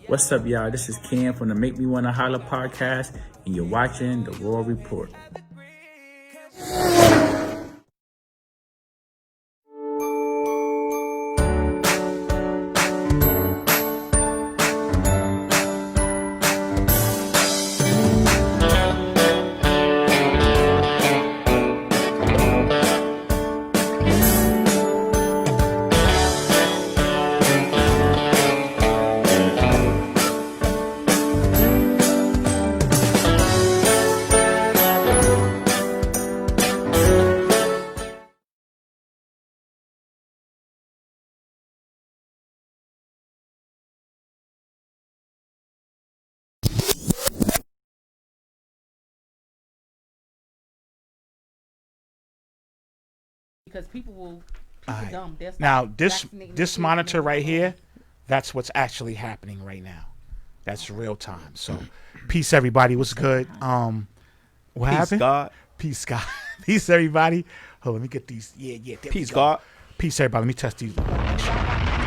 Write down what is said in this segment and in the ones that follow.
What's up, y'all? This is Ken from the Make Me Wanna Holler podcast, and you're watching The Raw Report. Because people dumb. Now this monitor right here, that's what's actually happening right now. That's real time. So peace everybody. What's good? What Peace happened? God. Peace God. Peace everybody. Hold on, let me get these. Yeah. There Peace we go. God. Peace everybody. Let me test these.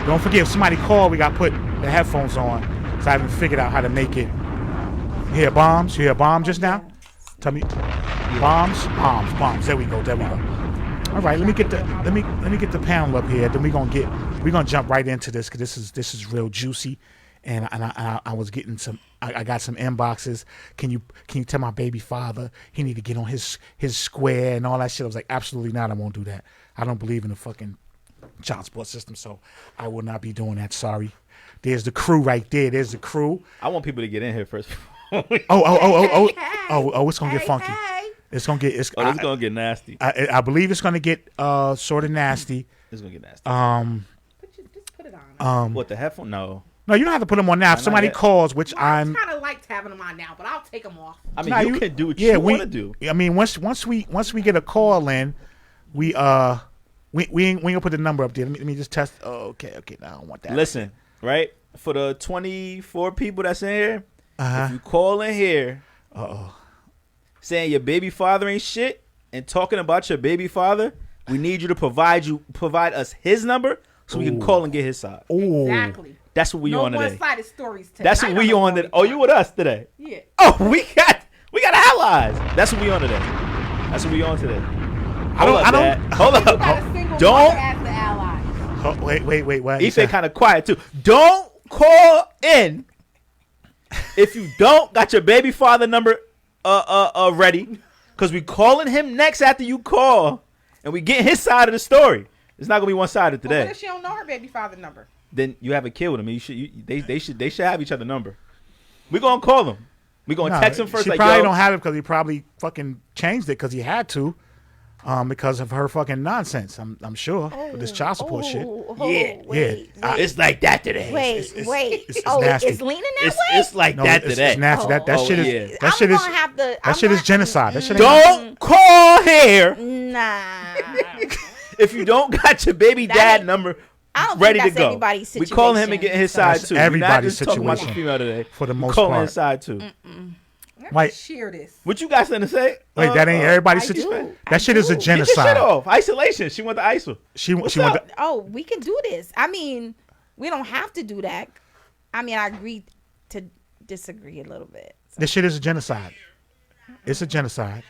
Don't forget, if somebody called, we got to put the headphones on. So I haven't figured out how to make it. You hear bombs? You hear a bomb just now? Tell me. Bombs. There we go. All right, let me get the panel up here. Then we're gonna jump right into this because this is real juicy, and I was getting some. I got some inboxes. Can you tell my baby father he need to get on his square and all that shit? I was like, absolutely not. I won't do that. I don't believe in the fucking child support system, so I will not be doing that. Sorry. There's the crew right there. There's the crew. I want people to get in here first. It's gonna get funky. It's gonna get. It's gonna get nasty. I believe it's gonna get sort of nasty. It's gonna get nasty. Just put it on. What, the headphone? No, you don't have to put them on now. If somebody calls, which I kind of liked having them on now, but I'll take them off. I mean, you can do what you want to do. I mean, once we get a call in, we ain't gonna put the number up there. Let me just test. Oh, okay. Now I don't want that. Listen, right, for the 24 people that's in here, if you call in here, saying your baby father ain't shit and talking about your baby father, we need you to provide us his number so we can call and get his side. Exactly. That's what we on today. No one-sided stories today. That's what we on today. Oh, you with us today? Yeah. Oh, we got allies. That's what we on today. Hold up. Don't. As the allies. Wait. What? Ife kind of quiet too. Don't call in if you don't got your baby father number ready, because we calling him next after you call, and we getting his side of the story. It's not gonna be one-sided today. What if she don't know her baby father number? Then you have a kid with him. They should have each other number. We gonna call them. We gonna text him first. She probably don't have it because he probably fucking changed it because he had to, because of her fucking nonsense. I'm sure with this child support shit. Wait. It's like that today. It's nasty. It's leaning that way. It's like that today. It's nasty. That shit is. That shit is genocide. That shit. Don't call here. Nah. If you don't got your baby dad number ready to go, we calling him and getting his side too. Everybody's situation. Talking about the female today. For the most part, calling his side too. Wait, share this. What you got something to say? Wait, that ain't everybody's situation. That shit is a genocide. Get your shit off. Isolation. She went to ISIL. She went. We can do this. I mean, we don't have to do that. I mean, I agree to disagree a little bit. So. This shit is a genocide. It's a genocide.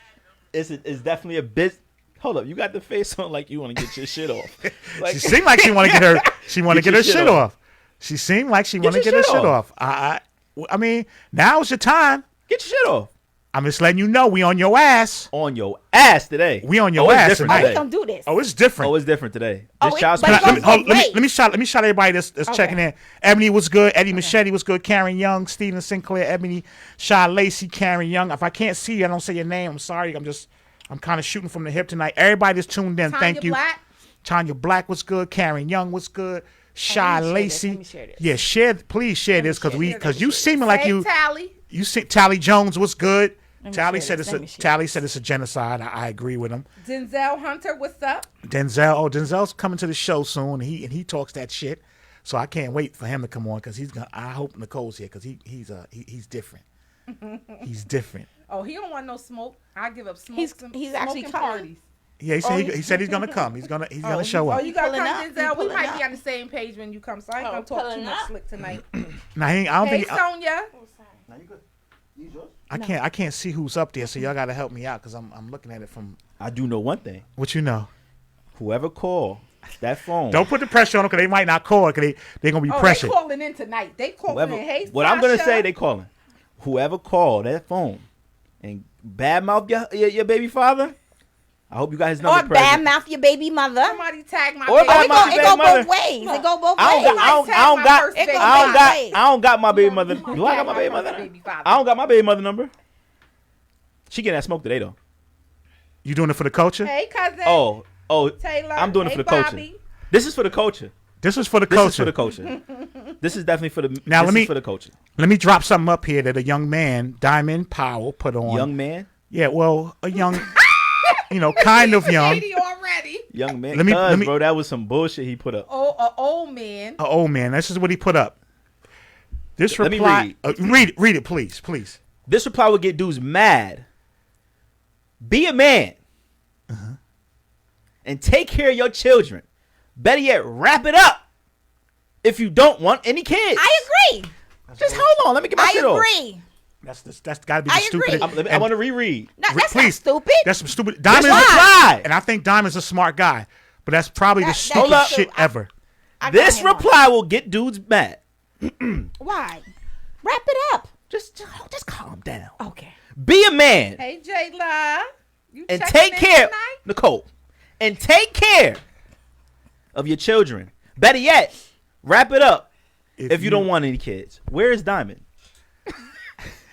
It's definitely a bit. Hold up, you got the face on like you want to get your shit off. Like, she seemed like she want to get her. She want to get her shit off. She seemed like she want to get her shit off. I mean, now is your time. Get your shit off. I'm just letting you know we on your ass. On your ass today. We on your ass tonight. Oh, we don't do this. Oh, it's different. Oh, it's different today. Let me shout everybody that's checking in. Ebony was good. Eddie Machete was good. Karen Young, Steven Sinclair, Ebony, Shy Lacey, Karen Young. If I can't see you, I don't say your name. I'm sorry. I'm kind of shooting from the hip tonight. Everybody that's tuned in, thank you. Tanya Black was good. Karen Young was good. Shy Lacey. Yeah, please share this because you seeming like you. You see, Tally Jones was good. Tally said it's a genocide. I agree with him. Denzel Hunter, what's up? Denzel's coming to the show soon. He talks that shit, so I can't wait for him to come on because I hope Nicole's here because he's different. He's different. Oh, he don't want no smoke. I give up smoke. He's actually parties. Yeah, he said he's gonna come. He's gonna show up. Oh, you gotta come, Denzel. We might be on the same page when you come, so I ain't gonna talk too much slick tonight. Nah, I don't Hey, think. Sonia. I can't see who's up there, so y'all gotta help me out because I'm looking at it from. I do know one thing. What you know? Whoever call that phone. Don't put the pressure on them because they might not call because they're gonna be pressured. They calling in tonight. They calling in. Hey, what I'm gonna Sasha. say, they calling. Whoever called that phone and badmouth your baby father, I hope you got his number. Or present. badmouth your baby mother. Somebody tag my Or baby. bad mouth It your go baby mother. both ways. It go both I ways. don't got my baby mother. Do I got my baby mother? I don't got my baby mother number. She getting that smoke today though. You doing it for the culture? Hey, cousin. Oh, Taylor. I'm doing it Hey, for the culture. Bobby. This is for the culture. This is for the This culture. is for the culture. This is definitely for the. Now, this let me- is for the culture. Let me drop something up here that a young man, Diamond Powell, put on. Young man. Yeah, well, a young, kind of young. Lady already. Young man. Let me- Bro, that was some bullshit he put up. Old man. Oh man, this is what he put up. This Let me reply. Read it, please. This reply would get dudes mad. Be a man. And take care of your children. Better yet, wrap it up. If you don't want any kids. I agree. Just hold on. Let me get my I shit off. agree. That's got to be the I stupidest. agree. I want to reread. No, that's not Please. stupid. That's some stupid. That's Diamond's reply. and I think Diamond's a smart guy, but that's probably the That- stupidest that's shit true. ever. I got This him on. reply will get dudes mad. Why? Wrap it up. Just calm down. Okay. Be a man Hey, Jayla. You and checking take in care, tonight? Nicole, and take care of your children. Better yet, wrap it up if you don't want any kids. Where is Diamond?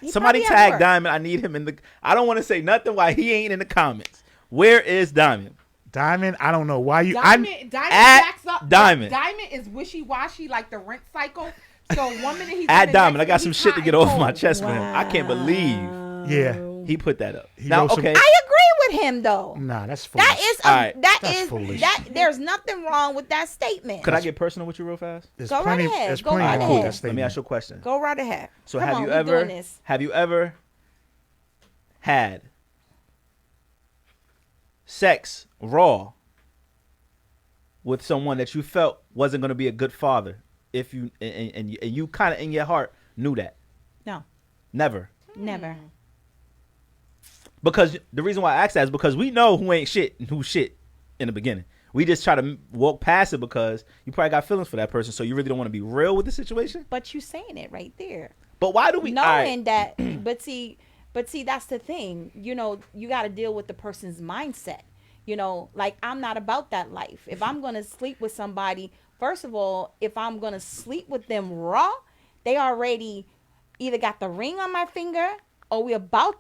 Somebody probably at tag work. Diamond. I need him in the. I don't want to say nothing while he ain't in the comments. Where is Diamond? Diamond, I don't know why you. Diamond At backs up. Diamond. Diamond is wishy-washy like the rent cycle. So 1 minute he's At in it, Diamond, I next got minute some he's shit to hot get and off my cold. chest for him. I can't believe Yeah. he put that up. He Now, wrote some- okay, I agree with him though. Nah, that's foolish. That is All right. That's foolish. there's nothing wrong with that statement. could I get personal with you real fast? There's Go right plenty. ahead. There's Go plenty right wrong ahead. with that Let statement. me ask you a question. Go right ahead. So Come have on, you we ever doing this. had sex raw with someone that you felt wasn't going to be a good father if you and you kind of in your heart knew that? No, Never. never. Because the reason why I ask that is because we know who ain't shit and who's shit in the beginning. We just try to walk past it because you probably got feelings for that person, so you really don't want to be real with the situation. But you saying it right there. But why do we Knowing that, but see, that's the thing. You got to deal with the person's mindset. Like I'm not about that life. If I'm going to sleep with somebody, first of all, if I'm going to sleep with them raw, they already either got the ring on my finger or he about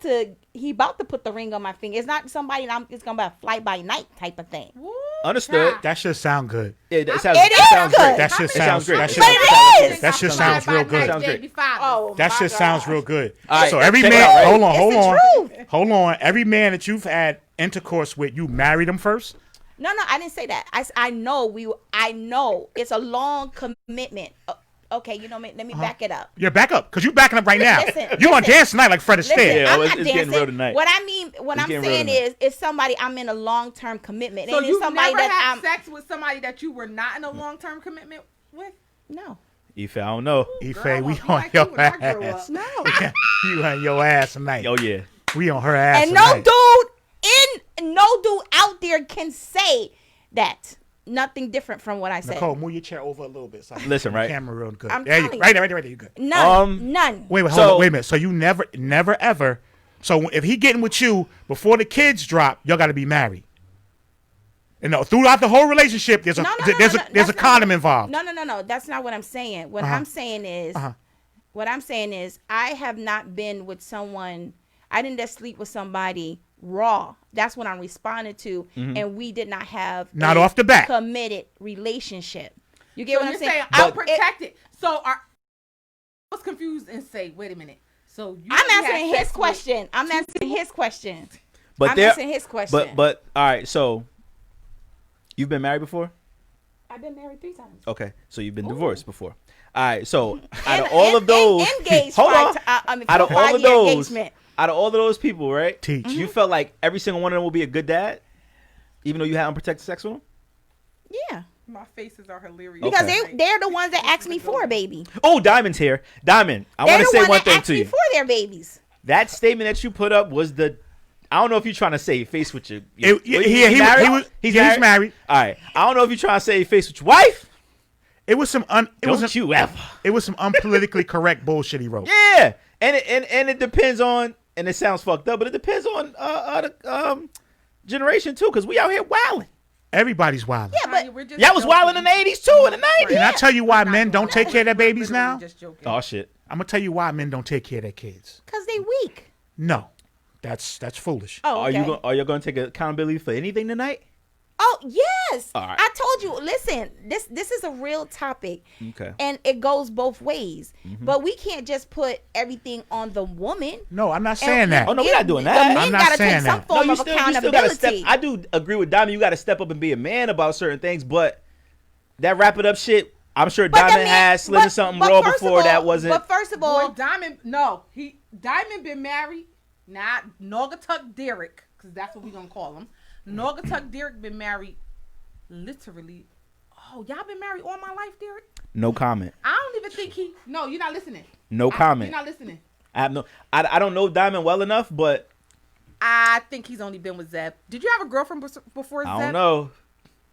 to put the ring on my finger. It's not somebody that it's going to be a fly by night type of thing. Woo, Understood. child. That should sound good. It is sounds good. great. That shit sounds great. That But shit, it is. that shit sounds real good. Sounds great. Oh, That my shit sounds gosh. real good. All right, So every check it man, out, right? hold It's on. the truth. Hold on. Every man that you've had intercourse with, you married him first? No, I didn't say that. I know it's a long commitment. Okay, let me back it up. You're back up because you backing up right now. Listen, You on listen. dance tonight like Fred Listen, Astaire. Yeah, I'm it's not getting dancing. real tonight. What It's I'm getting real saying tonight. is somebody I'm in a long-term commitment. So and you it's somebody never that had I'm sex with somebody that you were not in a long-term commitment with? no. Ife, I don't know. Ife, Girl, I we wanna be on like you your when I grow ass. up. No. You on your ass tonight. Oh yeah. We on her ass And no tonight. dude out there can say that. Nothing different from what I said. Nicole, move your chair over a little bit. So I can Listen, see the right? Camera real good. I'm There you telling go. you. Right there. You good. None. Wait, hold So- on. Wait a minute. So you never ever. So if he getting with you before the kids drop, y'all got to be married. And no, throughout the whole relationship, there's a No, there's that's a not condom what- involved. No. That's not what I'm saying. What Uh-huh. I'm saying is, I have not been with someone. I didn't just sleep with somebody raw. That's what I'm responding to, and we did not have Not a off the bat. committed relationship. You get So what I'm you're saying? saying I'm But- protected. So I was confused and say, wait a minute. So you I'm only had answering his sex with- question. I'm answering his question. But I'm there, answering his question. but all right. So you've been married before? I've been married 3 times. Okay, so you've been divorced before. All right, so out And- of all of and- those, and engaged hold on. Out of all of 5-year those, engagement. out of all of those people, right? Teach. You felt like every single one of them will be a good dad, even though you had unprotected sex with them. Yeah. My faces are hilarious. Because Okay. they're the ones that asked me for a baby. Oh, Diamond's here. Diamond, I They're want to the say one one that thing asked to me you. for their babies. That statement that you put up was the. I don't know if you're trying to save face with your. He was He's married. All right. I don't know if you're trying to save face with your wife. It was some Don't you ever. It was some unpolitically correct bullshit he wrote. Yeah, and it depends on, and it sounds fucked up, but it depends on the generation too, because we out here wilding. Everybody's wild. Yeah, but we're just Y'all was wilding in the 80s too, in the 90s. Can I tell you why We're not men don't doing take that. care of their We're babies literally now? just joking. Oh shit. I'm gonna tell you why men don't take care of their kids. because they weak. No, that's foolish. Oh, okay. Are you going to take accountability for anything tonight? Oh, yes. All right. I told you, listen, this is a real topic. Okay. And it goes both ways. Mm-hmm. But we can't just put everything on the woman. No, I'm not And- saying that. Oh, no, we're not doing The that. men I'm not gotta saying take some that. form you of still gotta accountability. step. I do agree with Diamond. You got to step up and be a man about certain things, but that wrap it up shit. I'm sure But the Diamond man- had slid in but- something but raw first of before all- that wasn't. But first of Boy, all, Diamond been married. Not Naugatuck Derek, because that's what we gonna call him. Naugatuck Derek been married, literally. Oh, y'all been married all my life, Derek? No comment. I don't even think he. No, you're not listening. No comment. You're not listening. I have no. I don't know Diamond well enough, but I think he's only been with Zeb. Did you have a girlfriend before Zeb? I don't know.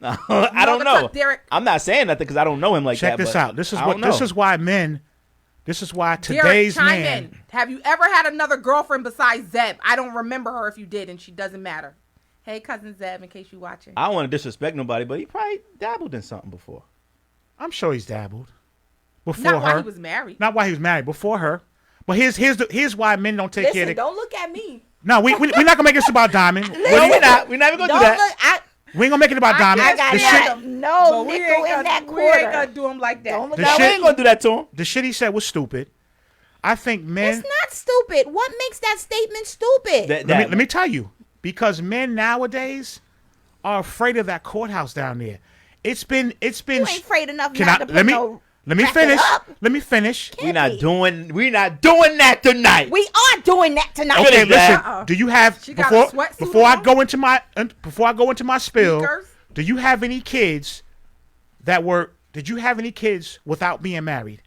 I don't know. Naugatuck Derek. I'm not saying nothing because I don't know him like Check that. this but out. This is I what. don't know. This is why men. This is why Derek, today's chime man. in. Have you ever had another girlfriend besides Zeb? I don't remember her if you did, and she doesn't matter. Hey, cousin Zeb, in case you watching. I don't want to disrespect nobody, but he probably dabbled in something before. I'm sure he's dabbled. Before Not her. while he was married. Not while he was married. Before her. But here's why men don't take care listen, of their. don't look at me. No, we're not gonna make this about Diamond. No, we're not. We're not even gonna Don't do that. look. We ain't gonna make it about Diamond. I got The that. shit, No But we nickel ain't in gonna- that We ain't quarter. gonna do him like that. Don't look The No, at we shit- ain't gonna do that to him. the shit he said was stupid. I think men. It's not stupid. What makes that statement stupid? Let me tell you, because men nowadays are afraid of that courthouse down there. It's been. you ain't afraid enough Can not I to put let me no let me back it finish? up. Let me finish. We're not doing that tonight. We are doing that tonight. Okay, is that? listen. Do you have She got a before sweatsuit before I on? go into my spill? Sneakers? Do you have any kids that were? Did you have any kids without being married?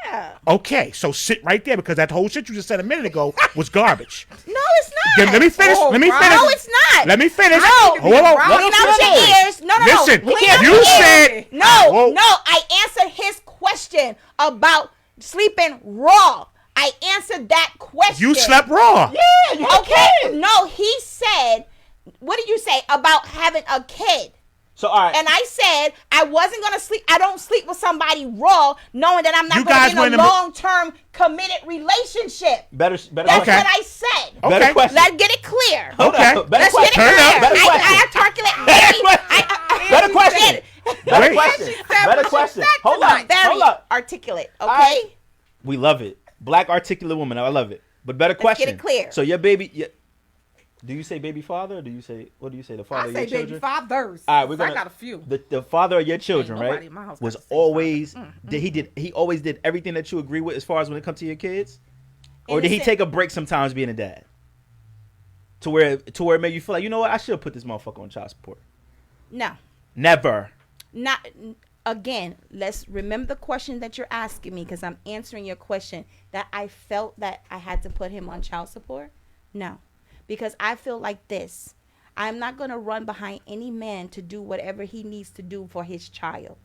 Yeah. Okay, so sit right there because that whole shit you just said a minute ago was garbage. No, it's not. Let me finish. Oh, let me right. finish. No, it's not. Let me finish. No. Hold on. Right. Clean out your ears. No. Listen, Clean out you your ears. said- No. Whoa. I answered his question about sleeping raw. I answered that question. You slept raw. Okay. No, he said. What did you say about having a kid? So all right. And I said I wasn't gonna sleep. I don't sleep with somebody raw, knowing that I'm You not guys gonna were be in in a the- long-term committed relationship. better That's Okay. what I said. Okay. Better question. Let's get it clear. Hold Okay. up. Better Let's get it question. Turn clear. up. Better I question. articulate Better very. question. Better question. Better Wait. question. She said Better what she question. said Hold tonight. up. Very Hold up. articulate. Okay. right. We love it. Black articulate woman. I love it. But better get question. it clear. So your baby. Do you say baby father or do you say what do you say the father I of say your baby children? fathers. All right, we're I gonna. got a few. The father of your children, Ain't nobody right? in my house Was got to say always father. he always did everything that you agree with as far as when it comes to your kids, or did he Innocent. take a break sometimes being a dad? To where it made you feel like, you know what, I should have put this motherfucker on child support. No. Never. Not again. Let's remember the question that you're asking me because I'm answering your question. That I felt that I had to put him on child support. No, because I feel like this. I'm not going to run behind any man to do whatever he needs to do for his child.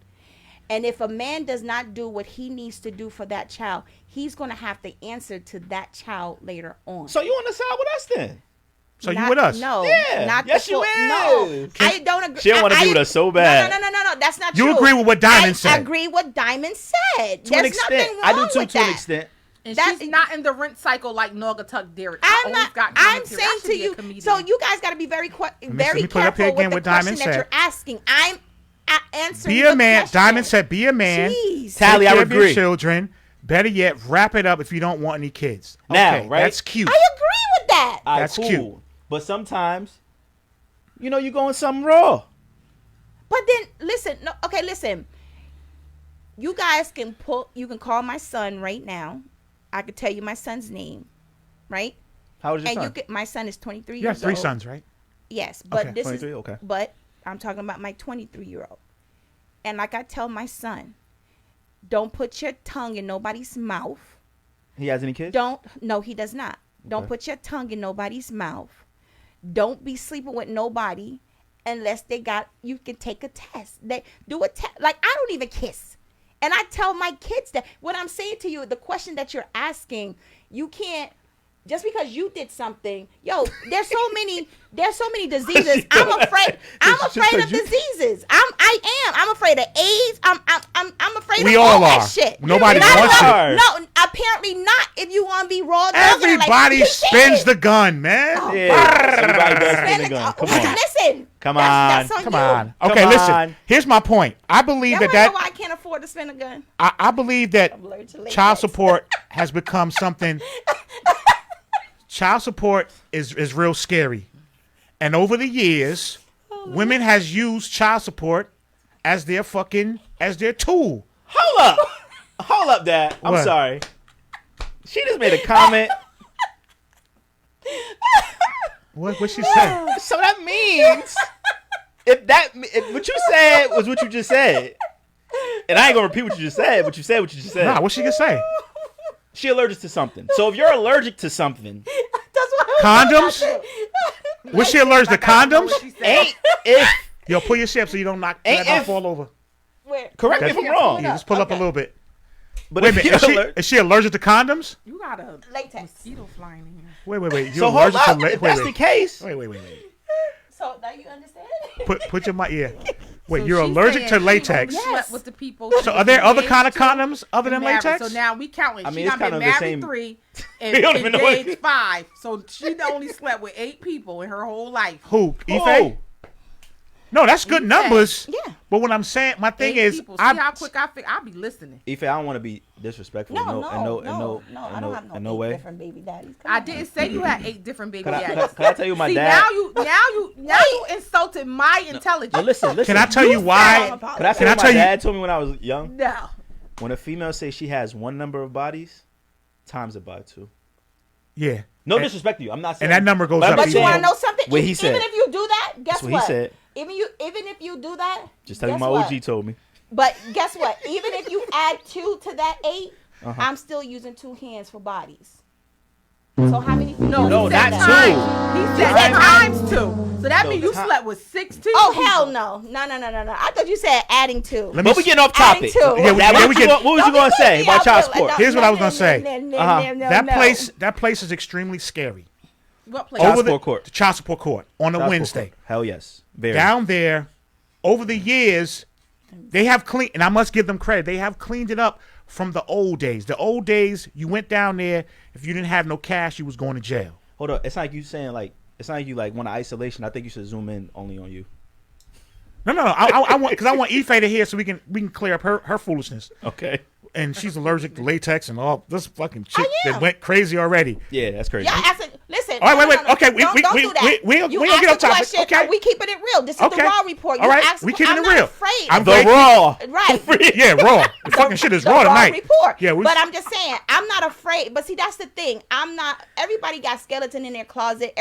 And if a man does not do what he needs to do for that child, he's going to have to answer to that child later on. So you on the side with us then? So you Not- with us? No, Yeah. not Yes, the you full, No, is. I don't agree. She don't wanna be with us so bad. No. That's not You true. agree with what Diamond I said. agree what Diamond said. To an There's extent, nothing wrong I do too. with To an that. extent. And That- she's not in the rent cycle like Naugatuck Derek. I'm not. I'm saying to you. So you. you guys got to be very let me put it up here careful again with the what Diamond question that said. you're asking. I'm answering. Be the a man. question. Diamond said, "Be a man. Jeez. Tally, Take I care of your agree. children. Better yet, wrap it up if you don't want any kids." Now, Okay, right? That's cute. I agree with that. All right, That's cool. cute. But sometimes, you know, you going something raw. But then listen. No, okay, listen. You guys can pull. You can call my son right now. I could tell you my son's name, right? How old is your And son? you could. My son is 23 You have years 3 old. sons, right? Yes, but Okay, this 23, is okay. But I'm talking about my 23-year-old. And like I tell my son, don't put your tongue in nobody's mouth. He has any kids? No, he does not. Don't Okay. put your tongue in nobody's mouth. Don't be sleeping with nobody unless you can take a test. They do a test. Like, I don't even kiss. And I tell my kids that what I'm saying to you, the question that you're asking, you can't, just because you did something, there's so many diseases. I'm afraid of diseases. I'm afraid of AIDS. I'm afraid We of all all that are. shit. Nobody Not wants about- it. No, apparently not. If you want to be raw, Everybody spins the gun, man. Oh, Yeah, everybody does spin the gun. Come on. Listen. Come that's on. on Come you. on. Come Okay, listen. on. Here's my point. I believe Y'all that wanna know why I can't afford to spend a gun? I believe that I'm allergic to latex. child support has become something. Child support is real scary, and over the years, women has used child support as their tool. Hold up, Dad. I'm What? sorry. She just made a comment. What she say? So that means if what you said was what you just said, and I ain't gonna repeat what you just said, but you said what you just said. Nah, what she gonna say? She allergic to something. So if you're allergic to something, That's what Condoms? Was she allergic to condoms? ain't if Yo, pull your shit up so you don't knock Ain't that if- fall over. Where? correct me if I'm wrong. Yeah, just pull up a little bit. But Wait a if minute, you're is she allergic to condoms? You got a Latex. mosquito flying in here. Wait. You're so hold allergic up. to If that's the case, Wait. So now you understand? Put your mic. Yeah. Wait, So you're she's allergic saying to she latex. only slept Yes. with the people So she are there was other kind of engaged to condoms other than and married. latex? So now we counting. I She mean, it's done been kind of the married same- 3 We and don't even know what- engaged 5. So she only slept with 8 people in her whole life. Who? Oh. Ife? No, that's good Ife. numbers. Yeah. But what I'm saying, my thing 8 is, people. See how quick I'll be listening. Ife, I don't want to be disrespectful. No, in no I don't have no way. different baby daddies. Come I on. didn't say you had 8 different baby Can I daddies. tell you my See, dad? now you insulted my intelligence. No, listen. can I tell you why? Can I Can I tell you what tell my you- dad told me when I was young? No. When a female says she has one number of bodies, times it by 2. Yeah. No And- disrespect to you. I'm not saying. And that number goes But I'm up. But just you even want saying- to know something? What he Even said. if you do that, guess That's what he said. Even if you do that, Just tell you guess my what? OG told me. But guess what? Even if you add 2 to that 8, Uh-huh. I'm still using 2 hands for bodies. So how many? No, No, he said not times. He said Times. times 2. So that No, means you ti- slept with 16. Oh people. hell no! No! I thought you said adding 2. Let me But we getting off Adding topic. 2. Yeah, we- Dad, yeah, what we you get- gonna- what was you going to say about child support? Here's what I was gonna say. that No. place is extremely scary. What place? Child Over support court. the child support court on a Child support Wednesday. court. Hell yes. Very. Down there, over the years, they have cleaned, and I must give them credit. They have cleaned it up from the old days. The old days, you went down there. If you didn't have no cash, you was going to jail. Hold up. It's not like you saying like. It's not like you like want isolation. I think you should zoom in only on you. No. I want because I want Ife to hear so we can clear up her foolishness. Okay. And she's allergic to latex and all this fucking chick I am. that went crazy already. Yeah, that's crazy. Yeah, I said, listen. All right, wait. Okay, don't do that. we You don't asked get off a topic. question, Okay. we keeping it real. This is Okay. the raw report. All You right, asked, we keeping I'm it not real. afraid. I'm The very- raw. Right. Yeah, raw. The fucking shit is The raw raw tonight. report. Yeah, but I'm just saying, I'm not afraid. But see, that's the thing. I'm not. Everybody got skeleton in their closet.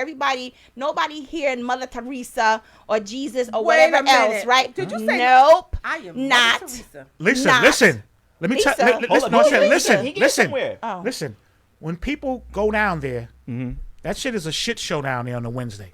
Nobody here in Mother Teresa or Jesus or Wait a whatever minute. else, right? Did you say- nope? I am not. Mother Teresa. Listen, Not. listen. Let me tell. Lisa. Listen, Hold no, on, I said, he listen, get listen, somewhere. Oh. listen. When people go down there, that shit is a shit show down there on a Wednesday.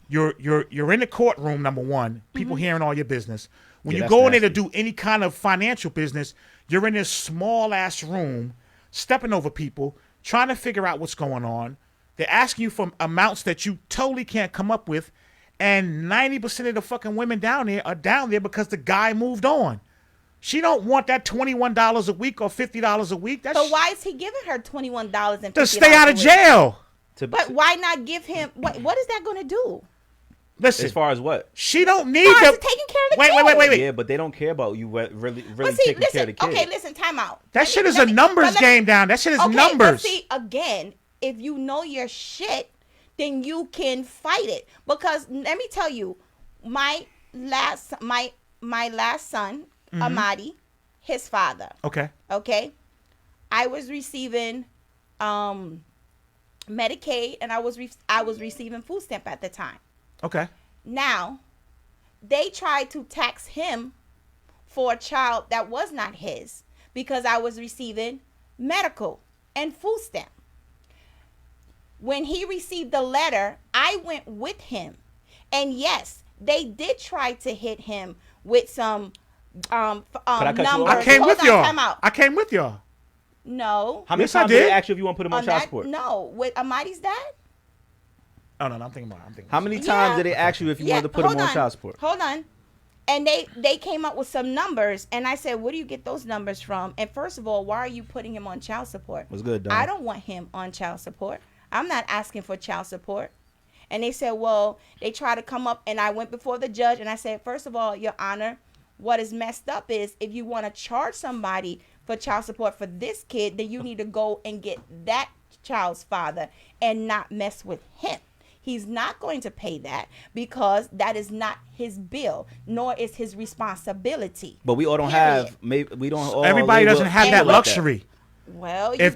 You're in the courtroom. Number one, people hearing all your business. When Yeah, you that's go in there to nasty. do any kind of financial business, you're in this small ass room, stepping over people, trying to figure out what's going on. They're asking you for amounts that you totally can't come up with, and 90% of the fucking women down there are down there because the guy moved on. She don't want that $21 a week or $50 a week. That's So why is he giving her $21 and to stay out of jail. But why not give him? What is that going to do? Listen, As far as what? she don't need As far to. as taking care of the Wait. kid. Yeah, but they don't care about you really But see, taking care of the kid. okay, listen, time out. That shit is a numbers game down. That shit is numbers. But see, again, if you know your shit, then you can fight it. Because let me tell you, my last son, Amadi, his father. Okay. Okay, I was receiving Medicaid, and I was receiving food stamp at the time. Okay. Now, they tried to tax him for a child that was not his because I was receiving medical and food stamp. When he received the letter, I went with him. And yes, they did try to hit him with some numbers. I came with y'all. I came with y'all. No. How many Yes, I times did they did. ask you if you want to put him on child support? No. With Amadi's dad? Oh, no, I'm thinking about it. How many times did they ask you if you wanted to put him on child support? Hold on. And they came up with some numbers, and I said, where do you get those numbers from? And first of all, why are you putting him on child support? What's good, Don? I don't want him on child support. I'm not asking for child support. And they said, well, they tried to come up, and I went before the judge, and I said, first of all, Your Honor, what is messed up is if you want to charge somebody for child support for this kid, then you need to go and get that child's father and not mess with him. He's not going to pay that because that is not his bill, nor is his responsibility. But we all don't have. Maybe we don't. All Everybody doesn't have that luxury. Well, If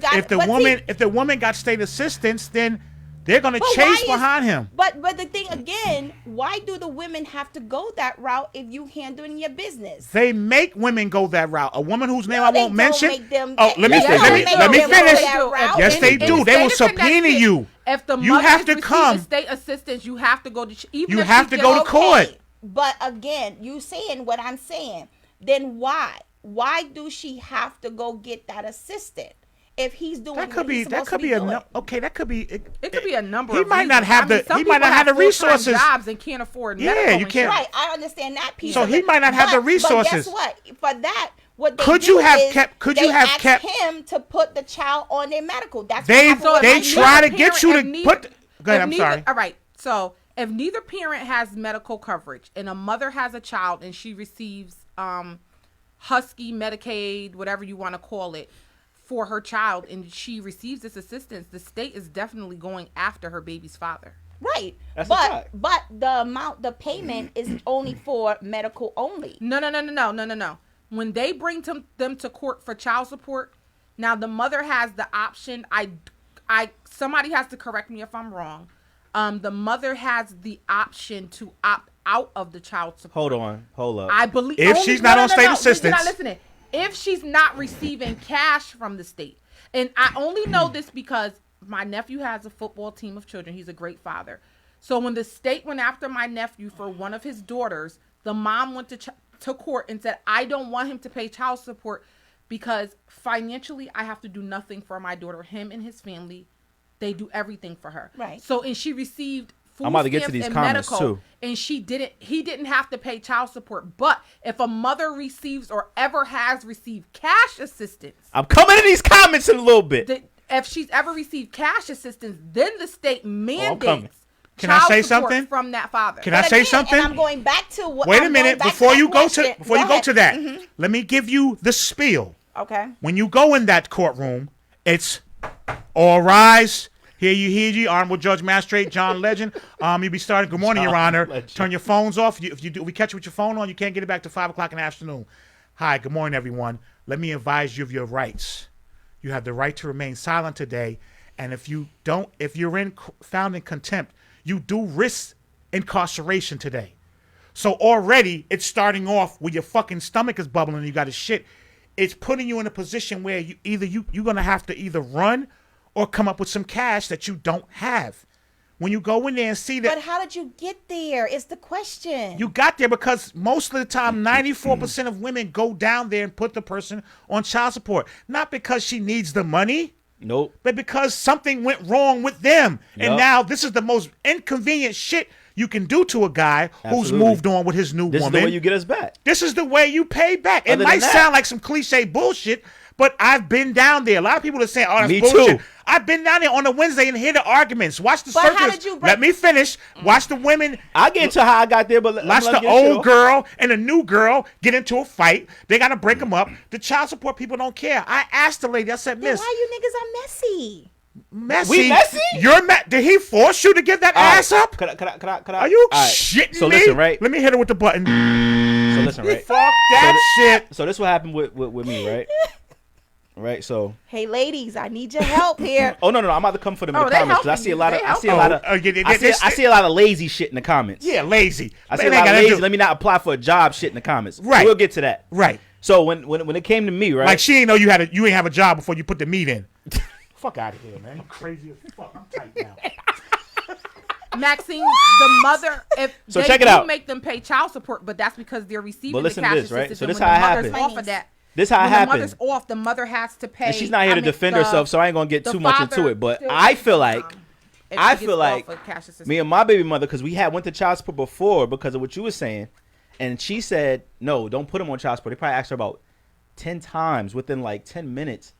the woman got state assistance, then they're gonna chase behind him. But the thing again, why do the women have to go that route if you handling your business? They make women go that route. A woman whose name I won't mention. Let me Yes, finish. route. Yes, they do. In They will the state of subpoena Connecticut, you. If the You mother have is to receiving come. state assistance, you have to go to even You if have she to go to gets- court. But again, you saying what I'm saying, then why? Why do she have to go get that assistant if he's doing That could what be. he's That supposed could to be doing? Okay, that could be. It could be a number. He of might not reasons. have I mean, the. some He might people not have the full-time resources. Jobs and can't afford Yeah, medical you can't. insurance. Right, I understand that piece. So of he it. might not have the But resources. guess what? For that, what they Could do you have is kept- could they you have ask kept- him to put the child on their medical? That's They what happened with they my try to niece. get you to put. Go ahead. I'm neither, sorry. All right. So if neither parent has medical coverage and a mother has a child and she receives Husky, Medicaid, whatever you want to call it, for her child, and she receives this assistance, the state is definitely going after her baby's father. Right. That's a fact. But the payment is only for medical only. No. When they bring them to court for child support, now the mother has the option. Somebody has to correct me if I'm wrong. The mother has the option to opt out of the child support. Hold up. I believe If she's not on state assistance. You're not listening. If she's not receiving cash from the state, and I only know this because my nephew has a football team of children. He's a great father. So when the state went after my nephew for one of his daughters, the mom went to court and said, I don't want him to pay child support because financially I have to do nothing for my daughter. Him and his family, they do everything for her. Right. So, and she received food I'm about to get to stamps these and comments, medical, too. and he didn't have to pay child support. But if a mother receives or ever has received cash assistance, I'm coming to these comments in a little bit. if she's ever received cash assistance, then the state coming. mandates Can I child say support something? from that father. Can I say something? And I'm going back to what. Wait a I'm minute going back before that you go to question. before you go ahead. to that. Let me give you the spiel. Okay. When you go in that courtroom, it's all rise. Hear you, Honorable Judge Magistrate John Legend. You be starting. Good morning, Your Honor. Legend. Turn your phones off. If you do, we catch you with your phone on. You can't get it back to 5:00 in the afternoon. Hi, good morning, everyone. Let me advise you of your rights. You have the right to remain silent today, and if you're found in contempt, you do risk incarceration today. So already it's starting off where your fucking stomach is bubbling and you got to shit. It's putting you in a position where you're gonna have to either run or come up with some cash that you don't have. When you go in there and see that But how did you get there? Is the question. you got there, because most of the time 94% of women go down there and put the person on child support, not because she needs the money, Nope. but because something went wrong with them. And Yup. now this is the most inconvenient shit you can do to a guy who's Absolutely. moved on with his new This woman. is the way you get us back. This is the way you pay back. It Other might than that- sound like some cliche bullshit, but I've been down there. A lot of people are saying, "Oh, that's Me bullshit." too. I've been down there on a Wednesday and hear the arguments. Watch the But how circus. did you break- Let me finish. Watch the women. I get into how I got there, but Watch the old girl and the new girl get into a fight. They got to break them up. The child support people don't care. I asked the lady, I said, Then "Miss, why you niggas are messy? messy. We messy? You're Did he force you to give that ass up? Could I? Are you All right. shitting So me? listen, right? Let me hit her with the button. So listen, right? Fuck that shit. So this what happened with me, right? Right, so. Hey, ladies, I need your help here. Oh no, I'm about to come for them in Oh, the they comments because I helping see a you. lot of, They I see a lot of, I see a lot of lazy shit in the comments. Yeah, lazy. I see Man, a lot of gotta lazy. do- Let me not apply for a job shit in the comments. So Right. we'll get to that. Right. So when it came to me, right? Like she ain't know you ain't have a job before you put the meat in. Fuck out of here, man. You crazy as fuck. I'm tight now. Maxine, the mother, if So they check it do out. make them pay child support, but that's because they're receiving But listen the to cash this, right? assistance. So and this when how it the mother's happened. off of that. This how it when happened. the mother's off, the mother has to pay. And she's not here to defend herself, so I ain't gonna get the too much into father it. But still I pays feel the like mom if I she feel gets like off of cash assistance. me and my baby mother, because we went to child support before because of what you were saying, and she said no, don't put them on child support. They probably asked her about 10 times within like 10 minutes.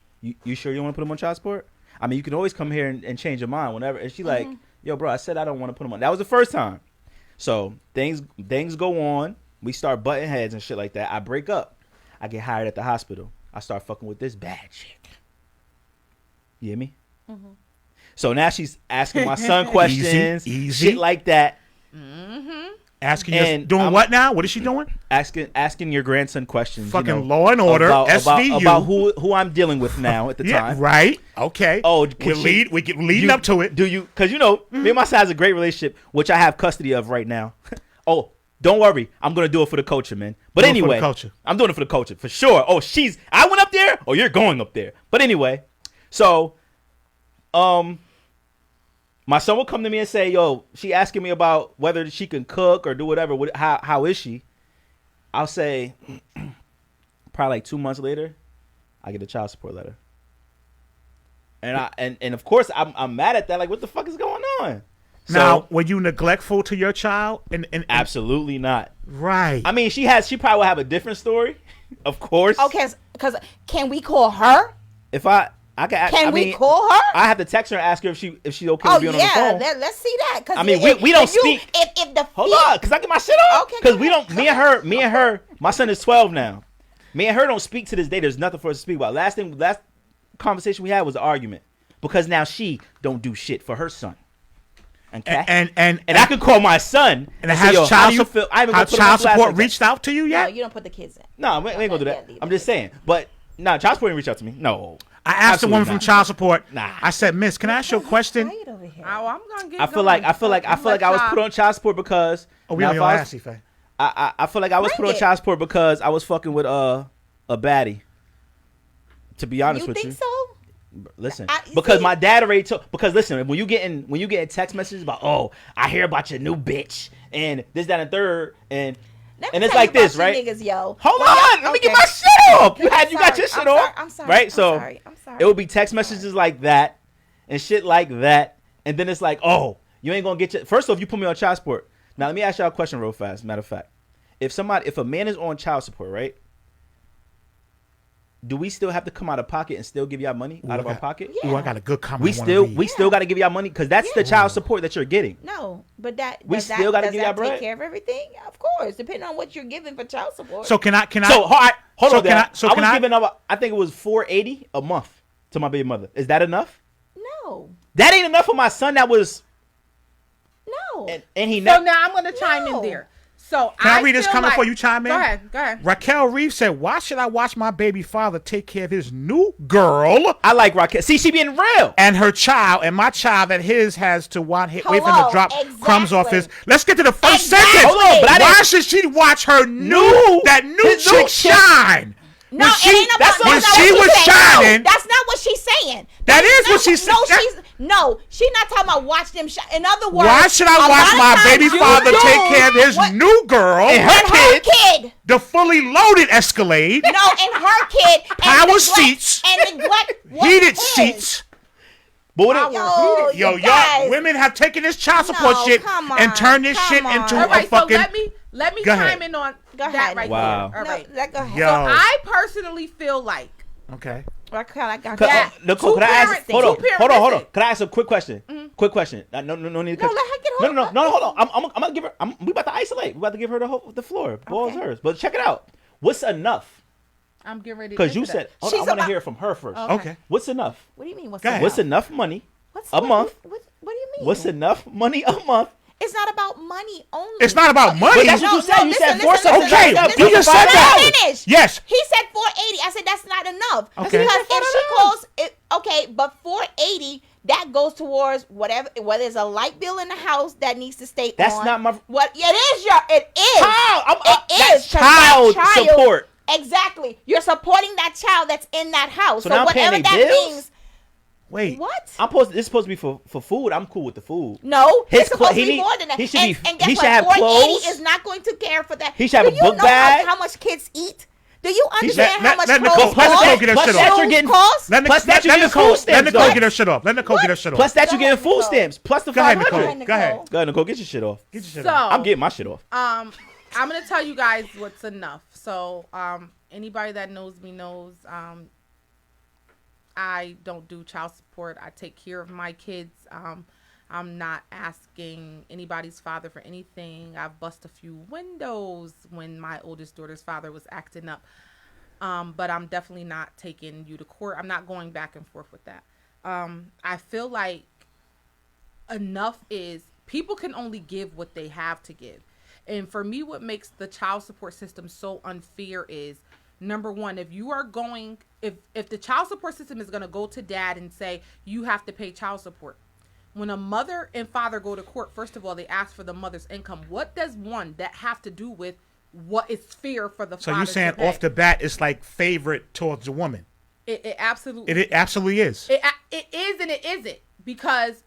You sure you want to put them on child support? I mean, you can always come here and change your mind whenever. And she like, yo, bro, I said I don't want to put them on. That was the first time. So things go on. We start butting heads and shit like that. I break up. I get hired at the hospital. I start fucking with this bad chick. You hear me? So now she's asking my son questions, Easy. shit like that. Asking And you doing what now? What is she doing? Asking your grandson questions. Fucking you know, Law and Order, SVU. about who I'm dealing with now at the Yeah, time. right. Okay. Oh, we're leading up to it. Do you? Because me and my son has a great relationship, which I have custody of right now. Oh, don't worry, I'm gonna do it for the culture, man. But Do it for the anyway, culture. I'm doing it for the culture for sure. Oh, I went up there. Oh, you're going up there. But anyway, so, my son will come to me and say, "Yo, she asking me about whether she can cook or do whatever. How is she?" I'll say, probably like 2 months later, I get a child support letter. And of course I'm mad at that. Like, what the fuck is going on? Now, So, were you neglectful to your child? And absolutely not. right. I mean, she probably will have a different story, of course. Okay, because can we call her? If I Can we call her? I have to text her and ask her if she's okay Oh with being yeah, on the phone. let's see that. 'Cause I mean, if- we don't if you- speak. If the Hold feet- on, cause I get my shit off. Okay, Cause go we ahead, don't. Me and her. My son is 12 now. Me and her don't speak to this day. There's nothing for us to speak about. Last conversation we had was an argument because now she don't do shit for her son. Okay. And I can call my son and say, has "Yo, how child do you feel?" I haven't has gonna put him on child class support like that. reached out to you No, yet? you don't put the kids in. No, we ain't gonna do that. Yeah, leave I'm it. just saying. But no, child support didn't reach out to me. No. I asked the woman Absolutely from not. child support. Nah. I said, "Miss, can I ask you a question?" Quiet over here. Oh, I'm gonna get. I feel like I was put on child support because Oh, we now on if your I was- ass, Ife. I feel like I was Bring put on it. child support because I was fucking with a baddie. To be honest You with think you, so? listen, you because see- my dad already told. Because listen, when you getting text messages about, oh, I hear about your new bitch and this, that, and third, and Let me it's tell you like this, about you right? niggas, yo. Hold When on, y'all- let me get okay. my shit off. You got your I'm shit sorry, off, I'm sorry, right? I'm So sorry, I'm sorry. it would be text messages like that and shit like that, and then it's like, oh, you ain't gonna get your. First off, you put me on child support. Now let me ask y'all a question real fast. Matter of fact, if a man is on child support, right? Do we still have to come out of pocket and still give y'all money out of our pocket? Ooh, I got a good comment. We I wanna still read. we still got to give y'all money because that's the child support that you're getting. No, but that We does still gotta does give that y'all bread? take care of everything? Of course, depending on what you're giving for child support. So can I? So hold so on, can Dad. I- so I can was I- giving up. I think it was $480 a month to my baby mother. Is that enough? no, That ain't enough for my son. That was no. and he So never. now I'm gonna chime in No. there. So Can I read this feel comment like, before you chime in? Go ahead. Raquel Reeves said, "Why should I watch my baby father take care of his new girl I like Raquel. See, she being real. and her child, and my child that his has to wait for him to Hello, drop crumbs off his." exactly. Let's get to the first Exactly. sentence. Hold on, but I Why didn't- should she watch her new His new chick chick. shine? No, When it she- ain't about, that's that's when not she what was she's saying. shining- No, that's not what she's saying. That is what not she's No, saying. she's not talking about watch them shine. In other words, Why should a I lot watch of my times baby you father do take care of his what- new girl, And and her kid. the fully loaded Escalade, No, and her kid. And Power neglect- seats. And neglect what heated his. seats? But what Yo, Yo, you y'all guys. women have taken this child support No, shit come and on, turned this come shit on. into All a right, so fucking. let me Go chime ahead. in on Go that ahead. right Wow. there. All No, right. go ahead. Yo. So I personally feel like Okay. Raquel, I got That- Nicole, could I ask? two-parent- Hold on, two-parent, hold on. listen. Can I ask a quick question? Quick question. No need to. No, let cut- her get No, her- hold on. I'm gonna give her. We about to isolate. We about to give her the floor. Ball's Okay. hers. But check it out. What's enough? I'm getting ready to Because you answer said that. I She's want to about- hear from her first. Okay. What's enough? What do you mean? What's Go ahead. enough? What's enough money What's a month? What do you mean? What's enough money a month It's not about money only. It's not about money. But that's what you said. You said force something. Okay, you just said that. Finish. Yes. He said 480. I said that's not enough. Okay. Because if she calls it, okay, but 480, that goes towards whether there's a light bill in the house that needs to stay That's on. not my. What? It is. How? It is. Child support. Exactly. You're supporting that child that's in that house. So now I'm whatever paying that they bills? means. Wait. What? This is supposed to be for food. I'm cool with the food. No, His it's supposed to be he more than that. he should and, be- and guess he what? should have 480 clothes. is not going to care for that. He should have Do a you book know bag. how much kids eat? Do you understand Let- how much let clothes Nicole- let cost? Nicole get her Plus shit that off. you're getting. Cost? Let Plus that you getting food Nicole stamps. get her shit off. Let Nicole get her shit off. Plus that you Go getting ahead, food Nicole. stamps. Plus the Go ahead, 500. Nicole. Go ahead. Go ahead, Nicole. Get your shit off. Get your shit So off. I'm getting my shit off. I'm gonna tell you guys what's enough. So anybody that knows me knows I don't do child support. I take care of my kids. I'm not asking anybody's father for anything. I've bust a few windows when my oldest daughter's father was acting up. But I'm definitely not taking you to court. I'm not going back and forth with that. I feel like enough is people can only give what they have to give. And for me, what makes the child support system so unfair is, number one, if the child support system is going to go to dad and say, you have to pay child support. When a mother and father go to court, first of all, they ask for the mother's income. What does that have to do with what is fair for the father? So you're saying off the bat, it's like favorite towards the woman? It absolutely. It absolutely is. It is and it isn't, because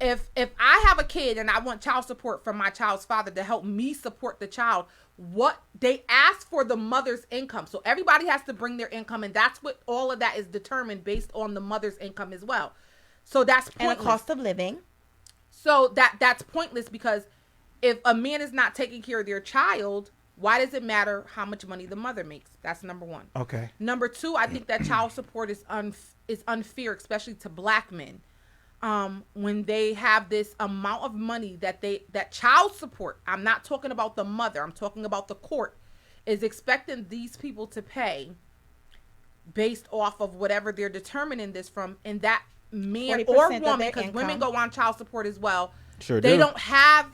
if I have a kid and I want child support from my child's father to help me support the child, what they ask for the mother's income. So everybody has to bring their income, and that's what all of that is determined based on the mother's income as well. So that's pointless. And the cost of living. So that's pointless, because if a man is not taking care of their child, why does it matter how much money the mother makes? That's number one. Okay. Number two, I think that child support is unfair, especially to black men. When they have this amount of money that child support, I'm not talking about the mother, I'm talking about the court, is expecting these people to pay based off of whatever they're determining this from, and that man or woman, because women go on child support as well. Sure they do. don't have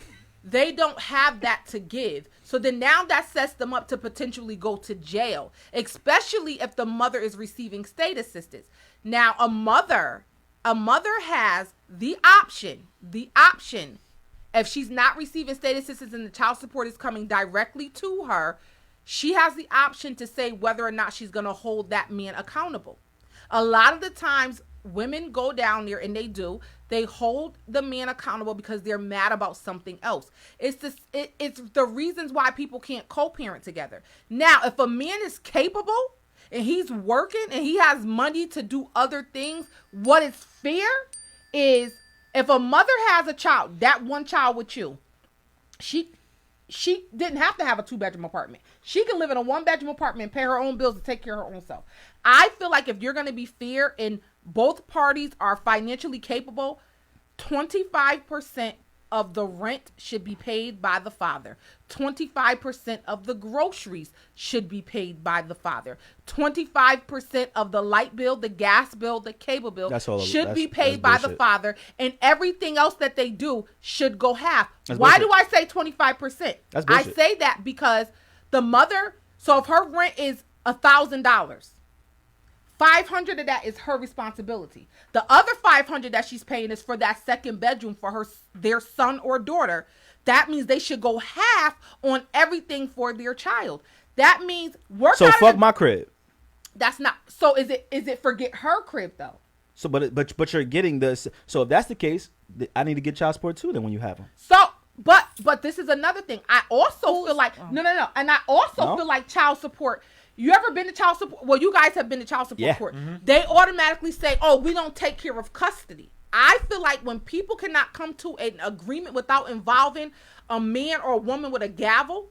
that to give. So then now that sets them up to potentially go to jail, especially if the mother is receiving state assistance. Now a mother has the option, if she's not receiving state assistance and the child support is coming directly to her, she has the option to say whether or not she's going to hold that man accountable. A lot of the times women go down there, and they hold the man accountable because they're mad about something else. It's the reasons why people can't co-parent together. Now, if a man is capable and he's working and he has money to do other things, what is fair is if a mother has a child, that one child with you, she didn't have to have a 2-bedroom apartment. She can live in a 1-bedroom apartment and pay her own bills to take care of her own self. I feel like if you're going to be fair and both parties are financially capable, 25% of the rent should be paid by the father. 25% of the groceries should be paid by the father. 25% of the light bill, the gas bill, the cable bill should be paid by the father. And everything else that they do should go half. Why do I say 25%? I say that because the mother, so if her rent is $1,000, 500 of that is her responsibility. The other 500 that she's paying is for that second bedroom for their son or daughter. That means they should go half on everything for their child. That means fuck my crib. That's not. So is it forget her crib though? So but you're getting this. So if that's the case, I need to get child support too. Then when you have them. So but this is another thing. I also feel like no, and I also feel like child support. You ever been to child support? Well, you guys have been to child support court. Mm-hmm. They automatically say, oh, we don't take care of custody. I feel like when people cannot come to an agreement without involving a man or a woman with a gavel,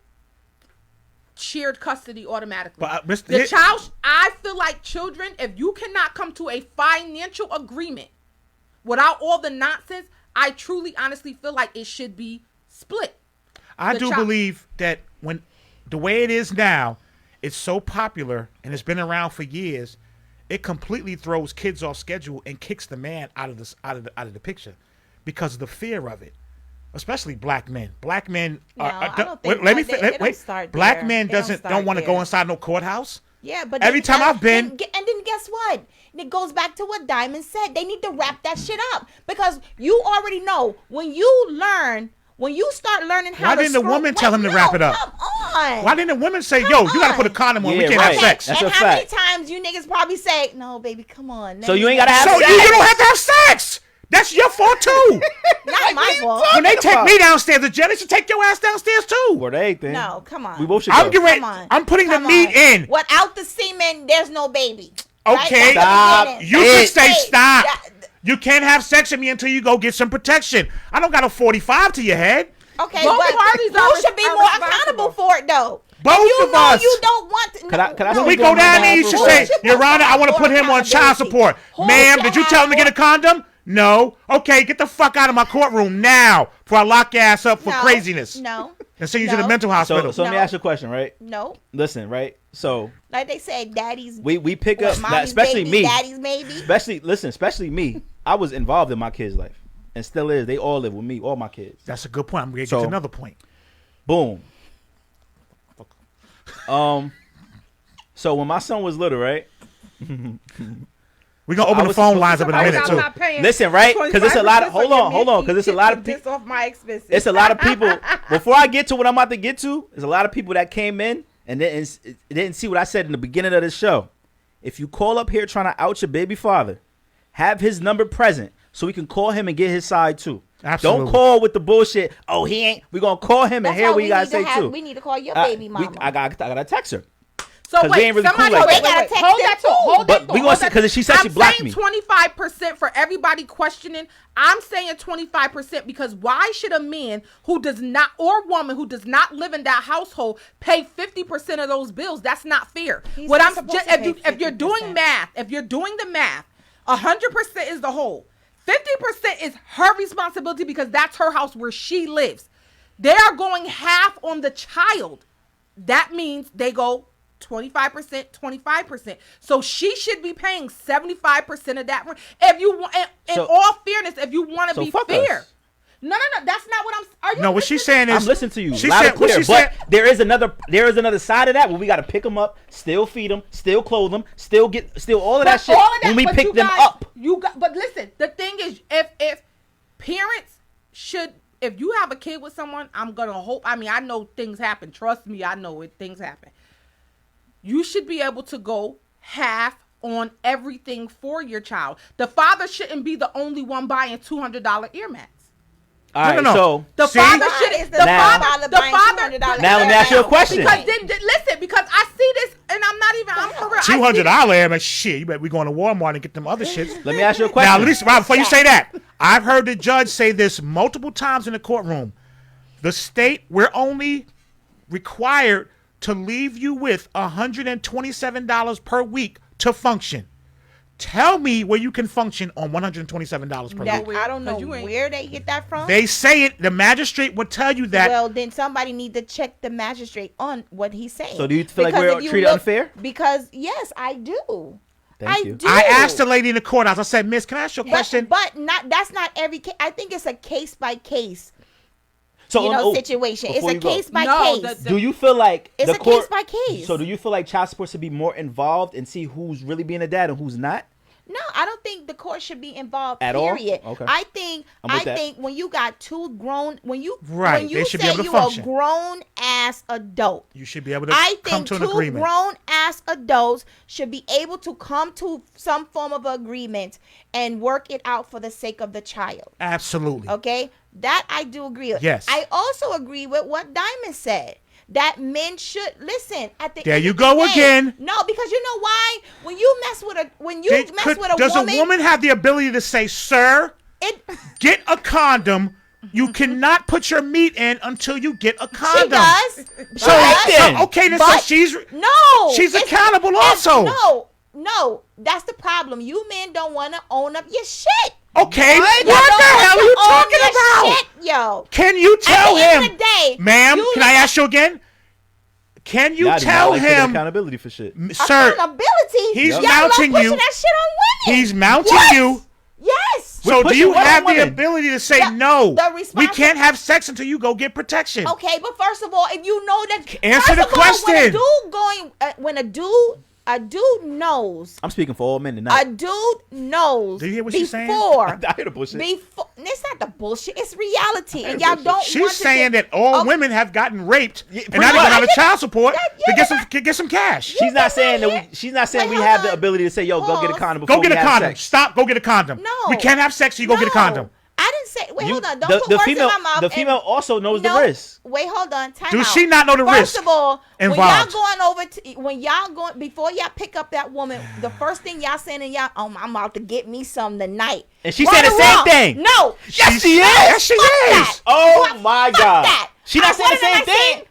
shared custody automatically. But I feel like children, if you cannot come to a financial agreement without all the nonsense, I truly, honestly feel like it should be split. I do believe that when the way it is now, it's so popular and it's been around for years, it completely throws kids off schedule and kicks the man out of the picture because of the fear of it. especially black men. Black men No, are. I don't think Let me they don't wait. start Black there. men They don't don't start want to there. go inside no courthouse. Yeah, but Every time I've been- and then guess what? It goes back to what Diamond said. They need to wrap that shit up because you already know when you start learning how. Why to didn't the screw- woman tell him to wrap it up? Come on. Why didn't the women say, Come "Yo, you gotta on. put a condom on. We Yeah, can't right. have sex." That's and a how many fact. times you niggas probably say, "No, baby, come on." So you ain't gotta have So sex. you don't have to have sex. That's your fault too. Not my fault. When they take about? me downstairs to jail, they should take your ass downstairs too. Word everything. No, come on. We both should I'm go. getting ready. Come on. I'm putting the Come meat on. in. Without the semen, there's no baby. Okay. Right? That's the Stop. beginning. You can say Hey, stop. that- You can't have sex with me until you go get some protection. I don't got a 45 to your head. Okay, Both but parties who are should be are more responsible. accountable for it, though? Both If you of know us. you don't want to. Can I no, speak We on go my down there, you should behalf say, real quick? Your Honor, I want to put him on child support. Who Ma'am, should did you tell him to have get a condom? No. Okay, get the fuck out of my courtroom now before I lock your ass up for No, craziness No, and send you to the no. mental hospital. So let me No. ask you a question, right? no. Listen, right? So Like they said, daddy's. we pick up, mommy's especially baby, me, daddy's maybe. especially me. I was involved in my kids' life and still is. They all live with me, all my kids. That's a good point. I'm going to So- get to another point. Boom. So when my son was little, right? We're going to open I the was phone supposed lines to- up in a I was minute, I'm too. not paying Listen, right? 'Cause it's a lot of- 25% hold for on, your hold on, 'cause it's a lot of this off my expenses. It's a lot of people. Before I get to what I'm about to get to, there's a lot of people that came in and didn't see what I said in the beginning of the show. If you call up here trying to out your baby father, have his number present so we can call him and get his side too. Absolutely. Don't call with the bullshit. Oh, he ain't. We're gonna call him and That's hear why what we you gotta need to say have. too. We need to call your Uh, baby mama. I gotta text her. So 'Cause we wait, ain't really somebody cool like wait, that. wait, wait. They gotta Hold text that them thought. too. Hold But that we thought. gonna hold see- that 'cause she said she blocked me. I'm saying 25% for everybody questioning. I'm saying 25% because why should a man who does not or woman who does not live in that household pay 50% of those bills? That's not fair. He's What not I'm supposed to pay if you're doing 50%. math, if you're doing the math, 100% is the whole. 50% is her responsibility because that's her house where she lives. They are going half on the child. That means they go 25%, 25%. So she should be paying 75% of that. If you want, in So- all fairness, if you want to So be fuck fair. us. No, that's not what I'm. Are you No, what she's listening? saying is... I'm listening to you. She Loud said, and what clear. she But said, there is another side of that where we gotta pick them up, still feed them, still clothe them, still all of that But shit all of that- when we but pick you them guys- up. But listen, the thing is, if parents should, if you have a kid with someone, I'm gonna hope. I mean, I know things happen. Trust me, I know it. Things happen. You should be able to go half on everything for your child. The father shouldn't be the only one buying $200 ear mats. All right, no. so The See? father Why should. is The the father. father The buying father. $200 Now let me ask you a question. Because listen, because I see this, and I'm not even. I'm for real. I see $200 air, man, shit. You bet we going to Walmart and get them other shits. let me ask you a Now, question. let me, Rob, before you say that, I've heard the judge say this multiple times in the courtroom. The state, we're only required to leave you with $127 per week to function. Tell me where you can function on $127 per That, week. I don't know 'Cause you ain't- where they get that from. They say it. The magistrate would tell you that. Well, then somebody need to check the magistrate on what he's saying. So do you feel like Because we're if you treated unfair? Because yes, I do. Thank you. do. I asked the lady in the courthouse. I said, "Miss, can I ask you a question?" But that's not every case. I think it's a case by case, So situation. It's before a you go, case by No, case. the- do you feel like It's the a court, case by case. So do you feel like child support should be more involved and see who's really being a dad and who's not? No, I don't think the court should be involved. At all? Period. Okay. I think I'm with that. when you got two grown when you Right, when you they should be say able to you function. a grown ass adult. You should be able to I come think to an two agreement. grown ass adults should be able to come to some form of agreement and work it out for the sake of the child. Absolutely. Okay? That I do agree with. Yes. I also agree with what Diamond said. That men should listen at the There end you of go the day. again. No, because you know why? When you mess with a Does woman, a woman have the ability to say, "Sir, it get a condom"? You cannot put your meat in until you get a condom. she does. So, But- then. okay, then but- so she's No, she's it's- accountable it's- also. No, that's the problem. You men don't want to own up your shit. Okay, what You don't the hell are want you to own talking your about? Shit, yo. Can you tell At the end him, of the day, ma'am? you Can I look ask you again? Can you Y'all do not tell like taking him, accountability for shit. sir? accountability. He's Y'all mounting love pushing you. that shit on women. He's mounting What? you. Yes. So do pushing you what on have the women? ability to say The- no? the We can't have sex until you go get protection. Okay, but first of all, if you know that, Answer first the of all, question. when a dude knows, I'm speaking for all men tonight. a dude knows Do you hear what she's saying? before, I hear the bullshit. before, it's not the bullshit, it's reality, and y'all don't. She's want to saying get- that all Okay, women have gotten raped and pretty now they're much. on a child support Yeah, to get some cash. She's not saying Wait, that. She's not saying wait, we hold have the on. ability to say, "Yo, go get a Pause. condom before Go get we a have condom. sex." Stop. Go get a condom. No, We can't have sex. So you go get a condom. I didn't say. Wait, You- hold on. Don't put words in my mouth. the female also knows the No, risk. Wait, hold on. Time Does out. she not know the First risk of all, involved? when y'all going before y'all pick up that woman, the first thing y'all saying to y'all, I'm about to get me some tonight. And she Right said the or same wrong? thing. No. Yes, she is. Yes, she Fuck is. that. Oh Fuck my God. that. She not saying the What am same I thing? saying?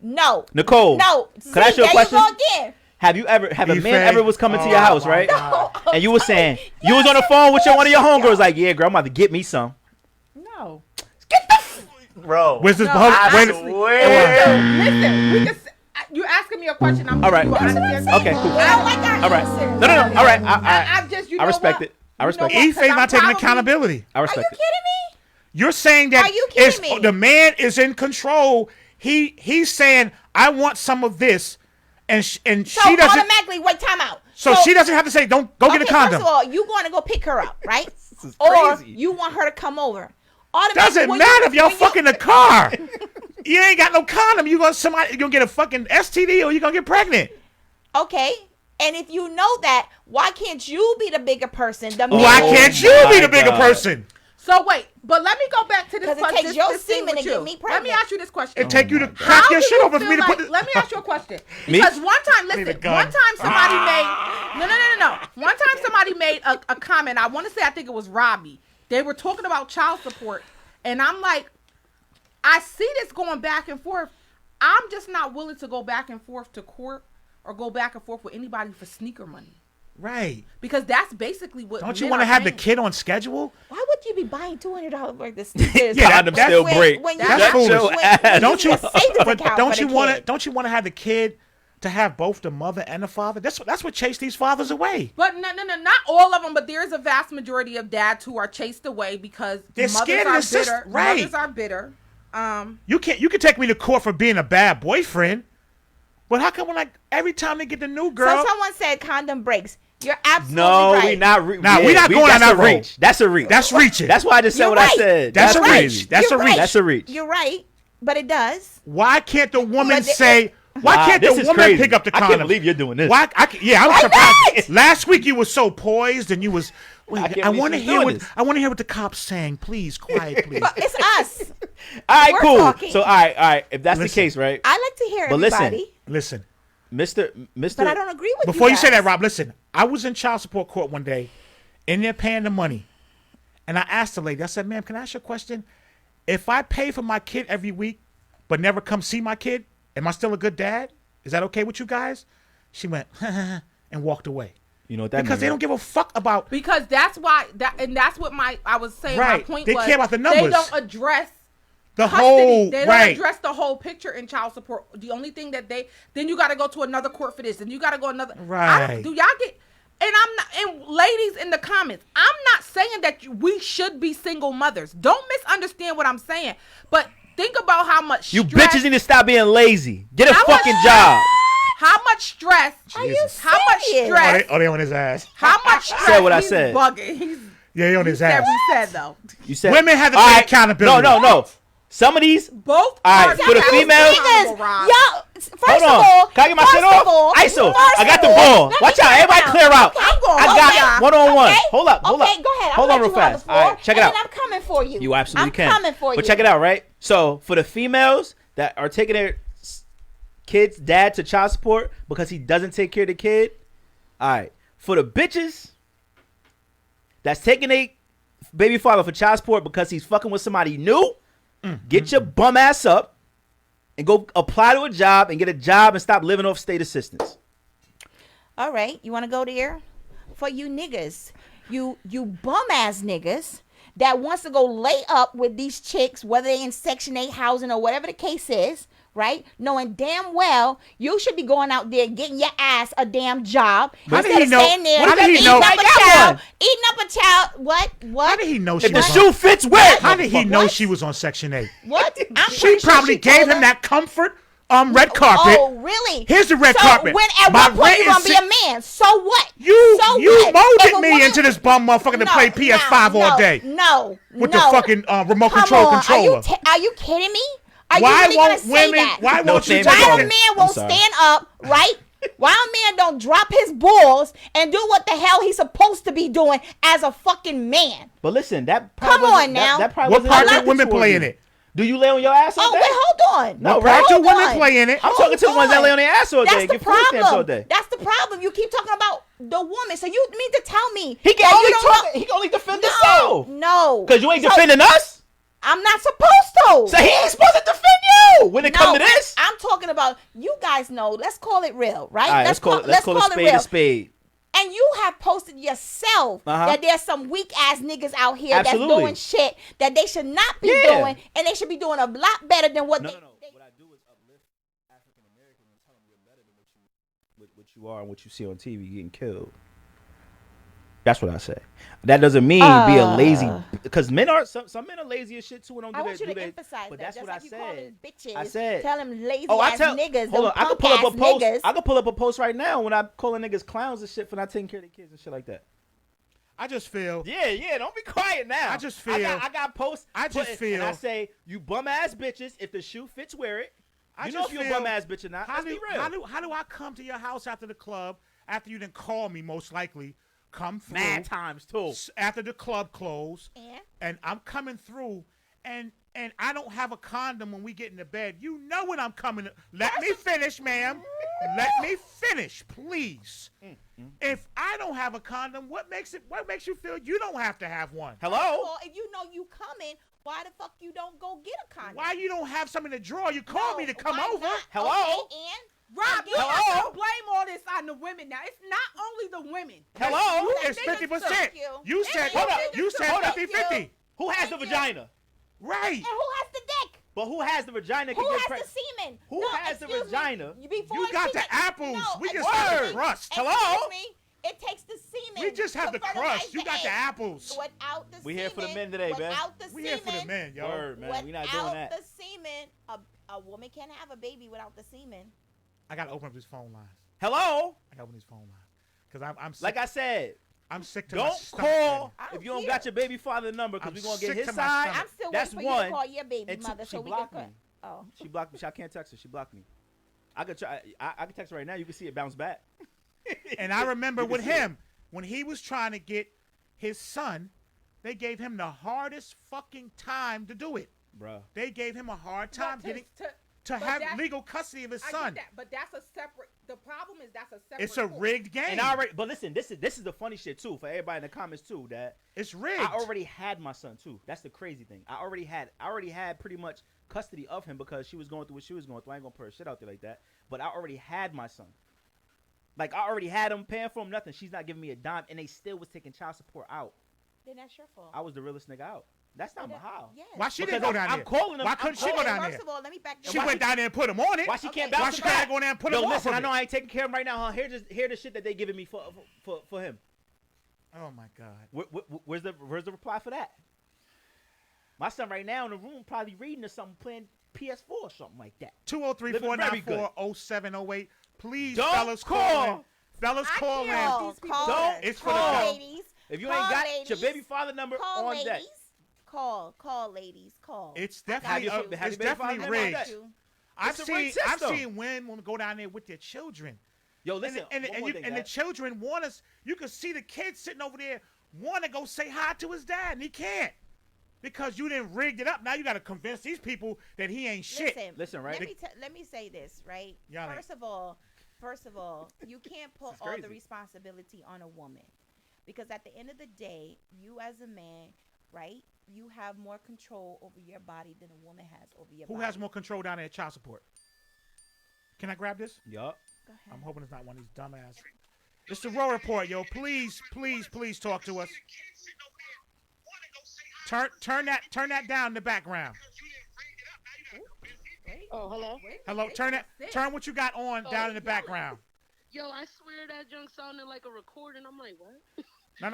No. Nicole, No. could I ask you a there question? You go again. Have a Ife. man ever was coming to your Oh house, my right? God. And you were saying you was on the phone with one of your homegirls, like, "Yeah, girl, I'm about to get me some." No. Bro, Where's this? No, hold- I wait, honestly- swear. Listen, we just you're asking me a question. I'm All right. you understand? Okay, cool. You don't like our All right. answers. No. All right. I just you I know respect what? it. I You respect know it. what? Ife's 'Cause I'm not taking probably- accountability. I Are you respect kidding it. me? You're saying that Are you kidding it's, me? the man is in control. He's saying, "I want some of this," and So she doesn't. automatically, wait, time out. So she doesn't have to say, "Don't go get a Okay, condom." First of all, you going to go pick her up, right? is Or crazy. you want her to come over. Automatically, Doesn't when matter you- if y'all when you- fucking the car. You ain't got no condom. You gonna get a fucking STD or you gonna get pregnant. Okay. And if you know that, why can't you be the bigger person? The man Why Oh can't you be my the bigger God. person? So wait, but let me go back to this 'Cause it question. takes your this thing semen with to you. get me Let me pregnant. ask you this question. It take you to God. crack How your do shit you open for me to feel put like- this. Let me ask you a question. Me? Because one time, Need a listen, gun. one time somebody no. One time somebody made a comment. I want to say I think it was Robbie. They were talking about child support, and I'm like, I see this going back and forth. I'm just not willing to go back and forth to court or go back and forth with anybody for sneaker money. Right. Because that's basically what. Don't you men want to are have the paying. kid on schedule? Why would you be buying $200 worth of sneakers? Yeah, Condoms that's- still when- break. when you That's got- foolish. when Don't you? need a savings But account don't for you the want to? kid. Don't you want to have the kid to have both the mother and the father? That's what chased these fathers away. But no, not all of them. But there is a vast majority of dads who are chased away because They're mothers scared of are the system, bitter. right. Mothers are bitter. You can take me to court for being a bad boyfriend, but how come every time they get the new girl? So someone said condom breaks. You're absolutely No, right. we not. Nah, we not going that's down that a road. reach. That's a reach. That's reaching. That's why I just said You're what right. I said. That's a reach. crazy. That's You're a reach. right. That's a reach. You're right, but it does. Why can't the woman But the- say? Why Wow, can't this the is woman crazy. pick up the I condom? can't believe you're doing this. Why? I'm Why surprised. not? Last week you were so poised and you was. Wait, can't I believe want to she's hear doing what this. I want to hear what the cops saying. Please, quiet, please. But it's us. All right, We're cool. talking. So, all right. If that's Listen. the case, right, I like to hear But listen. everybody, Listen, Mr. but I don't agree with before you say guys. that, Rob, listen. I was in child support court one day, in there paying the money, and I asked the lady. I said, "Ma'am, can I ask you a question? If I pay for my kid every week, but never come see my kid, am I still a good dad? Is that okay with you guys?" She went and walked away. You know what that Because they means, don't give a fuck about. Because that's why that's what I was saying. Right. My point They was care about the they numbers. don't address The custody. whole They don't right. address the whole picture in child support. The only thing that then you got to go to another court for this, and you got to go another. Right. Do y'all get? And I'm not. And ladies in the comments, I'm not saying that we should be single mothers. Don't misunderstand what I'm saying. But think about how much you stress, bitches need to stop being lazy. Get a How much- fucking job. how much stress. Are you How much serious? stress? They on his ass. How much stress? Said what I he's said. Bugging. He's Yeah, he on his said ass. what he said though. You said Women have to All take accountability. No. Some of these. Both. All right, parties for the have females- accountable, Niggas, Rob. y'all. First Hold of on. all, Can I get my first shit of off? all- ISO. first I got of the all, ball. let me Watch out. calm Everybody down. clear out. Okay. I'm going I home, got y'all. it. One-on-one. Okay. Hold up. Okay, go ahead. Hold I'll on let real you on the fast. floor, All right, check it and out. then I'm coming for you. You absolutely I'm can. coming for you. But check it out, right? So for the females that are taking their kids' dad to child support because he doesn't take care of the kid. All right. For the bitches that's taking a baby father for child support because he's fucking with somebody new, get your bum ass up and go apply to a job and get a job and stop living off state assistance. All right, you want to go there? For you niggas, you bum ass niggas that wants to go lay up with these chicks, whether they in Section 8 housing or whatever the case is, right? Knowing damn well you should be going out there getting your ass a damn job. How did instead he of know? staying there How did he eating know? up a I got child. one. Eating up a child. What? How did he know she If the was shoe on? fits, wear it. How did he know What? she was on Section 8? What? I'm She pretty sure probably gave told him her- that comfort red carpet. Oh, really? Here's the red so carpet. When at My what point you rent gonna is be a man? So what? You so you what? If molded a me woman- into this bum motherfucker to play PS5 all day No, with no. the fucking remote Come control on, controller. Are you kidding me? Are Why you really won't gonna say women? that? Why No, won't you baby, take Why on a it? man won't sorry. stand up, right? Why a man don't drop his balls and do what the hell he's supposed to be doing as a fucking man? But listen, that Come probably on wasn't- now. That probably What wasn't part directed do women towards play you. in it? Do you lay on your ass all Oh, day? wait, hold on. No, What right? part do Hold women on. play in it? I'm talking to the ones that lay on their ass all day. That's the Get food stamps all problem. day. That's the problem. You keep talking about the woman. So you mean to tell me He can that only you don't talk. know- He can only defend No, himself. no. Cause you ain't So defending us. I'm not supposed to. So he ain't supposed to defend you when it comes to this. I'm talking about you guys know. Let's call it real, right? All right, let's call a spade real. a spade. And you have posted yourself that there's some weak ass niggas out here Absolutely. that's doing shit that they should not be doing, and they should be doing a lot better than what No. they. What I do is uplift African Americans and tell them you're better than what you are and what you see on TV getting killed. That's what I say. That doesn't mean be a lazy, because men are some men are lazy as shit too and don't do I that. want you to emphasize But that. that's Just what like I you call them said. bitches. I said. Tell them lazy Oh, ass niggas. Hold on, them I could pull up a punk-ass post. niggas. I could pull up a post right now when I'm calling niggas clowns and shit for not taking care of their kids and shit like that. I just feel. Yeah, don't be quiet now. I just feel- I got posts. I just feel- And I say, you bum ass bitches, if the shoe fits, wear it. I You know just if you're a feel- bum ass bitch or not. Let's be real. How do I come to your house after the club after you didn't call me? Most likely, come through Mad times too. after the club closed, And? and I'm coming through, and I don't have a condom when we get into bed. You know when I'm coming. Let me finish, ma'am. Let me finish, please. If I don't have a condom, what makes you feel you don't have to have one? Hello. Well, if you know you coming, why the fuck you don't go get a condom? Why you don't have something to draw? You called me to come why over. not? Hello? Okay, and Rob, you Again, have to blame all this on the women now. It's not only the women. Hello? It's niggas 50%. suck you. You And said hold up. you said Hold up. 50-50. Who has the Thank you. vagina? Right. and who has the dick? But who has the vagina? Who can get has pregnant? the semen? Who No, has the excuse me. vagina? Before You got she the get- apples. No, We just excuse have the me. crust. Excuse Hello? me. It takes the semen. We just have to the fertilize crust. You got egg. the apples. Without the We semen. here for the men today, man. Without the We semen. here for the men, yo. Word, man. We not doing Without that. the semen, a woman can't have a baby without the semen. I gotta open up these phone lines. Hello? I gotta open these phone lines because I'm sick. Like I said, I'm sick to my don't stomach, call man. I don't if you don't care. got your baby father number because I'm we're going to get sick his to my side. stomach. I'm still That's waiting for you one. to call your baby And two, mother she so we blocked can. me. Oh. She blocked me. I can't text her. She blocked me. I could try. I can text her right now. You can see it bounce back. And I remember You can with see it. him when he was trying to get his son, they gave him the hardest fucking time to do it. Bruh. They gave him a hard time But getting to but have that's- legal custody of his I son. get that, but that's a separate. The problem is that's a separate. It's a court. rigged game. And I already, but listen, this is the funny shit too for everybody in the comments too. That It's rigged. I already had my son too. That's the crazy thing. I already had pretty much custody of him because she was going through what she was going through. I ain't gonna put her shit out there like that. But I already had my son. Like I already had him, paying for him, nothing. She's not giving me a dime, and they still was taking child support out. Then that's your fault. I was the realest nigga out. That's not how. Yes. Why she Because didn't go down I'm there? calling him. Why I'm couldn't she calling go him. down First there? of all, let me back She up. went down there and put him on it. Why she can't Okay. Why bounce she it back? can't go down and put Yo, him off listen, of I it? know I ain't taking care of him right now. Huh? Here's the shit that they giving me for him. Oh my God. Where's the reply for that? My son right now in the room probably reading or something, playing PS4 or something like that. 203-494-0708. Please, Don't fellas, call. call in. Fellas, I call can't in. with Call, these people. call, Don't- It's for the call, call. ladies. If you Call, ain't got ladies. your baby father number Call, on ladies. deck, Call, ladies. Call. It's I got definitely, you. Have you it's been definitely following rigged. that? You. I've It's a rigged system. seen women go down there with their children. yo, listen. and one more thing, the guys. children want us. You can see the kid sitting over there want to go say hi to his dad, and he can't because you didn't rigged it up. Now you got to convince these people that he ain't shit. Listen, right? Let me say this, right? Y'all ain't- First of all, you can't put This is all the crazy. responsibility on a woman, because at the end of the day, you as a man, right? You have more control over your body than a woman has over your Who body. has more control down there at child support? Can I grab this? Yup. Go ahead. I'm hoping it's not one of these dumbass. It's the Raw Report, yo. Please, please, please talk to us. Turn that down in the background. Oh, hello. Hello. Turn what you got on down in the background. Yo, I swear that junk sounded like a recording. I'm like, what? No.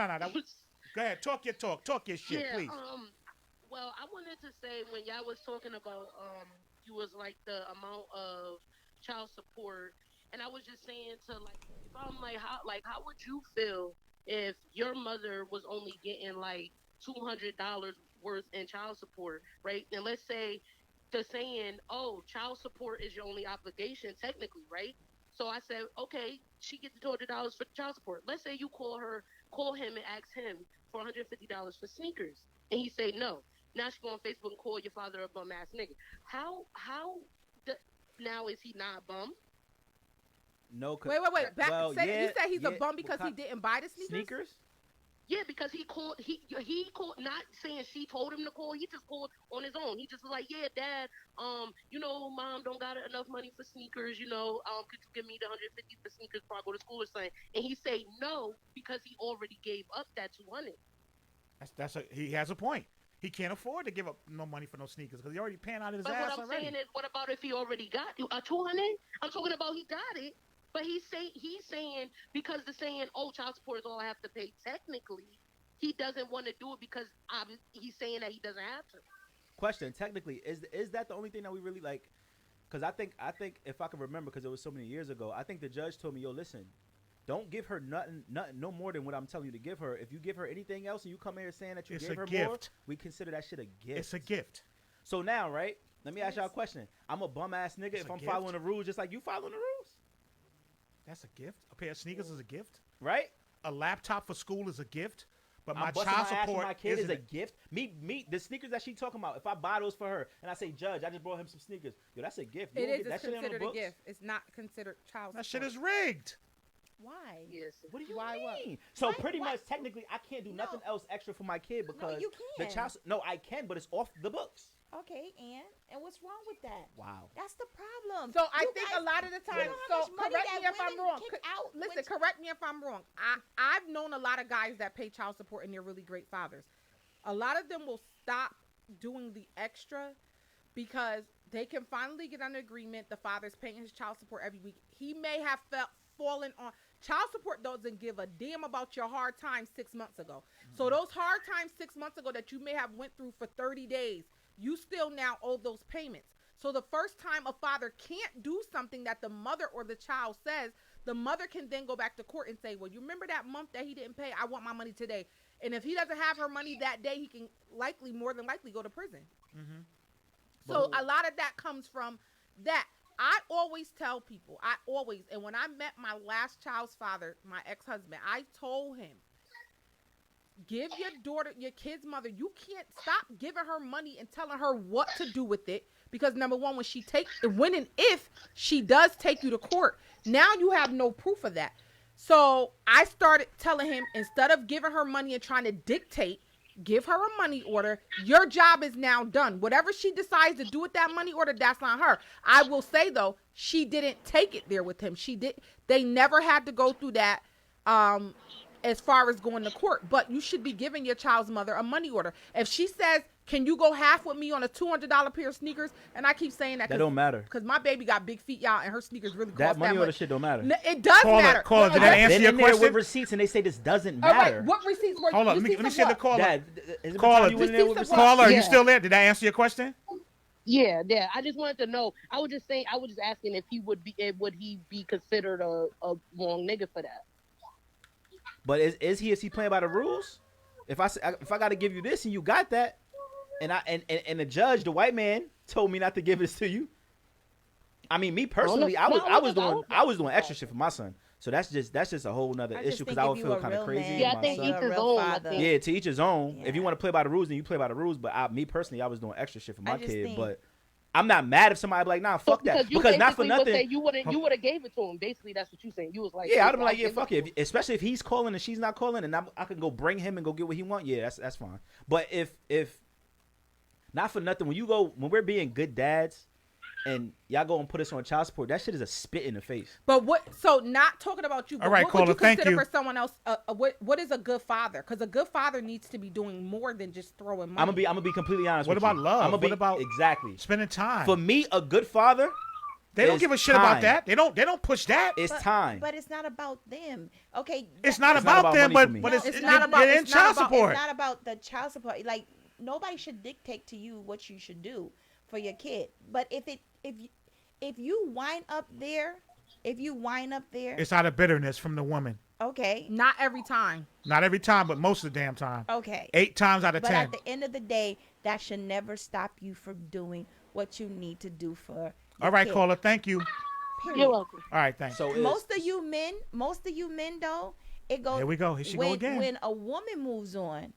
Go ahead. Talk your talk. Talk your shit, Yeah. please. Well, I wanted to say when y'all was talking about you was like the amount of child support, and I was just saying to like, if I'm like, how would you feel if your mother was only getting like $200 worth in child support, right? And let's say the saying, oh, child support is your only obligation, technically, right? So I said, okay, she gets $200 for child support. Let's say you call him and ask him for $150 for sneakers, and he say no. Now she go on Facebook and call your father a bum ass nigga. Now is he not a bum? No. Wait. You said he's a bum because he didn't buy the sneakers? Yeah, because he called. He called. Not saying she told him to call. He just called on his own. He just was like, "Yeah, Dad. Mom don't got enough money for sneakers. Could you give me the $150 for sneakers before I go to school or something?" And he say no because he already gave up that $200. He has a point. He can't afford to give up no money for no sneakers because he already paying out of his ass But what I'm already. saying is, what about if he already got $200? I'm talking about he got it. But he's saying because the saying, oh, child support is all I have to pay. Technically, he doesn't want to do it because he's saying that he doesn't have to. Question: technically, is that the only thing that we really like? Because I think if I can remember, because it was so many years ago, I think the judge told me, yo, listen, don't give her nothing, no more than what I'm telling you to give her. If you give her anything else and you come here saying that you gave her more, we consider that shit a gift. It's a gift. So now, right? Let me ask y'all a question. I'm a bum ass nigga if I'm following the rules just like you following the rules. That's a gift. A pair of sneakers is a gift, right? A laptop for school is a gift. But my child child support support my kid is a gift. Me, the sneakers that she talking about. If I buy those for her and I say, Judge, I just brought him some sneakers. Yo, that's a gift. It is considered a gift. It's not considered child support. That shit is rigged. Why? Yes. What do you mean? So pretty much, technically, I can't do nothing else extra for my kid because you can. the child. No, I can, but it's off the books. Okay, and what's wrong with that? Wow. That's the problem. So I think a lot of the time, correct me if I'm wrong. Listen, correct me if I'm wrong. I've known a lot of guys that pay child support and they're really great fathers. A lot of them will stop doing the extra because they can finally get an agreement. The father's paying his child support every week. He may have fallen on. Child support doesn't give a damn about your hard times 6 months ago. So those hard times 6 months ago that you may have went through for 30 days, you still now owe those payments. So the first time a father can't do something that the mother or the child says, the mother can then go back to court and say, well, you remember that month that he didn't pay? I want my money today. And if he doesn't have her money that day, he can more than likely go to prison. Mm-hmm. So a lot of that comes from that. I always tell people, and when I met my last child's father, my ex-husband, I told him, give your kid's mother, you can't stop giving her money and telling her what to do with it. Because number one, when and if she does take you to court, now you have no proof of that. So I started telling him, instead of giving her money and trying to dictate, give her a money order. Your job is now done. Whatever she decides to do with that money order, that's on her. I will say though, she didn't take it there with him. They never had to go through that as far as going to court. But you should be giving your child's mother a money order. If she says, can you go half with me on a $200 pair of sneakers? And I keep saying that. That don't matter. Because my baby got big feet, y'all, and her sneakers really cost that money that order much. shit don't matter. It does matter. Caller, did I answer your question? With receipts and they say this doesn't matter. All right, what receipts were? Hold on, let me see the caller. Dad, caller, are you still there? Did I answer your question? Yeah. I just wanted to know. I was just asking if would he be considered a wrong nigga for that? But is he playing by the rules? If I got to give you this and you got that, and the judge, the white man, told me not to give this to you. I mean, me personally, I was doing extra shit for my son. So that's just a whole nother issue because I would feel kind of crazy. Yeah, I think each his own. Yeah, to each his own. Yeah. If you want to play by the rules, then you play by the rules. But me personally, I was doing extra shit for my kid. think- But I'm not mad if somebody be like, nah, fuck that. Because not for nothing. You would have gave it to him. Basically, that's what you saying. You was like, yeah, I'd have been like, yeah, fuck it. Especially if he's calling and she's not calling, and I can go bring him and go get what he want. Yeah, that's fine. But if not for nothing, when we're being good dads, and y'all go and put us on child support, that shit is a spit in the face. But what? So not talking about you. But All right, what would caller, you thank consider you. for someone else? What is a good father? Because a good father needs to be doing more than just throwing money. I'm gonna be completely honest. What with about you. love? I'm gonna be What about exactly spending time? for me. A good father. They don't is give a shit time. about that. They don't push that. It's But- time. But it's not about them. Okay. It's not It's not about about them, money for but me. but No, it's it's not about- they're in it's not child about- support. It's not about the child support. Like nobody should dictate to you what you should do for your kid. But if you wind up there, It's out of bitterness from the woman. okay, Not every time. Not every time, but most of the damn time. okay. 8 times out of But 10. at the end of the day, that should never stop you from doing what you need to do for your All right, kid. caller. Thank you. Period. You're welcome. All right, thanks. So Most of you men though, it goes. Here we go. Here she go again. When a woman moves on,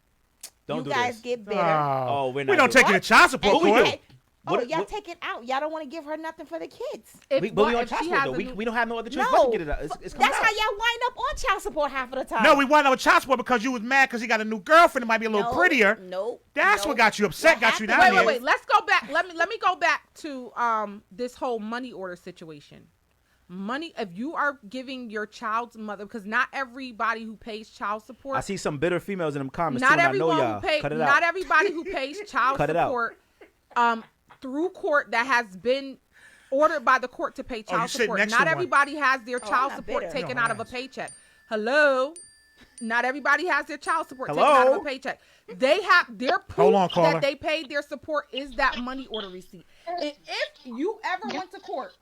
don't you do guys this. get bitter. Oh, we're we not don't doing take you to What? child support And we court. do? okay, What- y'all what- take it out. Y'all don't want to give her nothing for the kids. If, But we what on if child she support has though. a new- We don't have no other choice but No, to get it out. It's coming that's out. how y'all wind up on child support half of the time. No, we wanted with child support because you was mad because he got a new girlfriend that might be a little prettier. Nope. That's what got you upset, got you down Wait, there. wait. Let's go back. Let me go back to this whole money order situation. Money, if you are giving your child's mother, because not everybody who pays child support, I see some bitter females in them comments not too, and I know everyone y'all. who pays, Cut it not out. everybody who pays child Cut it out. support, through court that has been ordered by the court to pay you child sit support. next Not to one. everybody has their I'm child not support bitter. taken No, out of a nice. paycheck. Hello. Not everybody has their child support taken out of Hello? a paycheck. They have their proof Hold on, caller. that they paid their support is that money order receipt. And if you ever went to court,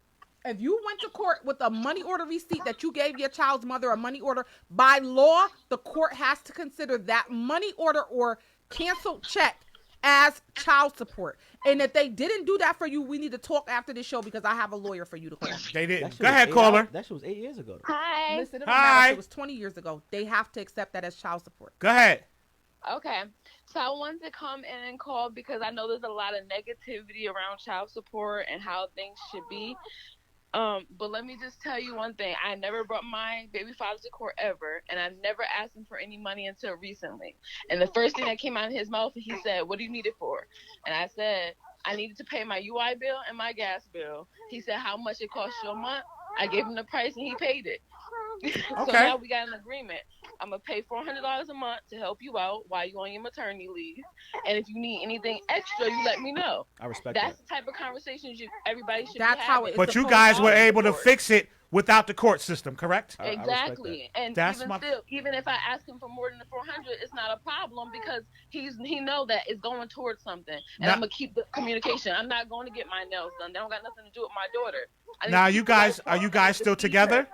if you went to court with a money order receipt that you gave your child's mother a money order, by law, the court has to consider that money order or canceled check as child support. And if they didn't do that for you, we need to talk after this show because I have a lawyer for you to call. They That didn't. shit Go was ahead, 8 caller. hours- That shit was 8 years ago. Though. Hi. Listen, it don't Hi. matter if it was 20 years ago. They have to accept that as child support. Go ahead. Okay. So I wanted to come in and call because I know there's a lot of negativity around child support and how things should be. But let me just tell you one thing. I never brought my baby father to court ever, and I never asked him for any money until recently. And the first thing that came out of his mouth, he said, "What do you need it for?" And I said, "I needed to pay my UI bill and my gas bill." He said, "How much it costs you a month?" I gave him the price, and he paid it. So Okay. now we got an agreement. I'm going to pay $400 a month to help you out while you're on your maternity leave. And if you need anything extra, you let me know. I respect That's that. the type of conversations everybody should That's be how having. it's But you supposed guys to were be. able to fix it without the court system, correct? I respect Exactly. And That's even my- still, even if I ask him for more than the 400, it's not a problem because he know that it's going towards something. And Now- I'm going to keep the communication. I'm not going to get my nails done. They don't got nothing to do with my daughter. I need Now, to you keep the right guys, are you phone guys to still feed together? her.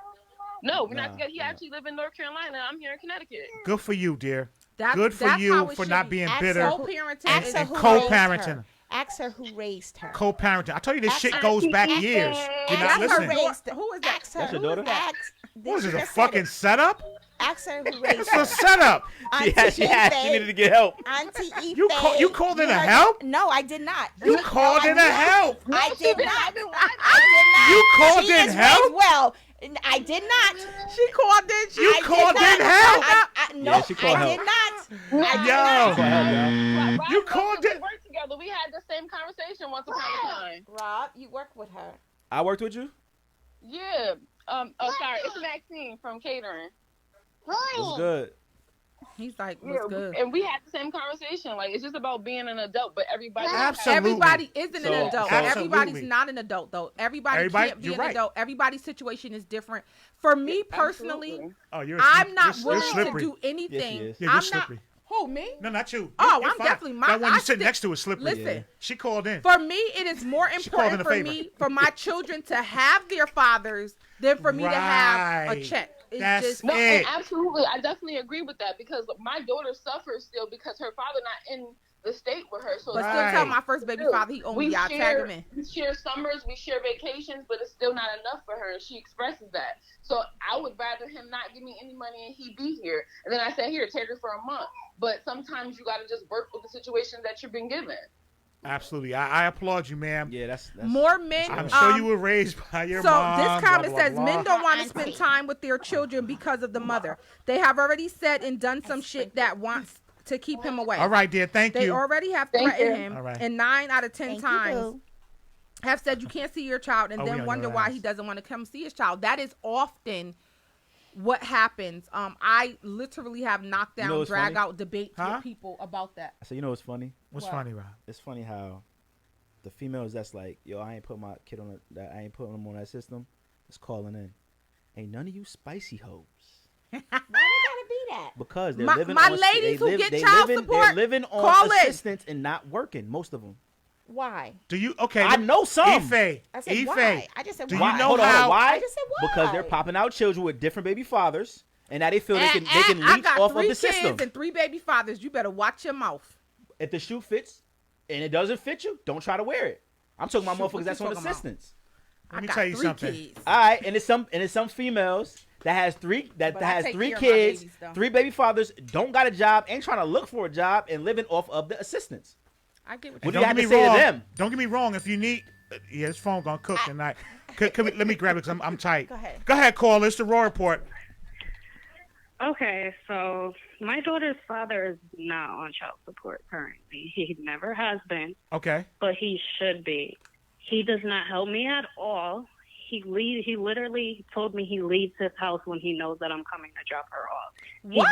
No, we're Nah, not together. He nah. actually live in North Carolina. I'm here in Connecticut. Good for you, dear. That's, Good for that's how you it for should not be. being Ask bitter. her Co-parenting Ask is her and who co-parenting. raised her. Ask her who raised her. Co-parenting. I tell you, this Ask shit her- goes back Ask years. her- You're not Ask her listening. raised. Who is that? Ask her. That's your who daughter? Ask, What is she this, a just said fucking it. setup? Ask her who raised It's her. a setup. Auntie She needed to get help. Auntie Ife. You called in a heard- help? No, I did not. You called in a help. I did not. I did not. You called She in is help? raised well, I did not. She called in. She You I did called not. in help? No, Yeah, she called I help. did not. I did Yo. not. Go ahead, y'all. You called it. it- We worked together. We had the same conversation once upon a time. Rob, you work with her. I worked with you. Yeah. Sorry. It's Maxine from catering. What's good? He's like, Yeah, what's good? and we had the same conversation. Like, it's just about being an adult, but everybody. Absolutely. Everybody isn't So- an adult. Absolutely. Everybody's not an adult though. Everybody can't be you're an right. adult. Everybody's situation is different. For me personally, Absolutely. Oh, you're I'm not you're willing to slippery. do anything. is. Yeah, you're I'm slippery. not. Who, me? No, not you. Oh, You're I'm fine. definitely my- That one I you sit stick- next to is slippery. Listen. Yeah. She called in. For me, it is more called in important a for favor. me, for my children to have their fathers than for me to have a Right. check. It's That's just No, it. and absolutely. I definitely agree with that because my daughter suffers still because her father not in the state with her. So but it's still tell Right. my first baby father he owed me. we Y'all tag share, him in. we share summers, we share vacations, but it's still not enough for her. And she expresses that. So I would rather him not give me any money and he be here. And then I say, here, take her for a month. But sometimes you got to just work with the situation that you've been given. Absolutely. I applaud you, ma'am. Yeah, that's More men. I'm sure you were raised by your So mom. this blah, comment blah, says blah. men don't want to Auntie. spend time with their children because of the mother. They have already said and done some shit that wants to keep him away. All right, dear. Thank They you. already have Thank threatened you. him, All right. and 9 out of 10 Thank you, times boo. have said you can't see your child and Oh, we then on wonder your why ass. he doesn't want to come see his child. That is often what happens. I literally have knocked down, You know what's drag funny? out debates Huh? with people about that. I said, you know what's funny? What's What? funny, Rob? It's funny how the females that's like, yo, I ain't put my kid on that. I ain't putting them on that system. Is calling in. Ain't none of you spicy hoes. Why they gotta be that? Because they're My- living my on ladies who get they child living, support, they're living on call in. assistance and not working. Most of them. Why? Do you okay? I know some. Ife. I said Ife. why. I just said Do why. you know Hold on, how? why? I just said why. Because they're popping out children with different baby fathers, and now they feel they can I leech got off 3 of the kids system. and 3 baby fathers. You better watch your mouth. If the shoe fits and it doesn't fit you, don't try to wear it. I'm talking about Shoot, what motherfuckers you that's on talking about? assistance. Let me I got tell you 3 something. kids. All right, and it's some females that has three But I has take 3 care of my kids, babies, though. 3 baby fathers, don't got a job, ain't trying to look for a job, and living off of the assistance. I get what What you do you have to say to them? Don't get me wrong. If you need, yeah, this phone gonna cook tonight. Let me grab it because I'm tight. Go ahead. Go ahead, call. It's the Raw Report. Okay, so my daughter's father is not on child support currently. He never has been, Okay. but he should be. He does not help me at all. He literally told me he leaves his house when he knows that I'm coming to drop her off. What?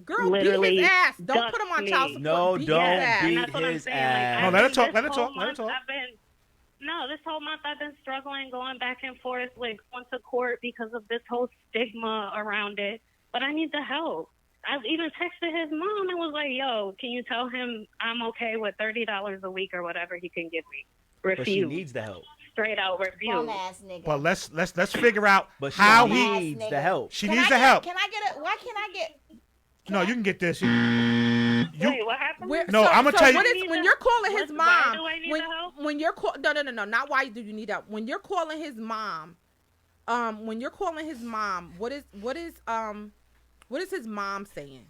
Girl, beat literally his ass. Don't ducked put him on me. child support. No, beat don't his ass. beat And that's what I'm his saying. ass. No, let her talk, this let her whole talk, let her month talk. this whole month I've been struggling, going back and forth, like going to court because of this whole stigma around it. But I need the help. I've even texted his mom and was like, yo, can you tell him I'm okay with $30 a week or whatever he can give me? But she Refuse. needs the help. Straight out refuse. Bum ass nigga. But let's figure out But she how Bum he. ass needs nigga. the help. She Can needs I the get- help. Can I get a? Why can I get? No, you can get this. Wait, what happened? No, I'ma tell you- What is, when you're calling his Why mom, do I need when, the help? when you're no, not why do you need help. When you're calling his mom, when you're calling his mom, what is his mom saying?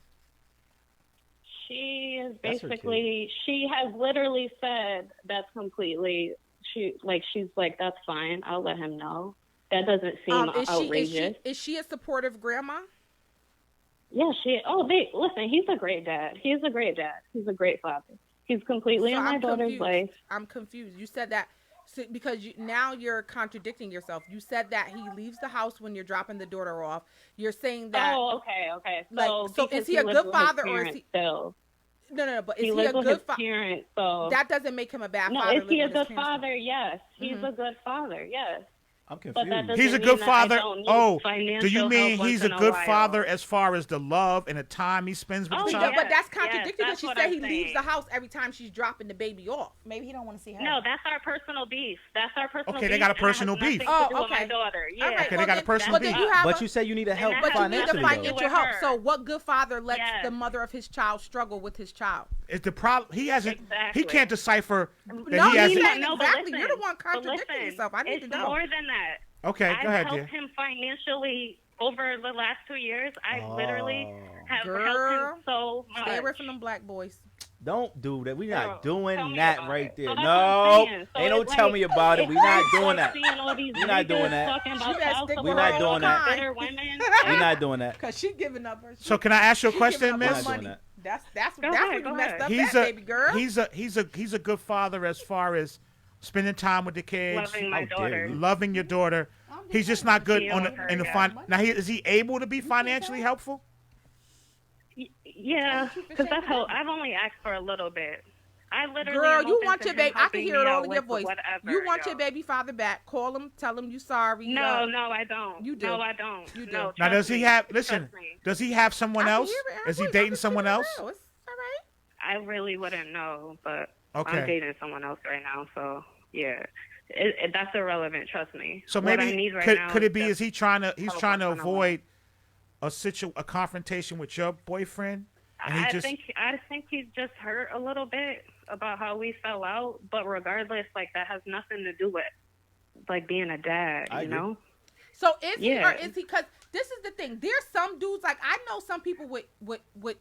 She is That's her basically, she has literally said that's completely, she's like, that's fine. I'll let him know. That doesn't seem outrageous. Is she a supportive grandma? Yeah, listen, he's a great dad. He's a great dad. He's a great father. He's completely So in my I'm daughter's confused. life. I'm confused. You said that because now you're contradicting yourself. You said that he leaves the house when you're dropping the daughter off. You're saying that. Oh, okay. So because is he a lives good with his father or is parents he? still? No. But is He he lives a with good his father? parents, so. That doesn't make him a bad No, father. is he a living with his good parents. father? Yes. He's a good father, yes. I'm But that confused. doesn't He's a mean good that I father. don't need Oh, financial do you mean help once he's a in good while. father as far as the love and the time he spends with Oh, the He child? does, but that's Yes, contradicting because that's she what said I'm he leaves saying. the house every time she's dropping the baby off. Maybe he don't want to see her. No, that's our personal beef. That's our personal Okay, beef. they got a and it has personal beef. nothing Oh, to do with okay. my daughter. Yeah. All right, Okay, they well got a then- personal but then beef. you have But a- you said you need a help that But you need the financially, though. financial with help. her. So what good father lets Yes. the mother of his child struggle with his child? It's the problem. He hasn't. Exactly. He can't decipher that No, he he's hasn't. saying but exactly. listen, You're the one but contradicting listen, yourself. I need it's to know. more than that. Okay, I've go ahead, helped dear. him financially over the last 2 years. I literally have Girl, helped him so much. Stay away from them black boys. Don't do that. We're Girl, not tell doing me that about right it. there. So that's No, what I'm saying. So ain't no it's tell like- me about it. We're it's not like doing that. seeing all these We're not doing niggas that. Talking about She better child stick support with We're not her doing own that. kind. bitter women. We're not doing that. Cause she giving up her. So can I ask you a she question, giving up her Miss? We're not money. doing That's Go where ahead, you go messed ahead. up He's at, a baby girl. he's a good father as far as spending time with the kids, Loving my How dare daughter. you. loving your daughter. He's just not good Deal on with the, her, in the yeah. fin. Now, is he able to be financially helpful? Yeah, because that's how I've only asked for a little bit. I literally Girl, am you open want to your him baby. I can helping hear it me all out in your with voice. whatever, You want yo. your baby father back. Call him. Tell him you sorry. No, no, I don't. You do. No, I don't. You do. No, Now, trust does he me. have? Listen, Trust me. does he have someone I can else? hear it in her Is he voice. dating I'm just someone keeping it else? real. It's all right. I really wouldn't know, but Okay. I'm dating someone else right now, so yeah, that's irrelevant. Trust me. So What I maybe need right could now could it be? just Is he trying to? He's help trying to once in a avoid a confrontation with your boyfriend, and he I just. think he's just hurt a little bit about how we fell out, but regardless, like that has nothing to do with like being a dad, I you agree. know? So is he or Yeah. is he? Because this is the thing. There's some dudes like I know some people with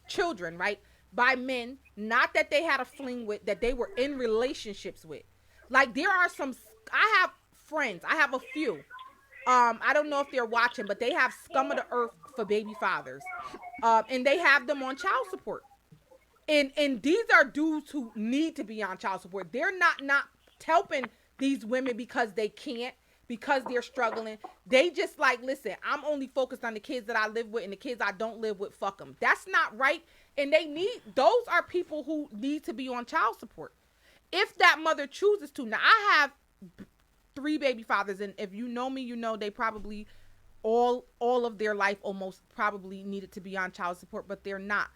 children, right? By men, not that they had a fling with, that they were in relationships with. Like there are some. I have friends. I have a few. I don't know if they're watching, but they have scum of the earth for baby fathers, and they have them on child support. And these are dudes who need to be on child support. They're not helping these women because they can't, because they're struggling. They just like, listen, I'm only focused on the kids that I live with, and the kids I don't live with, fuck them. That's not right. And those are people who need to be on child support. If that mother chooses to. Now, I have 3 baby fathers, and if you know me, you know they probably all of their life almost probably needed to be on child support, but they're not.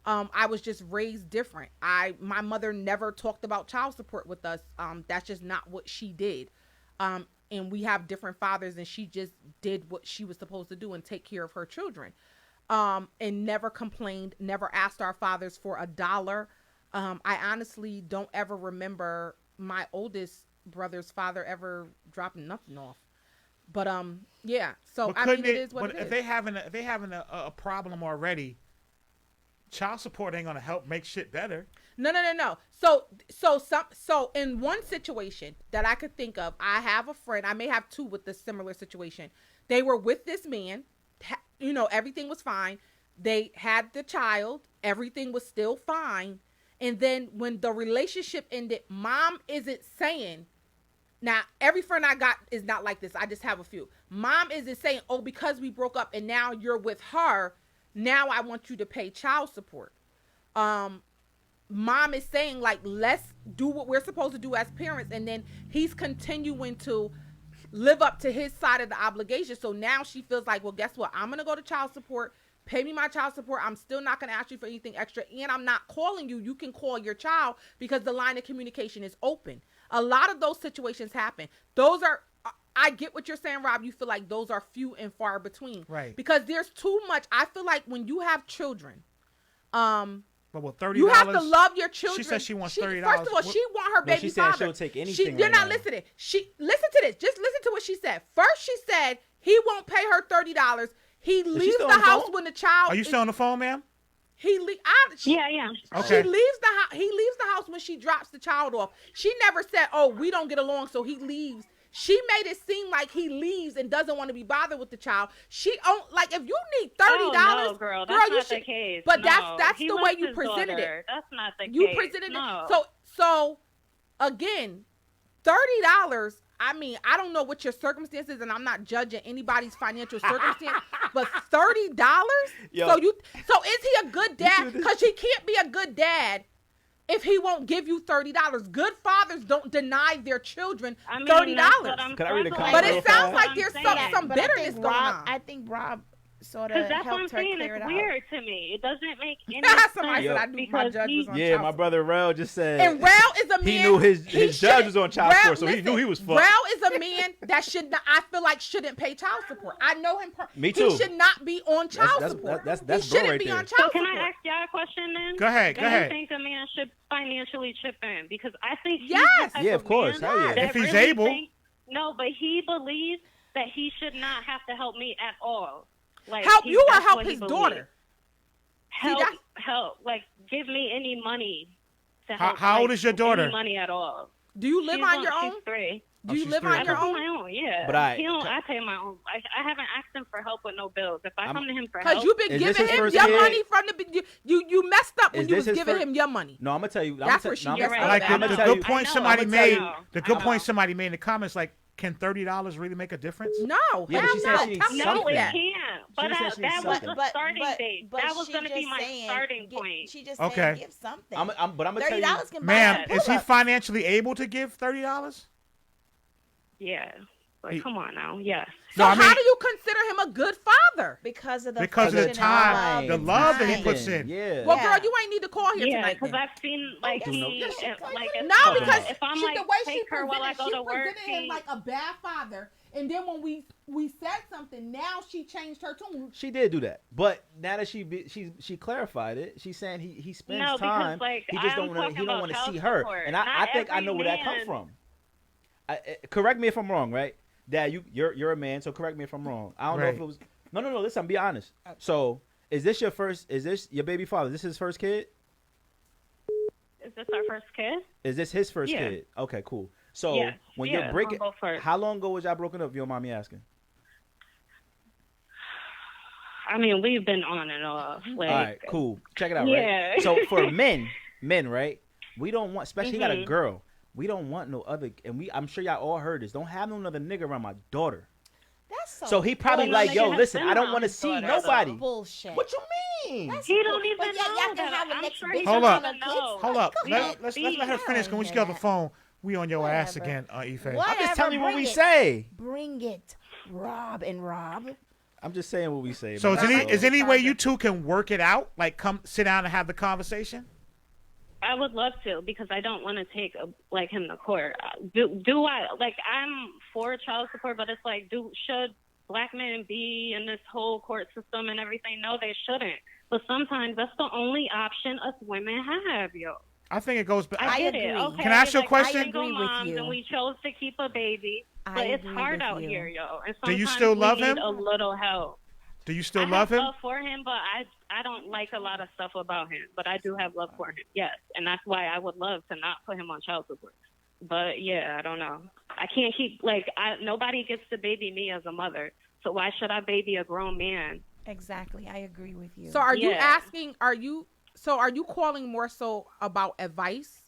I was just raised different. My mother never talked about child support with us. That's just not what she did. And we have different fathers, and she just did what she was supposed to do and take care of her children. And never complained, never asked our fathers for $1. I honestly don't ever remember my oldest brother's father ever dropping nothing off. But yeah. So But I mean, couldn't it is what it if is. they having a problem already, child support ain't gonna help make shit better. No. So in one situation that I could think of, I have a friend. I may have 2 with this similar situation. They were with this man. Everything was fine. They had the child. Everything was still fine. And then when the relationship ended, mom isn't saying. Now, every friend I got is not like this. I just have a few. Mom isn't saying, oh, because we broke up and now you're with her, now I want you to pay child support. Mom is saying, like, let's do what we're supposed to do as parents. And then he's continuing to live up to his side of the obligation. So now she feels like, well, guess what? I'm going to go to child support. Pay me my child support. I'm still not going to ask you for anything extra. And I'm not calling you. You can call your child because the line of communication is open. A lot of those situations happen. I get what you're saying, Rob. You feel like those are few and far between. Right. Because there's too much. I feel like when you have children, But with $30, you have to love your children. She says she wants $30. First of all, she want her baby she father. said she'll take anything. You're right not now. listening. Listen to this. Just listen to what she said. First, she said he won't pay her $30. He leaves still the on the house phone? when the child. Are you still on the phone, ma'am? Yeah. Okay. He leaves the house. He leaves the house when she drops the child off. She never said, "Oh, we don't get along," so he leaves. She made it seem like he leaves and doesn't want to be bothered with the child. Like, if you need $30, Oh, no, girl, that's you not should. the case. But No, that's he the way loves you his presented daughter. it. That's not the You case. presented No. it. So again, $30. I mean, I don't know what your circumstances, and I'm not judging anybody's financial circumstance, but $30. Yo. So is he a good dad? Because he can't be a good dad if he won't give you $30. Good fathers don't deny their children $30. Can I read a comment? But it real sounds fast? like there's some But I bitterness think going Rob, on. I think Rob sort of Because that's what I'm helped her saying. clear it It's out. weird to me. It doesn't make any Somebody sense. said I knew my because judge was on Yeah, child my support. brother Rel just said. And Rel is a man. He knew his judge was on child Rel- support, so he listen, knew he was fucked. Rel is a man that should not. I feel like shouldn't pay child support. I know him. Me too. He should not be on child That's- support. that's he bro shouldn't right be there. on So child can support. I ask y'all a question then? Go ahead. Do you think a man should financially chip in? Because I think he's Yes. the type Yeah, of course. man Hell yeah. that If he's really able. No, but he believes that he should not have to help me at all. Like Help you or that's help what he his believes. daughter? Help. Like, give me any money to How- help. how old like, is your daughter? Any money at all. Do you live on your own? She's 3. Do you she's live 3. on I your live on own? my own, yeah. But I- I pay my own. I haven't asked him for help with no bills. If I come to him for Because help, you've been Is this giving his him first your kid? money from the you messed up when Is you this was his giving first- him your money. No, I'm gonna tell you. That's where she You're messed right. up. Like I'm the gonna good tell you- point I know, somebody I'm gonna made. tell you. The good I point know. somebody made in the comments, like, can $30 really make a difference? No, Yeah, but hell she said no. she needs Tell me no, something. it that. can't. But just said she needs that was something. the starting date. That was she going to be just my saying, starting point. She just Okay. saying, give something. But I'm gonna tell you. $30 can buy Ma'am, some is he pull-ups. financially able to give $30? Yeah. Like, He- come on now. Yes. So No, I mean- how do you consider him a good father? because of the Because of the affection and time, the love that he time. puts in. Yeah. Well, Yeah. girl, you ain't need to call here Yeah, tonight. because then. I've seen, like, no. he, Yes, like, No, if, because if I'm, she, like, the way she take her while I go to work, presented him like a bad father, and then when we said something, now she changed her tune. She did do that, but now that she clarified it, she's saying he spends No, because, time. like, He just I'm don't want talking to. He don't about want to see child her, support. and Not I think I every know where that comes man- from. Correct me if I'm wrong, right? Dad, you're a man, so correct me if I'm wrong. I don't know if Right. it was. No. Listen, be honest. So, is this your baby father? Is this his first kid? Is this our first kid? Is this his first Yeah. kid? Okay, cool. So Yeah, when yeah, you're breaking, we'll go first. how long ago was y'all broken up? If you don't mind me asking. I mean, we've been on and off. Like, All right, cool. Check it out, Yeah. right? So for men, right? We don't want, especially he got a Mhm. girl. We don't want no other, and I'm sure y'all all heard this. Don't have no other nigga around my daughter. That's So he probably Well, no like, nigga yo, has listen, been I don't around want to his see daughter, nobody. bullshit. What you mean? He don't even But yeah, know y'all can that. have a I'm next sure bitch he Hold doesn't up. know. Hold up. We Let's don't let her see. finish. When we get off the phone, we on your ass Whatever. again, Ife. What? I'm just telling you what Bring we it. say. Bring it, Rob and Rob. I'm just saying what we say. So man. is any way you two can work it out? Like come sit down and have the conversation? I would love to because I don't want to take like him to court. Do I like? I'm for child support, but it's like, should black men be in this whole court system and everything? No, they shouldn't. But sometimes that's the only option us women have, yo. I think it goes back. I get agree. it. Okay, Can I ask you a like, question? I single I agree with moms you. And we chose to keep a baby, I but it's agree hard with out you. here, yo. And Do you sometimes still love we need him? a little help. Do you still I love have him? love for him, but I don't like a lot of stuff about him. But I do have love for him, yes, and that's why I would love to not put him on child support. But yeah, I don't know. I can't keep nobody gets to baby me as a mother, so why should I baby a grown man? Exactly, I agree with you. So are you Yeah. asking? Are you calling more so about advice?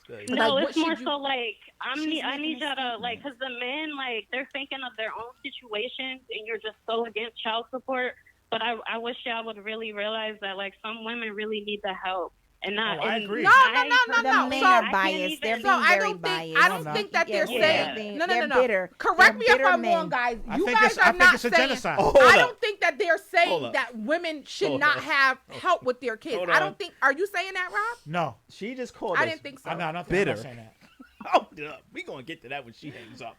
No, Like, it's what more should you- so like I She's need making a y'all to statement. like, cause the men like they're thinking of their own situations, and you're just so against child support. But I wish y'all would really realize that like some women really need the help, and not. Oh, I and agree. No. the no. men So- are I can't biased. even- They're So being I very don't biased. think I don't think that they're Yeah, saying they're no. bitter. Correct me They're if bitter I'm men. wrong, guys. I You think guys it's are I think not it's a saying. genocide. Hold I up. don't think that they're Hold saying up. that women should Hold not up. have help with their kids. Hold I on. don't think. Are you saying that, Rob? No, She just called I us. didn't think so. I'm not Bitter. I'm not saying that. Hold up. We gonna get to that when she hangs up.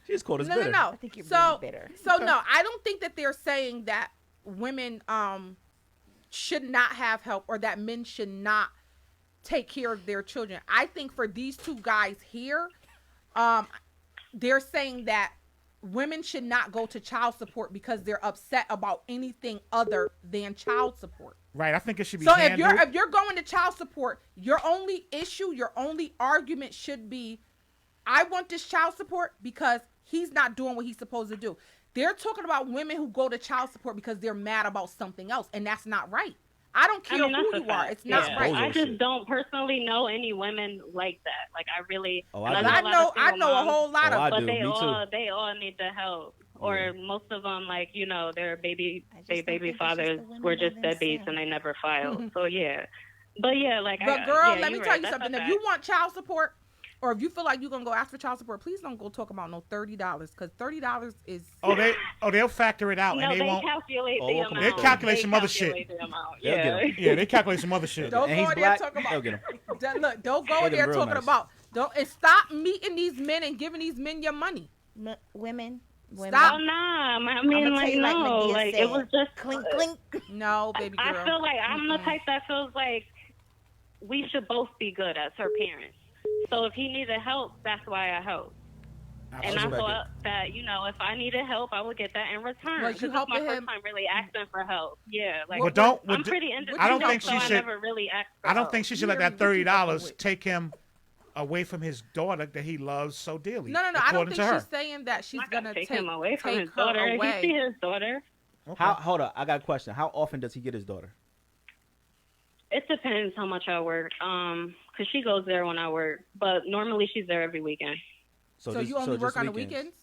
She just called us No. bitter. I think you're So being bitter. So no, I don't think that they're saying that women should not have help or that men should not take care of their children. I think for these two guys here, they're saying that women should not go to child support because they're upset about anything other than child support. Right. I think it should be So handled. if you're going to child support, your only issue, your only argument should be, I want this child support because he's not doing what he's supposed to do. They're talking about women who go to child support because they're mad about something else, and that's not right. I don't care I mean, who that's a you are. fact. It's not Yeah. right. I just Shit. don't personally know any women like that. Like I really. Oh, and I But do. I a lot of know single a moms, whole lot Oh, of I but do. they Me too. they all need the help. Or Yeah. most of them, like their baby I just don't baby think it's just fathers the women were by just deadbeats themselves. and they never filed. So yeah, but yeah, like. But girl, yeah, let me you're tell right. you That's a something. If fact. you want child support, or if you feel like you're gonna go ask for child support, please don't go talk about no $30 because $30 is. They'll factor it out No, and they they won't. calculate Oh, the okay. amount. They calculate some other calculate shit. the amount. They'll get Yeah. 'em. Yeah, they calculate some other shit. Don't And go he's in there black. talking about. They'll get him. Look, don't go in Look at there him real talking nice. about. Don't and stop meeting these men and giving these men your money. Women. Stop. Oh nah, I I'ma mean tell like you like no, Medea like said, it was just clink clink. No, baby girl. I feel like I'm the type that feels like we should both be good as her parents. So if he needed help, that's why I helped. And I Absolutely. thought that, if I needed help, I would get that in return. Was you Because it's my helping first him? time really asking for help. Yeah, like But don't. I'm pretty independent, I don't think so she I should. never really asked for I don't help. think she should let Mary, that what you fucking $30 with? take him away from his daughter that he loves so dearly. No. I don't according think to her. she's saying that she's I'm not gonna take him away from take his her daughter. away. He see his daughter. Okay. Hold up. I got a question. How often does he get his daughter? It depends how much I work. 'Cause she goes there when I work, but normally she's there every weekend. So this- you only just work on the weekends. weekends?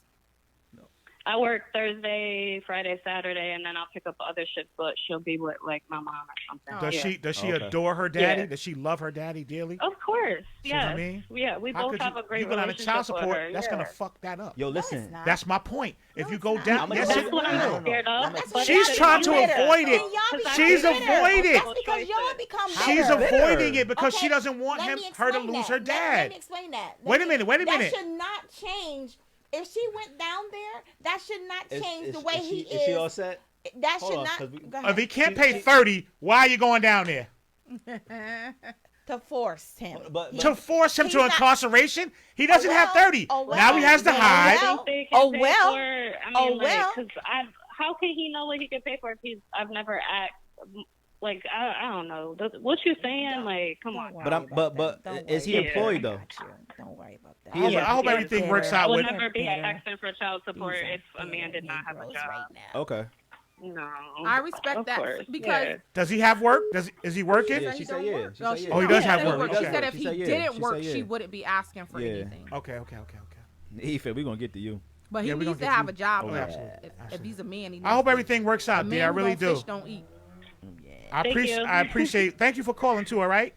I work Thursday, Friday, Saturday, and then I'll pick up other shifts. But she'll be with like my mom or something. Does Yeah. she Okay. adore her daddy? Yeah. Does she love her daddy dearly? Of course, See what I yeah. mean? Yeah, we How both could have a great you go down to relationship child support? with her. That's yeah. gonna fuck that up. Yo, No, it's listen. not. That's my point. If No, you it's go not. down, I'ma yes, tell That's it- what I'm No. scared of. That's but She's it's trying to bitter. avoid it. Then y'all become She's bitter. avoiding. That's because y'all become bitter. she's avoiding it because Okay, she doesn't want let him me her to explain lose that. her Let dad. me explain that. Wait a minute. That should not change. If she went down there, that should not change the way he Is she all is. set? That Hold should on, not. 'cause we- Go If ahead. he can't pay 30, why are you going down there? To force him. But- To force him He's to not- incarceration? He doesn't have 30. Oh, well. Now he has to Oh, hide. well. Think they can Oh, pay well. for it. I mean, Oh, well. Because how can he know what he can pay for if I've never asked? Like I don't know. What you saying? Like, come on. But I'm- but is he employed, though? Don't worry about that. I hope Yeah. everything works I out would with. never be Better. asking for child support These are if a man did not have a Negroes job. right now. Okay. No. I respect Of that course, because yeah. Does he have work? Is he working? Yeah, she said yeah. She said she yeah. Oh, he does said have he work. work. Okay. She said if She he said yeah. didn't She work, said she yeah. wouldn't be asking for Yeah. anything. Okay. Ethan, we gonna get to you. But he Yeah, we needs gonna to get have you. a job. Oh, though. absolutely. If he's a man, he needs I hope to. everything works A out, man dear. I who really don't do. fish don't eat. I Thank appreciate. you. I appreciate. Thank you for calling too. All right.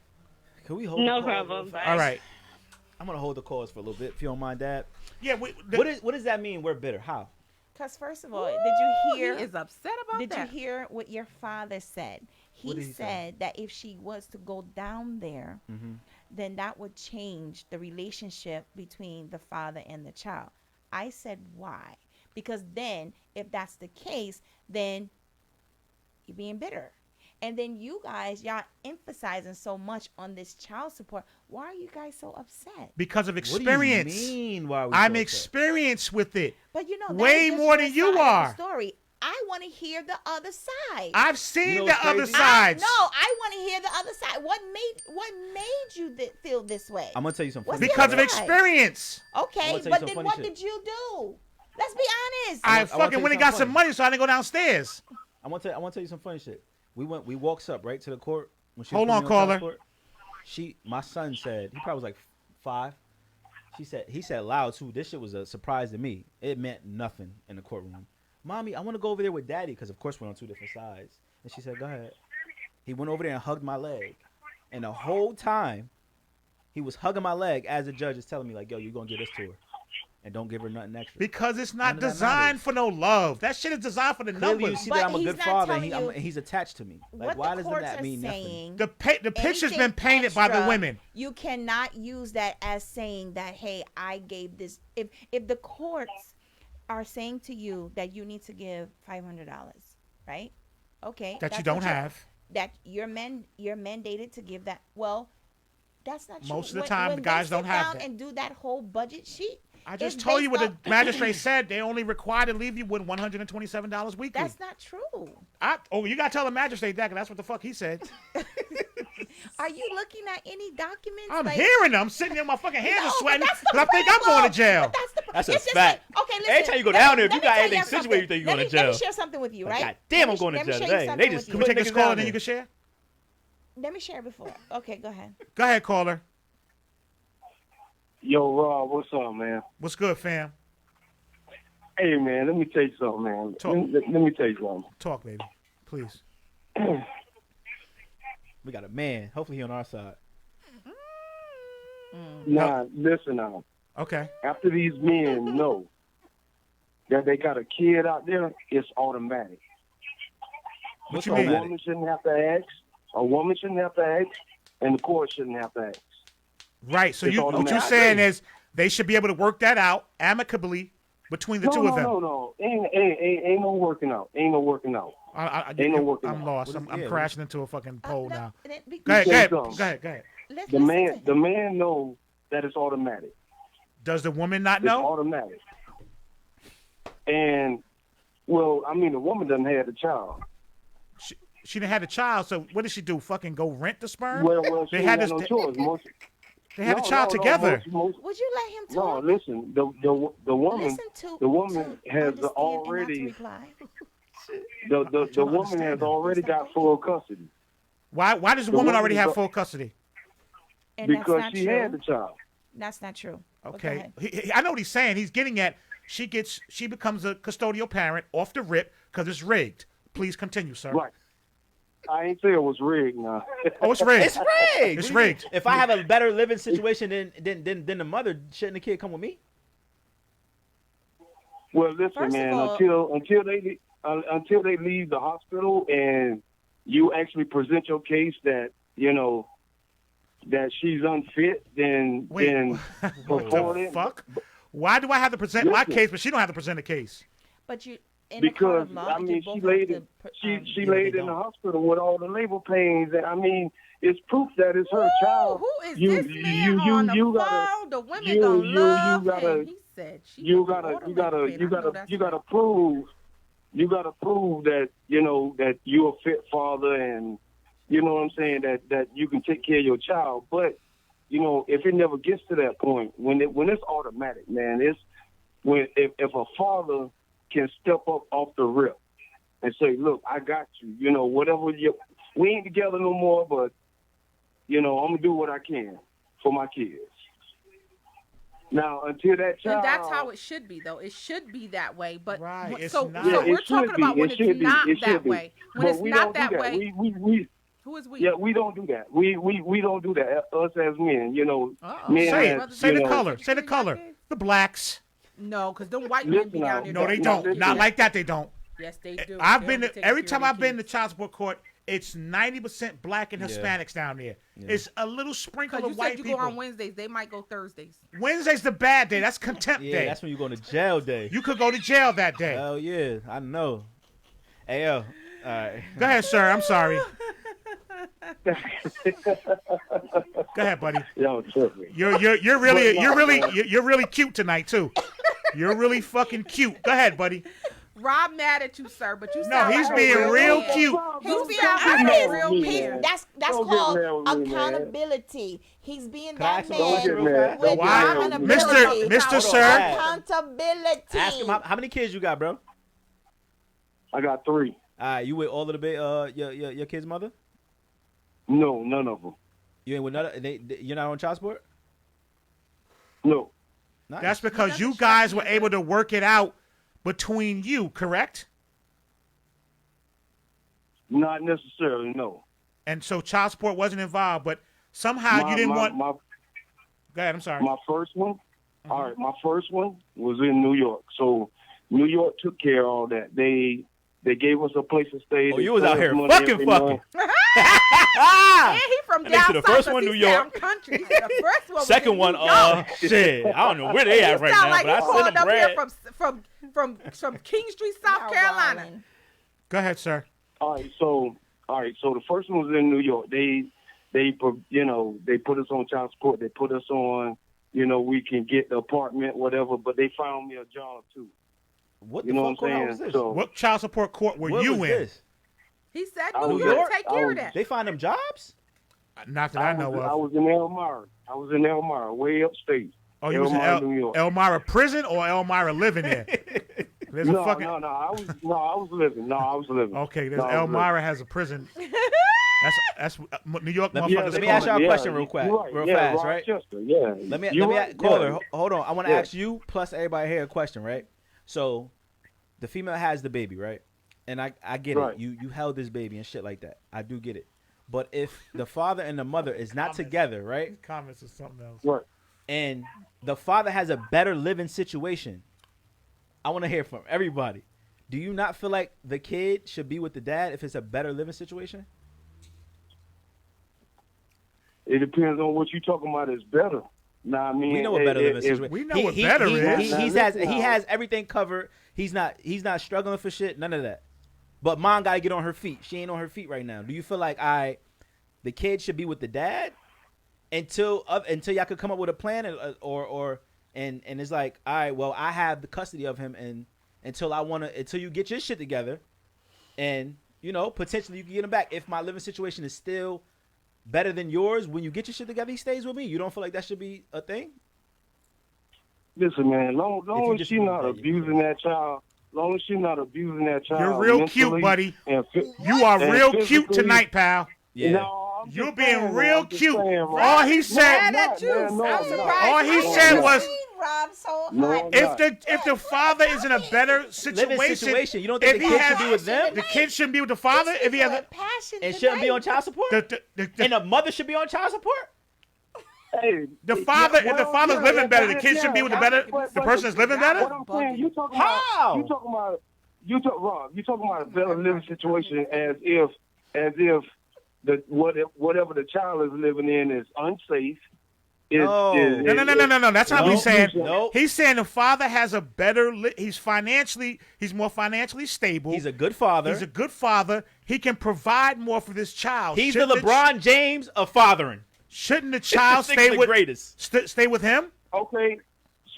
Can we hold? No the calls problem. real fast? Bye. All right. I'm gonna hold the calls for a little bit, if you don't mind, Dad. Yeah. What does that mean? We're bitter? How? Because first of all, did you hear? He is upset about Did that. you hear what your father said? What He did he say? said that if she was to go down there, Mm-hmm. then that would change the relationship between the father and the child. I said, why? Because then, if that's the case, then you're being bitter. And then you guys, y'all emphasizing so much on this child support. Why are you guys so upset? Because of What do experience. you mean? Why are we I'm so upset? experienced with it. But you know, Way that's just more your than you side of the are. Story. I want to hear the other side. I've seen You know the what's other crazy? sides. No, I want to hear the other side. What made you feel this way? I'm gonna tell you something. What's funny. the Because other of side? experience. I'm Okay, gonna tell you but some then funny what shit. did you do? Let's be honest. I wanna tell fucking you went and got something some funny. money so I didn't go downstairs. I want to tell you some funny shit. We walks up right to the court. When she Hold was on, putting me caller. child support. My son said, he probably was like 5. He said loud too. This shit was a surprise to me. It meant nothing in the courtroom. Mommy, I want to go over there with Daddy because of course we're on 2 different sides. And she said, go ahead. He went over there and hugged my leg, and the whole time he was hugging my leg as the judge is telling me like, yo, you're gonna give this to her, and don't give her nothing extra. Because it's None not of that designed matters. for no love. That shit is designed for the Clearly, you numbers. see But that I'm a he's good not father, telling you and he's attached to me. Like, what why the doesn't courts that are mean nothing? saying, The picture's been anything painted by the extra, women. You cannot use that as saying that, hey, I gave this. If the courts are saying to you that you need to give $500, right? Okay. That that's you don't what you're- have. That you're mandated to give that. Well, that's not true. Most of the time, when guys they don't sit have down that. and do that whole budget sheet. I just it's told you what based the on- magistrate said. They only required to leave you with $127 weekly. That's not true. You gotta tell the magistrate that, 'cause that's what the fuck he said. Are you looking at any documents? I'm like, hearing them sitting there, my fucking hands No, are but sweating that's because the I think I'm principle. going to jail. But That's a it's just fact. like- okay, listen. Every time you go let down me- there, if let you me got tell anything something. situated, you think you're going to Let jail. me share something with you, Like, right? God damn, I'm Let me- going to let me jail share you today. something They with just you. Can we take this niggas call down and then you there. can share? Let me share before. Okay, go ahead. Go ahead, caller. Yo, Rob, what's up, man? What's good, fam? Hey, man, let me tell you something, man. Talk. Let me tell you something. Talk, baby. Please. We got a man. Hopefully he on our side. Now, listen now. Okay. After these men know that they got a kid out there, it's automatic. What you A mean? woman shouldn't have to ask. A woman shouldn't have to ask, and the court shouldn't have to ask. Right. So It's what you're automatic. saying is they should be able to work that out amicably between the two of them. No. Ain't no working out. Ain't no working out. Ain't no working I'm out. lost. What is- I'm yeah, crashing into a fucking pole No, now. be- Go ahead. Go say ahead. something. Go ahead. Go ahead. let's The listen to man, the him. man knows that it's automatic. Does the woman not It's know? automatic. And well, I mean, the woman doesn't have the child. She didn't have a child, so what did she do? Fucking go rent the sperm? Well, she They ain't had got this- no choice. They had a No, child no, no, together. most- Would you let him no, talk? listen. The woman, Listen to the woman to has understand already- and not to reply. the trying to woman understand has him. already got full custody Why does the The woman woman already is have a- full custody? And because that's not she true. had the child. That's not true. But go Okay. ahead. I know what he's saying. He's getting at she becomes a custodial parent off the rip because it's rigged. Please continue, sir. Right. I ain't say it was rigged now. Oh, it's rigged. It's rigged. It's What do you mean? rigged. If I have a better living situation than the mother, shouldn't the kid come with me? Well, listen, First of man. all- Until they leave the hospital and you actually present your case that that she's unfit, then Wait. What before the then, fuck? Why do I have to present my Listen. case, but she don't have to present a case? But you in the court because of law, I mean you she both laid have it, to, she Yeah, laid they in the don't. hospital with all the labor pains, and I mean it's proof that it's her Ooh, child. who is You- this man you- on the you phone? gotta- The women you- gonna you love gotta- him. He said she You put the gotta order in the pain. I know that's you right. gotta prove that that you're a fit father, and you know what I'm saying, that you can take care of your child. But if it never gets to that point, when it's automatic, man, it's if a father can step up off the rip and say, look, I got you. You know, whatever we ain't together no more, but, you know, I'm going to do what I can for my kids. Now, until that child... And that's how it should be, though. It should be that way. But Right, it's so not. so Yeah, we're talking about when it's not that way. When But it's we not don't do that way. Who is we? Yeah, we don't do that. We don't do that. Us as men, you know. Uh-oh. Men Say as, it. Say you the know, color. Say the color. The blacks. No, because them white men be down there. No, they doing don't. that. Not like that. They don't. Yes, they do. I've They been only take every care time of I've been to kids. child support court. It's 90% black and Hispanics down there. It's a little sprinkle Because of you white said you people. go on Wednesdays. They might go Thursdays. Wednesday's the bad day. That's contempt Yeah, day. that's when you going to jail day. You could go to jail that day. Hell yeah, I know. Hey yo, all right. Go ahead, sir. I'm sorry. Go ahead, buddy. Yo, tripping. You're really cute tonight too. You're really fucking cute. Go ahead, buddy. Rob mad at you, sir, but you No, sound he's like being a real man. cute. He's Don't being get real mad. man. That's Don't get called mad with me, man. accountability. He's being Can I that ask him a question man real fast? with Why? accountability. Mr. Sir. Accountability. Ask him how many kids you got, bro. I got 3. You with all of the your kid's mother? No, none of them. You ain't with none. You're not on child support. No. Nice. That's because you guys were able to work it out between you, correct? Not necessarily, no. And so child support wasn't involved, but somehow you didn't want. My, Go ahead. I'm sorry. my first one, all right, my first one was in New York. So New York took care of all that. They gave us a place to stay. Oh, They you was paid out us here money fucking every fucking. month. Yeah, he from I down think the south. first 'cause one, he New York. sound country. The first one was Second in one, New York. shit. I don't know where they at right Sound now, like but I you sent called them up bread. here from King Street, South Carolina. Go ahead, sir. All right, so the first one was in New York. They put us on child support. They put us on, we can get the apartment, whatever. But they found me a job too. What the You know fuck what I'm was saying? this? So What child support court were Where you was in? this? He said I New was- York take I care of was- that. They find them jobs? Not that I know I of. was in Elmira. I was in Elmira, way upstate. Oh, you was in Elmira, New York. Elmira prison or Elmira living there? There's No, a fucking. I was living. Okay, there's No, I was Elmira has a prison. That's New York Let motherfuckers. me call ask it. y'all a question real quick, you're real fast, right? Rochester, yeah. Let me You're right, caller, yeah. hold on. I want to Yeah. ask you plus everybody here a question, right? So, the female has the baby, right? And I get Right. it. You held this baby and shit like that. I do get it. But if the father and the mother is not together, right? Comments or something else. Right. And the father has a better living situation, I want to hear from everybody. Do you not feel like the kid should be with the dad if it's a better living situation? It depends on what you're talking about is better. Nah, I mean, We know what better living situation. we know what better is. He has everything covered. He's not struggling for shit. None of that. But mom got to get on her feet. She ain't on her feet right now. Do you feel like the kid should be with the dad until y'all could come up with a plan and it's like, all right, well, I have the custody of him and until you get your shit together, and potentially you can get him back. If my living situation is still better than yours, when you get your shit together, he stays with me. You don't feel like that should be a thing? Listen, man, long you as just she's move not that, abusing that child, long as she's not abusing that child. You're real mentally cute, buddy. and You are and real cute physically- tonight, pal. Yeah. No, I'm You're just being saying, real I'm just cute. saying, All he said, Mad at you. no, I'm no. surprised. all he said was, Rob so No, hot. if the father is in a better Living situation. You don't think if the he kid has- should be with them? the kid shouldn't be with the father. If he has a, passion And shouldn't be on child support? the And the mother should be on child support? Hey, The father, yeah, if the well, father's yeah, living better, the yeah, kid should be with the yeah, better. but- The but- person that's living What better. I'm saying, you talking How? about, Rob, you talking about a better living situation as if whatever the child is living in is unsafe. No. No. That's not what he's saying. No. He's saying the father has a better. He's more financially stable. He's a good father. He's a good father. He can provide more for this child. He's the Shouldn't LeBron James of fathering. Shouldn't the child This nigga's stay the with greatest. stay with him? Okay,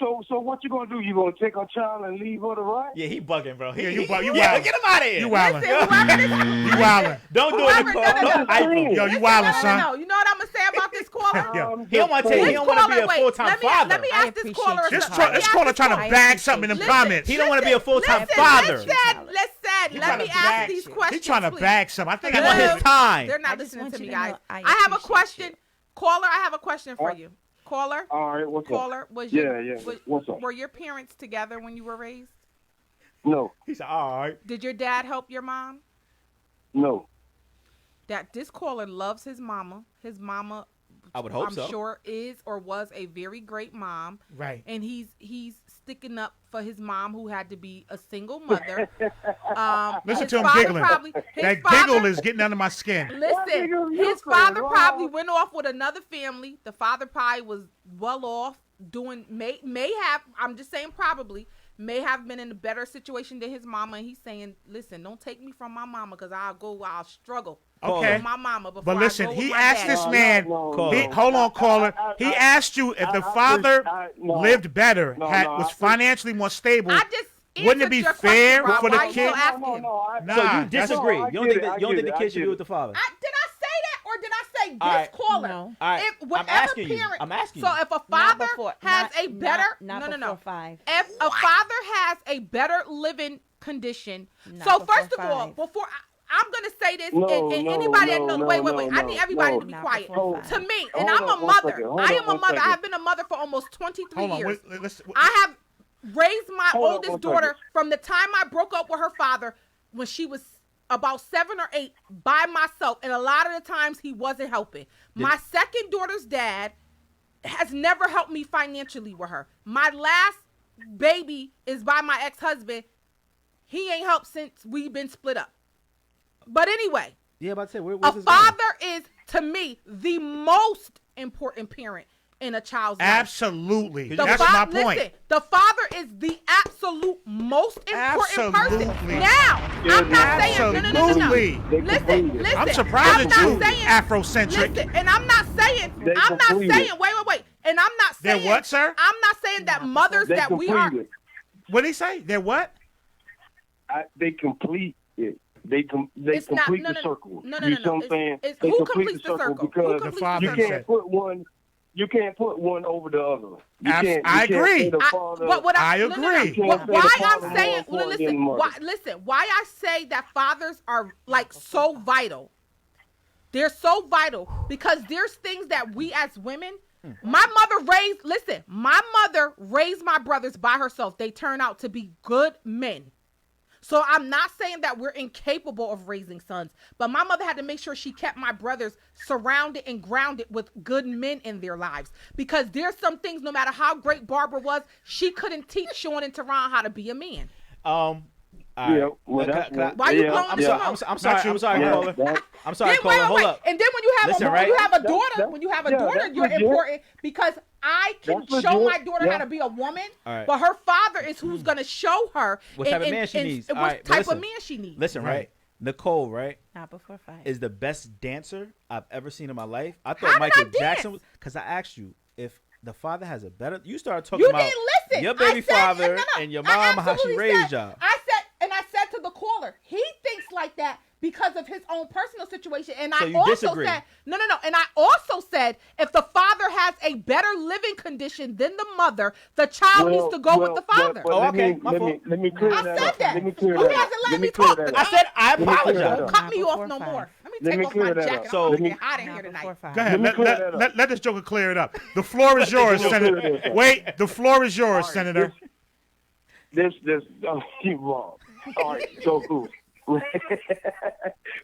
So what you gonna do? You gonna take her child and leave her to ride? Yeah, he bugging, bro. Yeah, you Get wildin'. him out of here. You wildin'. Listen, whoever this, You wildin'. Don't do it, Whoever- Nicole. no, no, Don't no. hype him. Yo, you listen, wildin', no, son. No. You know what I'm gonna say about this caller? Yeah. He don't want to take. He This don't want to be caller- a wait, full-time let me father. ask I this appreciate caller. you. This something. this caller trying to I bag appreciate something in the Listen, comments. He don't want to be a full-time Listen, father. Listen, let me ask these questions. He trying to please. bag something. I think He I want know his time. They're not I just listening want to you me, to know guys. I I have a appreciate question. you. Caller, I have a question for you. Caller, All right, what's up? caller, was your, Yeah. was- What's up? were your parents together when you were raised? No, He said, all right. Did your dad help your mom? no. That this caller loves his mama. His mama, I would hope I'm so. sure, is or was a very great mom. Right. And he's sticking up for his mom, who had to be a single mother. Listen his to him father giggling. his That father- giggle is getting under my skin. Listen, nigga, his you father crazy. probably went off with another family. The father probably was well off, doing may have. I'm just saying probably may have been in a better situation than his mama. And he's saying, listen, don't take me from my mama, because I'll struggle. Okay. With my mama before But listen, I go with he my asked daddy. this man. Hold on, caller. He asked you if the father lived better, was financially more stable. I just Wouldn't it answered be your fair question, Rob. for the Why you kid? still asking? Nah, So you that's- disagree. No, I You don't get think it, that I you don't think get the it, kid I should get be with it. the father? Did I say that, or did I say this All right. caller? No. All right. If whatever I'm asking you. parent, I'm asking so you. if a Not father before- has not- a better not no before 5. If a father has a better living condition, Not so before first of all, 5. before I'm gonna say this, No, and no, anybody that no, knows, no, wait, no, I need everybody no. to be Not quiet. before To 5. me, and Hold I'm on a one mother. second. Hold I on am a one mother. I second. have been a mother for almost 23 Hold on. years. Let's, I have raised my Hold on oldest one daughter second. from the time I broke up with her father when she was about 7 or 8 by myself, and a lot of the times he wasn't helping. My second daughter's dad has never helped me financially with her. My last baby is by my ex-husband. He ain't helped since we've been split up. But anyway, Yeah, about to say, where's a this father is, to me, the most important parent in a child's life. absolutely. The That's fa- my point. Listen, the father is the absolute most important person. Absolutely. Now, I'm not saying no. Absolutely. Listen. I'm surprised I'm at you, not saying Afrocentric. Listen, and I'm not saying. They I'm not completed. saying. Wait. And I'm not They're saying. what, sir? I'm not saying that mothers They that we completed. are. What did he say? They're what? They complete it. They It's not- complete no, the no, circle. no, no, You no, see what no. I'm saying? It's They who complete completes the circle? Who because completes father the you circle? said. can't put one over the other. You Abs- can't. I you can't agree. say the father, But what I no, no, no. agree. You What- can't say why the I'm father saying, more important than listen, the mother. why I say that fathers are like so vital. They're so vital because there's things that we as women, my mother raised my brothers by herself. They turn out to be good men. So I'm not saying that we're incapable of raising sons, but my mother had to make sure she kept my brothers surrounded and grounded with good men in their lives. Because there's some things, no matter how great Barbara was, she couldn't teach Sean and Teron how to be a man. Yeah, well, that's Why you yeah, blowing I'm the sorry. smoke? I'm sorry. I'm sorry, Yeah, caller. that- I'm sorry, Then, caller. Hold up. And then when you have Listen, a right? you have a That- daughter, that- when you have a yeah, daughter, that's you're legit. important because I can That's show legit. my daughter Yeah. how to be a woman, All right. but her father is who's gonna show her What type of man she needs. and All what right, but type listen. of man she needs. Listen, right? Nicole, right, Not before 5. is the best dancer I've ever seen in my life. I How thought did Michael I dance? Jackson was, because I asked you if the father has a better. You started talking You about didn't listen. your baby I said, father no, and your I mom, how she absolutely raised said- y'all. I said to the caller, he thinks like that because of his own personal situation. And So I you also disagree? said, no. And I also said, if the father has a better living condition than the mother, the child needs to go with the father. Oh, let okay, me- my let fault. me let me clear I that said up. that. Let me clear You that hasn't up. let Let me me clear talk. that I up. said I Let me clear apologize. that Don't up. cut me Not off before no 5. more. Let me Let take me off clear my that jacket. up. So- I'm Let gonna me- get hot in here Not tonight. before 5. Go ahead. Let me clear that up. Let this joker clear it up. The floor is yours, Let me clear Senator. that up. Wait, the floor is yours, All right, Senator. This you wrong. All right, so cool.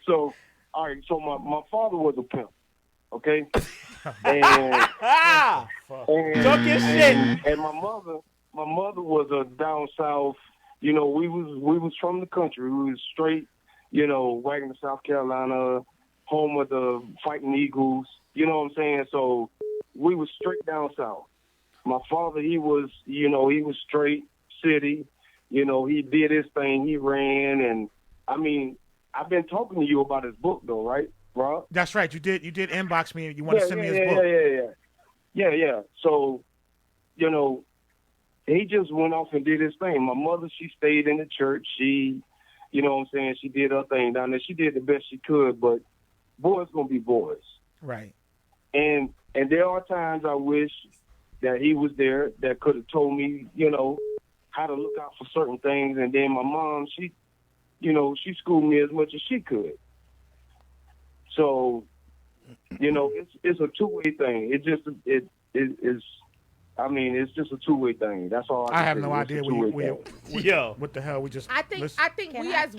So, all right, so my father was a pimp, okay, and Ah, talk your shit. and my mother was a down south. You know, we was from the country. We was straight, Wagner, South Carolina, home of the Fighting Eagles. You know what I'm saying? So we was straight down south. My father, he was straight city. He did his thing. He ran, and I mean, I've been talking to you about his book, though, right, Rob? That's right. You did inbox me. You want to send me his book. Yeah. So, he just went off and did his thing. My mother, she stayed in the church. She, you know what I'm saying, she did her thing down there. She did the best she could, but boys gonna be boys. Right. And there are times I wish that he was there that could have told me, you know, how to look out for certain things. And then my mom, she, you know, she schooled me as much as she could. So, you know, it's a two-way thing. It is. I mean, it's just a two-way thing. That's all. I have no idea Yo, what the hell we just. I think we as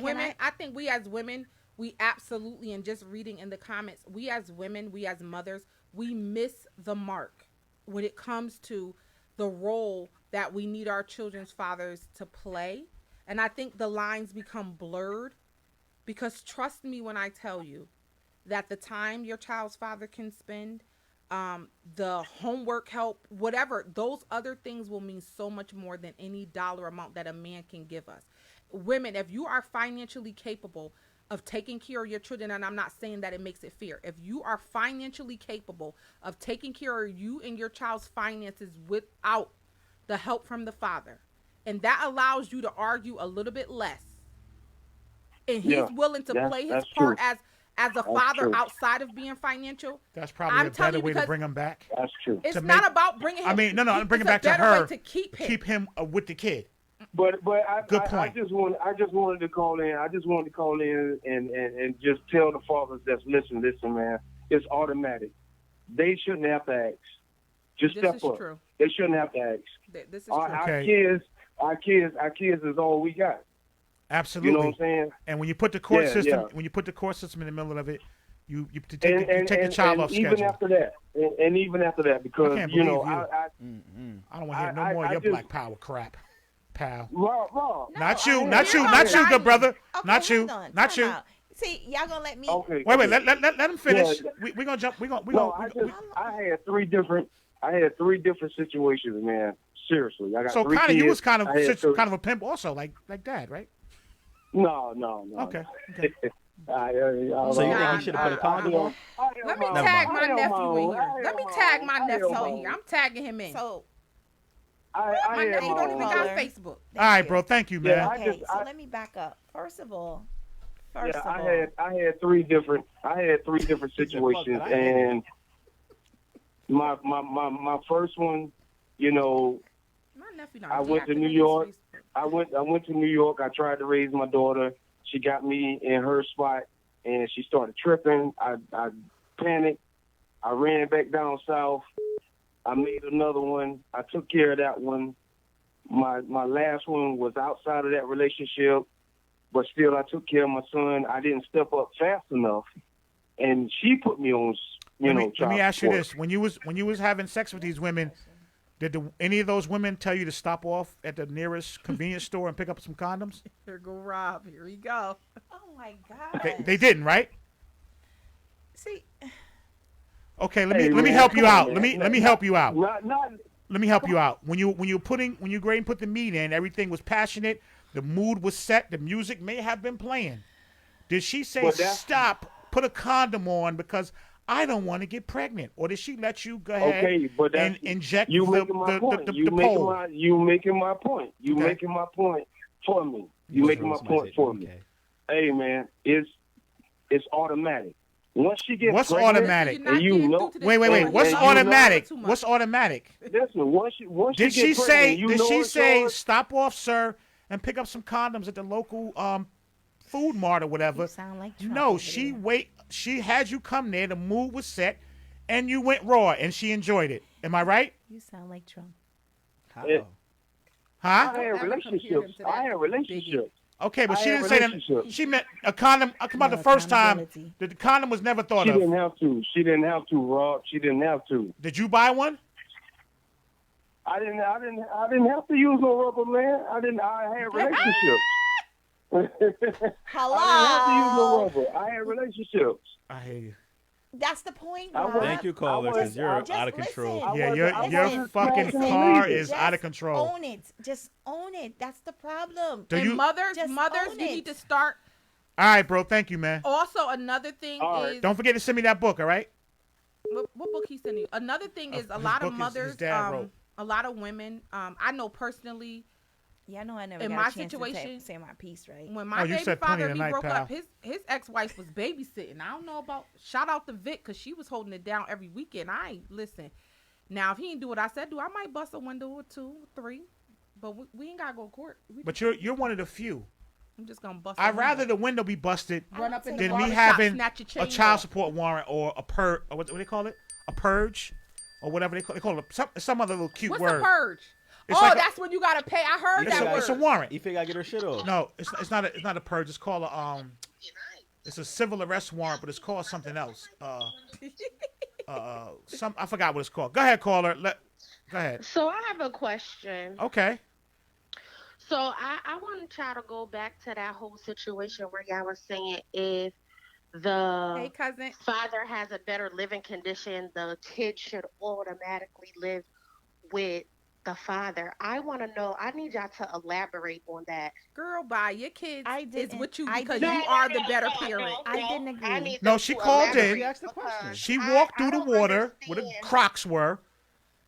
women, we absolutely, and just reading in the comments, we as women, we as mothers, we miss the mark when it comes to the role that we need our children's fathers to play. And I think the lines become blurred, because trust me when I tell you that the time your child's father can spend, the homework help, whatever, those other things will mean so much more than any dollar amount that a man can give us. Women, if you are financially capable of taking care of your children, and I'm not saying that it makes it fair, if you are financially capable of taking care of you and your child's finances without the help from the father, and that allows you to argue a little bit less, and he's willing to play his part as a father outside of being financial, that's probably a better way to bring him back. That's true. It's not about bringing him. I mean, no, bring him back to her to keep him with the kid. But Good point. I just wanted to call in. I just wanted to call in and just tell the fathers that's listen, man. It's automatic. They shouldn't have to ask. Just This step is up. true. They shouldn't have to ask. This is true. Our kids is all we got. Absolutely. You know what I'm saying? And when you put the court system, when you put the court system in the middle of it, you take the child off even schedule. After that, and even after that, because I don't want to hear no more of your black power crap, pal. Raw. Not you, good brother. Okay, Not you, hold on, not time you. out. See, y'all gonna let me? Okay. Wait, let him finish. Yeah. We gonna jump. I had three different situations, man. Seriously, I got so three kind of kids. you was kind of a pimp also, like dad, right? No. Okay. So you think he should have put a condom on? Let me tag my nephew in here. Let me tag my nephew in here. I'm tagging him in. So My nephew don't even got Facebook. All right, bro. Thank you, man. okay, so let me back up. First of all, I had three different situations, and my first one, you know, My nephew I went to New York. I went to New York. I tried to raise my daughter. She got me in her spot, and she started tripping. I panicked. I ran back down south. I made another one. I took care of that one. My last one was outside of that relationship, but still I took care of my son. I didn't step up fast enough, and she put me on. Let me ask you this: when you was having sex with these women, did any of those women tell you to stop off at the nearest convenience store and pick up some condoms? Here go Rob. Here we go. Oh my God. They didn't, right? See. Okay, let me help you out. Let me help you out. Not, Let me help you out. When you Grady put the meat in, everything was passionate. The mood was set. The music may have been playing. Did she say stop? Put a condom on because I don't want to get pregnant, or did she let you go ahead and inject the pole? You making my point. You making my point for me. You making my point for me. Hey man, it's automatic. Once she gets what's pregnant, automatic? And you know, wait. What's automatic? What's automatic? Listen, once did she she say? pregnant, Did she say stop off, sir, and pick up some condoms at the local food mart or whatever? You sound like Trump no, over she there. She had you come there. The mood was set, and you went raw, and she enjoyed it. Am I right? You sound like Trump. How? Huh? I had relationships. Okay, but she didn't say that. She meant a condom. I come out the first time. The condom was never thought She of. didn't have to. She didn't have to, Rob. She didn't have to. Did you buy one? I didn't have to use no rubber, man. I had relationships. Hello. I didn't have to use no rubber. I had relationships. I hear you. That's the point, I Rob. was- Thank you, caller, because you're just out of control. listen. Yeah, I your wasn't fucking smashing car either. is out of control. Own it. Just own it. That's the problem. Do And you? mothers, Just you own need it. to start. All right, bro. Thank you, man. Also, another thing All right. is Don't forget to send me that book. All right. what book he sending you. Another thing is a His lot book of his mothers. dad wrote. a lot of women. I know personally. Yeah, I know I never In got my a chance situation, to say my piece, right? When my you baby said plenty father he tonight, broke pal. up, his ex-wife was babysitting. I don't know about shout out to Vic because she was holding it down every weekend. I ain't listen. Now if he ain't do what I said do, I might bust a window or 2, 3, but we ain't gotta go to court. But you're one of the few. I'm just gonna bust. I'd rather the window be busted run up in the than me barber shop, having snatch your chain a child off. support warrant or a purge. What do they call it? A purge, or whatever they call it. Some other little cute What's word. a purge? It's Oh, like that's when you gotta pay. I heard It's that a, word. it's a warrant. You think I get her shit off? No, it's not a purge. It's called a It's a civil arrest warrant, but it's called something else. I forgot what it's called. Go ahead, caller. Go ahead. So I have a question. Okay. So I want y'all to go back to that whole situation where y'all was saying if the Hey, cousin. father has a better living condition, the kid should automatically live with the father. I want to know. I need y'all to elaborate on that. Girl, bye. Your kids I is didn't- with you I because didn't- you are the better parent. I didn't agree. I need No, them she to called in. elaborate She asked the question. because She walked I through the don't water where the understand. Crocs were.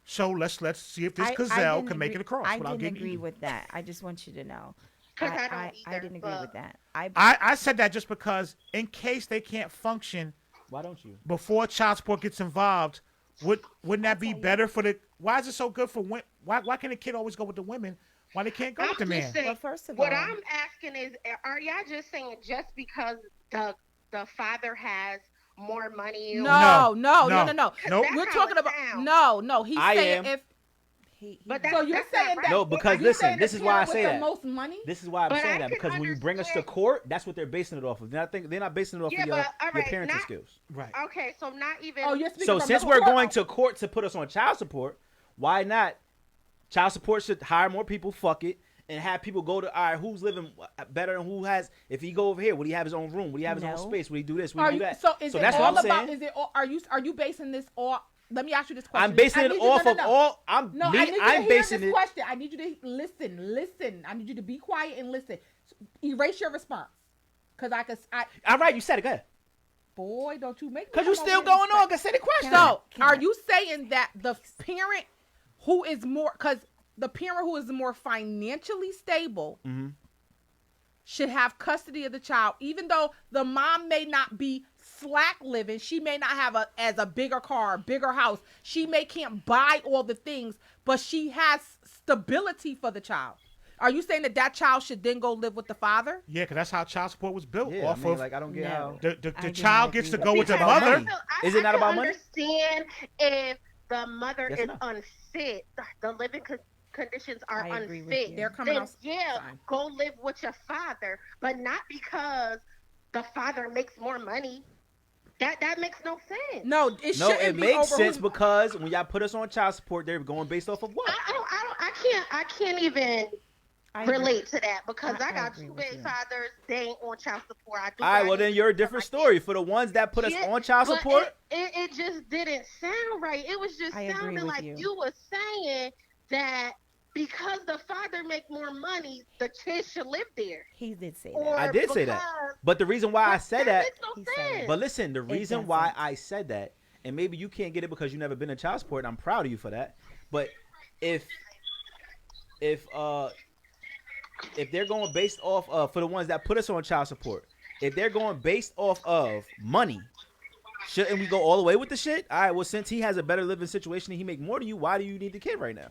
So let's see if this gazelle didn't can make agree- it across I without didn't getting agree eaten. with that. I just want you to know. 'Cause I don't I either, didn't agree but- with that. I I said that just because in case they can't function Why don't you? before child support gets involved, wouldn't that be better for the? Why is it so good for women? Why can the kid always go with the women? Why they can't go with the I'm man? just saying, Well, first of what all- I'm asking is, are y'all just saying just because the father has more money? No. Nope. Nope. We're That's talking how it about sounds. no. He's I saying am. if But so you're that's not saying right. that No, because you're listen, saying the this is why I parent say with the that. most money. This is why I'm But saying I that can because when you bring us to understand- court, that's what they're basing it off of. They're not basing it off Yeah, of your, but, all your right, parenting not- skills. Right. Okay, so not even. Oh, you're speaking So from since the we're court. going to court to put us on child support, why not? Child support should hire more people. Fuck it. And have people go to, all right, who's living better and who has, if he go over here, would he have his own room? Would he have his own No. space? Would he do this? Would Are he do you, that? so is it that's all what I'm about? saying. Is it? All, are you basing this all? Let me ask you this question. I'm basing I it need you- off no, of no, no. all, No, I need you to I'm hear basing this it. question. I need you to listen. I need you to be quiet and listen. Erase your response, cause I. All right, you said it, go ahead. Boy, don't you make me Because you come still over here and going on. Go say the question. So, Can are I- you saying that the parent who is more, because the parent who is more financially stable should have custody of the child, even though the mom may not be slack living, she may not have a bigger car, bigger house, she can't buy all the things, but she has stability for the child. Are you saying that child should then go live with the father? Yeah, because that's how child support was built Yeah, I off mean, of. like, I don't get No. how. The I do child not gets to agree go with the It's about mother. money. Is it not about money? Understand if the mother Yes is or no? unfit, the living conditions are I agree with unfit. you. They're coming then out. yeah, Fine. go live with your father, but not because the father makes more money. That makes no sense. No, No, shouldn't it be makes over sense who- because when y'all put us on child support, they're going based off of what? I can't even I agree. relate to that because I I got agree two with baby you. fathers. They ain't on child support. I do. All right, got well then issues you're a with different my story. kids. For the ones that put us Yeah, on child but support, it just didn't sound right. It was just I agree sounding with like you. you were saying that because the father make more money, the kid should live there. He did say Or that. I did say that. because- But the reason why I said that, makes no He said sense. but listen, the reason why doesn't. I said that, and maybe you can't get it because you never been in child support, and I'm proud of you for that. But if they're going based off of, for the ones that put us on child support, if they're going based off of money, shouldn't we go all the way with the shit? All right, well, since he has a better living situation and he make more than you, why do you need the kid right now?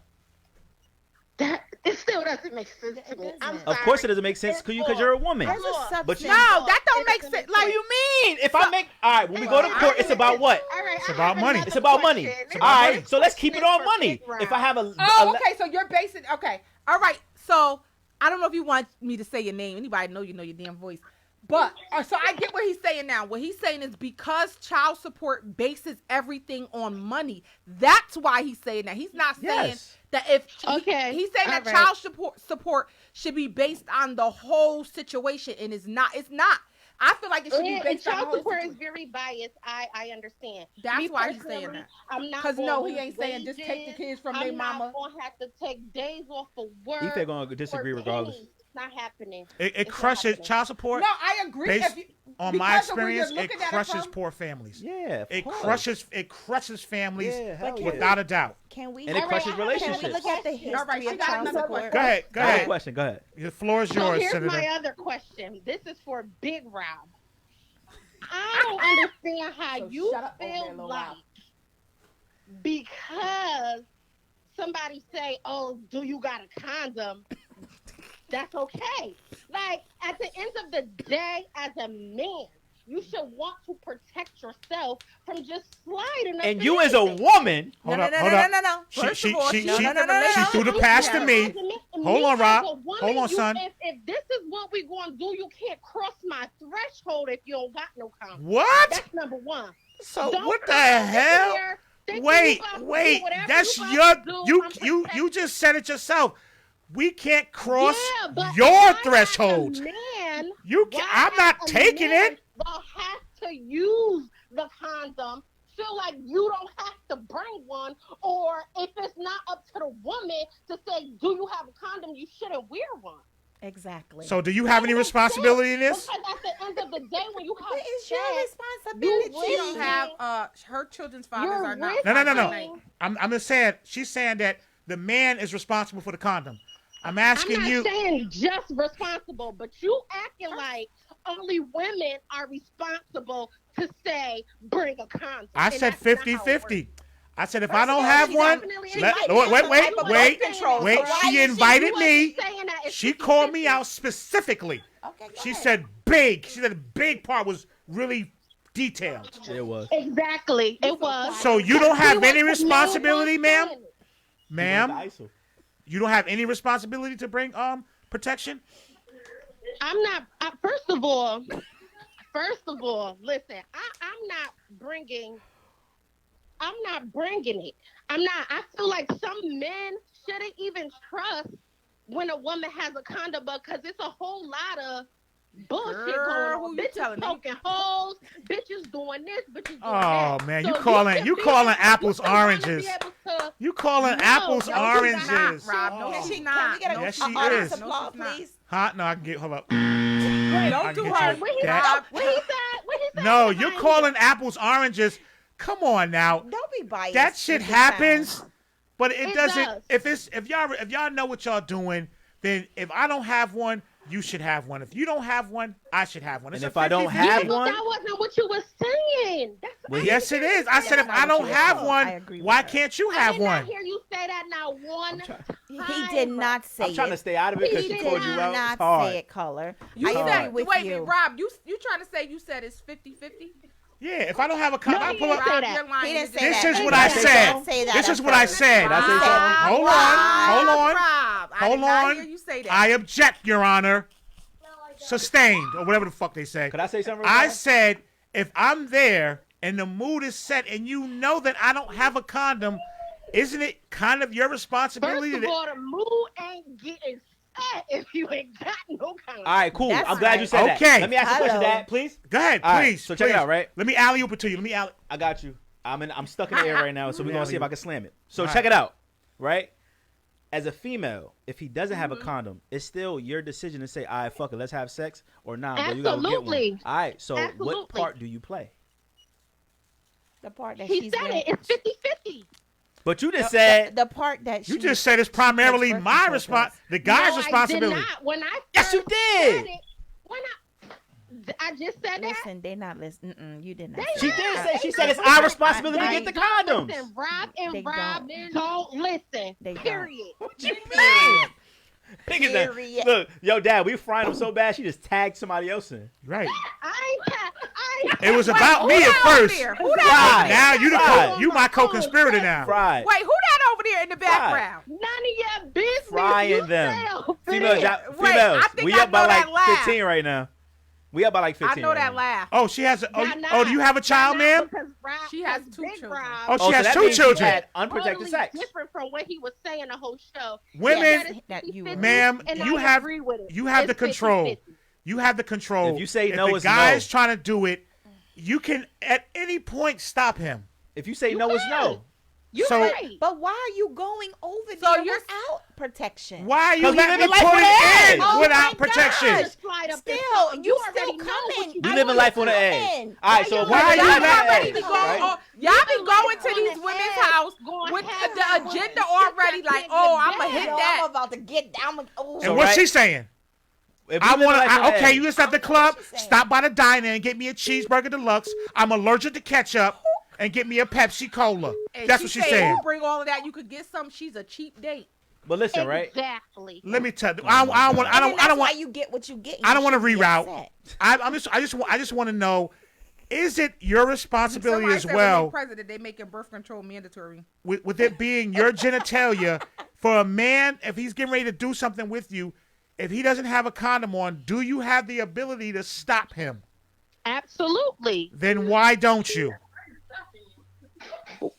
That it still doesn't make sense to me. I'm doesn't. sorry. Of course it doesn't make sense because you're a woman. There's a Look, substance. But you- No, that don't make sense. What do you mean? If I make, all right, when we go to court, it's about what? All right, It's I about have money. another It's about money. question. It's All about right, money. so let's keep it on For money. big If I have a, Oh, okay. So you're basing. Okay. All right. So I don't know if you want me to say your name. Anybody know your damn voice. But so I get what he's saying now. What he's saying is because child support bases everything on money. That's why he's saying that. He's not saying Yes. that if Okay. he's saying that All right. child support should be based on the whole situation, and it's not. It's not. I feel like it should be And based on the child whole support is situation. very biased. I understand. That's Me why he's saying personally, that. I'm not 'Cause gonna no, he lose ain't saying just take the wages. kids from I'm their not mama. gonna have to take days off of work. Ethan gonna disagree or regardless. pennies. not happening. It It's not crushes happening. child support. No, I agree. Based If you, on my because of where you're experience, it looking at crushes from. poor families. Yeah, It crushes families Yeah, hell But yeah. without a doubt. Can we? And it All crushes right, I have relationships. Can we look at the All history right, she of got child another support? Go ahead. Go Go ahead. ahead. Question. Go ahead. The floor is So yours, here's Senator. my other question. This is for Big Rob. I don't understand how So you shut up over there, feel Lil like Rob. because somebody say, "Oh, do you got a condom?" That's okay. Like at the end of the day, as a man, you should want to protect yourself from just sliding. up And in you as a anything. woman, Hold no, up. no, Hold no, up. no, no. She First of all, she no, she no, no, no, no, she no. threw the pass to me. As a Hold on, as Rob. a woman, Hold on, you- son. If this is what we're going to do, you can't cross my threshold if you don't got no condom. What? That's number one. So Don't what the come over hell? here thinking Wait, you about to do wait. whatever That's you your about to do. you I'm you protecting- just said it yourself. We can't cross Yeah, but your why not threshold. a man, You can, why I'm not a taking man it. will have to use the condom. Feel like you don't have to bring one, or if it's not up to the woman to say, "Do you have a condom?" You shouldn't wear one. Exactly. So do you have any That makes responsibility in sense, this? Because at the end of the day, when you have What is your sex, responsibility? you She don't risking- have her children's fathers You're are not. risking- No. I'm just saying. She's saying that the man is responsible for the condom. I'm asking I'm not you. saying just responsible, but you acting like only women are responsible to say bring a condom. I And said that's not how it 50-50. works. I said if I don't have She one, definitely let, invited wait, you. wait, So wait, why wait, you control? wait. So why She you invited wasn't me. saying that it's She called me 50-50. out specifically. Okay, go She ahead. said big. She said the big part was really detailed. it was. Exactly, it was. So you don't have She any was the responsibility, main one ma'am? saying it. Ma'am, you don't have any responsibility to bring protection? I'm not. First of all, listen. I'm not bringing it. I'm not. I feel like some men shouldn't even trust when a woman has a condom because it's a whole lot of bullshit Girl, going who on. you Bitches telling me? poking holes, bitches doing this, bitches doing Oh that. man, So you calling should you be calling able- apples you should wanna be oranges. able to- You calling No, apples no, she's oranges? not, Rob. No, Oh. she's Can not. we get a, Yes, a she audience is. applause, No, she's not. please? Huh? No, I can get. Hold up. Don't do get her. you. What he That- said? What he said? What he said? No, you're calling apples oranges. Come on now. Don't be biased. That shit with the happens, sound. but it It doesn't. does. If y'all know what y'all doing, then if I don't have one, you should have one. If you don't have one, I should have one. It's And a if I don't 50-50. have But one, that wasn't what you were saying. Well, Yes, it is. I said if not I what don't you have said. one, I agree with why her. can't you I have did not one? hear you say that not one He did not say I'm trying to it. stay out of it because He she did called you out. not It's hard. say it, Color. You I said, agree with wait, you. Rob, you trying to say you said it's 50-50? Yeah, if I don't have a condom, No, I he pull didn't up. say Rob, that. you're lying. He didn't say This that. is He what did I not said. say that This at is what I first. said. Did I say something? Hold on, Rob, I hold did not on. hear you say that. I object, Your Honor. Sustained, or whatever the fuck they say. Could I say something? real I fast? said if I'm there and the mood is set and you know that I don't have a condom, isn't it kind of your responsibility? First of all, the mood ain't getting set if you ain't got no condom. All right, cool. That's I'm glad you said right. that. Okay. Let me ask you a question, Hello. Dad, please. Go ahead, All right, please. so check it please. out, right? Let me alley oop it to you. Let me alley. I got you. I'm stuck in the air right now, so we're gonna see if I Alley-oop. can slam it. So All check right. it out, right? As a female, if he doesn't have a Mm-hmm. condom, it's still your decision to say, "All right, fuck it, let's have sex," or nah, bro, you gotta get Absolutely. one. All right, so what Absolutely. part do you play? The part that He she's said wearing- it. It's 50-50. But you just said, the part that You she just said it's primarily birth my control response, pills. the guy's No, responsibility. I did not. When I yes, you first did. said it, when I just said that. Listen, they not listen. You did not. They say She not. that. did say. She said it's They our not. responsibility to They get the don't condoms. Listen, Rob They and Rob don't. don't listen. They don't. Period. What you mean? Niggas that- Period. Look, yo, Dad, we frying them so bad. She just tagged somebody else in. Right. I ain't. It was about me Who at that over first. there? Who Right. that? Now you Right. you my co-conspirator now. Fried. Wait, who that over there in the background? None of your business. Frying you them. sell Females, fish. y'all- Wait, females, I think we I up by know like that laugh. 15 right now. We up by like 15. I know right that now. laugh. Oh, she has. Nah, Oh, do you have a child, nah, ma'am? because Rob- She has because 2 Big children. Rob Oh, she so has that 2 means she children. had unprotected totally sex. different from what he was saying the whole show. Women- He said it's That you 50-50, Ma'am, and you I have agree with it. you have the It's control. 50-50. You have the control. If you say if no, the it's guy's no. trying to do it, you can at any point stop him. If you say You no, it's can. no. You So- right. But why are you going over So there you're- without protection? Why are you 'Cause we letting me living life put on the it in edge. Oh without my protection? gosh. Just slide up there. Still, you already still know coming. what You I living want life on the to edge. in. All right, so Why are you Y'all letting- already be going, Right? y'all be Living going life to on these the women's edge, house going with half the hour. agenda Shit, already, that like, kid oh, get I'm gonna bad. hit Yo, that. I'm about to get down. Oh. And what's right. she saying? If I we living want life on the to. Okay, edge- you just at the club. Stop by the diner and get me a cheeseburger deluxe. I'm allergic to ketchup, and get me a Pepsi Cola. And That's what she's said, saying. You bring all of that, you could get some. She's a cheap date. But listen, right? Exactly. Let me tell you. I don't want. I don't Why want. you get what you get. I don't want to You shouldn't be reroute. upset. I just want to know. Is it your responsibility Somebody as said when well, they president, they making birth control mandatory. with it being your genitalia, for a man, if he's getting ready to do something with you, if he doesn't have a condom on, do you have the ability to stop him? Absolutely. Then why don't you?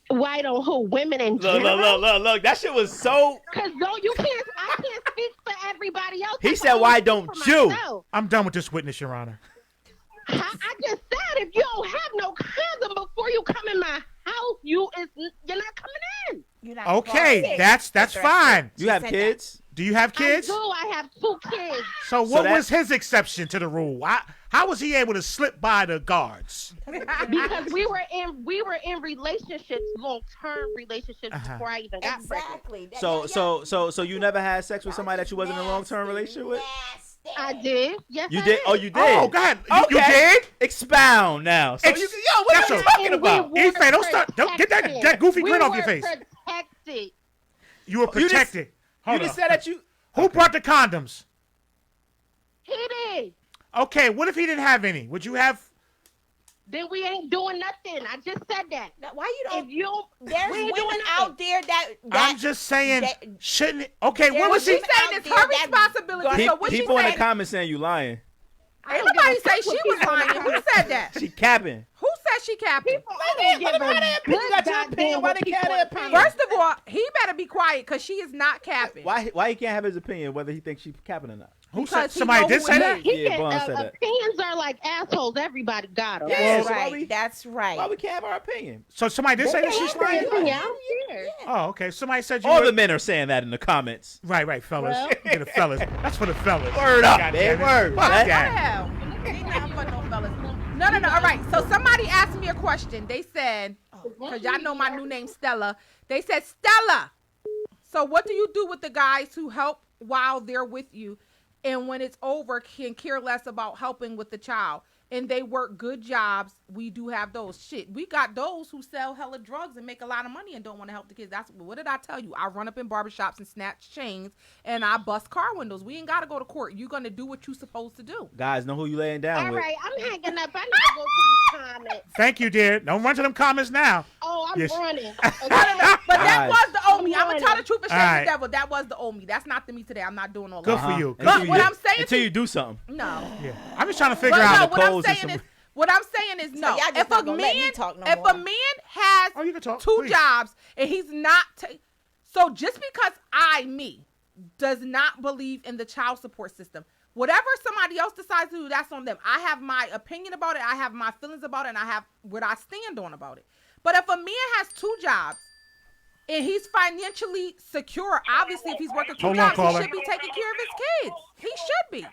Why don't who? Women in Look, general? look. That shit was so. Because no, you can't. I can't speak for everybody else. He I said, can only "Why speak don't for you?" myself. I'm done with this witness, Your Honor. I just said if you don't have no condom before you come in my house, you're not coming in. You're not Okay, going. that's fine. You have said kids? Do you have kids? I do. I have 2 kids. So what that- was his exception to the rule? How was he able to slip by the guards? Because we were in relationships, long-term relationships before I even got pregnant. Exactly. So you never had sex with somebody that you wasn't in a long-term relationship with? I did. Yes, You I did? Oh, you did? Oh, go ahead. You Okay. did? Expound now. So Ex- yo, what are you That's talking And we about? were Ife, don't start. Don't get protected. that goofy We grin off were your face. Protected. You were You just- protected. You Hold just up. said that you. Who brought the condoms? He did. Okay, what if he didn't have any? Would you have? Then we ain't doing nothing. I just said that. Now, why you don't? If you, There's we ain't women doing out nothing. there that I'm just saying, that- shouldn't it? Okay, There what was was he? She's saying it's her responsibility. So what she People in the saying? comments saying you lying. Ain't nobody say she was lying. Who said that? She capping. Who said she capping? People, I don't give a good goddamn what people think. First of all, he better be quiet because she is not capping. Why he can't have his opinion whether he thinks she's capping or not? Who Because said? he Somebody know did who say it that? is. He Yeah, can, Bond said that. opinions are like assholes. Everybody got them. Yeah, That's so why right. we- That's right. Why we can't have our opinion? So somebody did say that she's lying. Yeah, I don't care. Oh, okay. Somebody said you. All were- the men are saying that in the comments. Right, fellas. Well. Get the fellas. That's for the fellas. Word up, God man. damn it. Word. Fuck That- that. Hell, ain't nothing but no fellas. No. All right. So somebody asked me a question. They said, because y'all know my new name, Stella. They said, Stella, so what do you do with the guys who help while they're with you, and when it's over, can care less about helping with the child? And they work good jobs. We do have those. Shit, we got those who sell hella drugs and make a lot of money and don't want to help the kids. That's what did I tell you? I run up in barbershops and snatch chains and I bust car windows. We ain't got to go to court. You're gonna do what you supposed to do. Guys, know who you laying down All with. right, I'm hanging up. I need to go to the comments. Thank you, dear. Don't run to them comments now. Oh, I'm Yes. running. No, but that Guys. was the old me. I'm gonna tell the truth and shame Alright. the devil. That was the old me. That's not the me today. I'm not doing all Good that. for you. But what I'm saying until to- you do something. No. Yeah. I'm just trying to figure But out. no, the what I'm polls saying and is, some- no. y'all just If not a gonna let me man, talk no if more. a man has Oh, you can talk, 2 please. jobs and he's not, so just because me does not believe in the child support system, whatever somebody else decides to do, that's on them. I have my opinion about it. I have my feelings about it, and I have what I stand on about it. But if a man has 2 jobs and he's financially secure, obviously, if he's working 2 Hold on, jobs, he caller. should be taking care of his kids. He should be.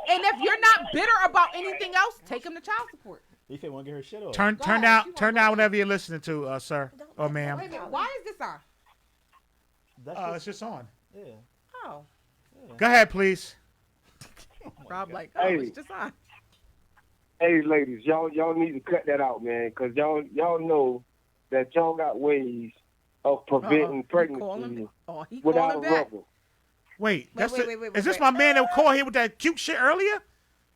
And if you're not bitter about anything else, take him to child support. You want to get her shit off? Turn down whatever you're listening to, sir or ma'am. Wait a minute. Why is this on? It's just on. Yeah. Oh, Go ahead, please. Rob, like, Hey. it's just on. Hey, ladies, y'all need to cut that out, man, because y'all know that y'all got ways of preventing pregnancy He without a calling back. rubber. Wait, wait, wait, is this wait. my man that called here with that cute shit earlier?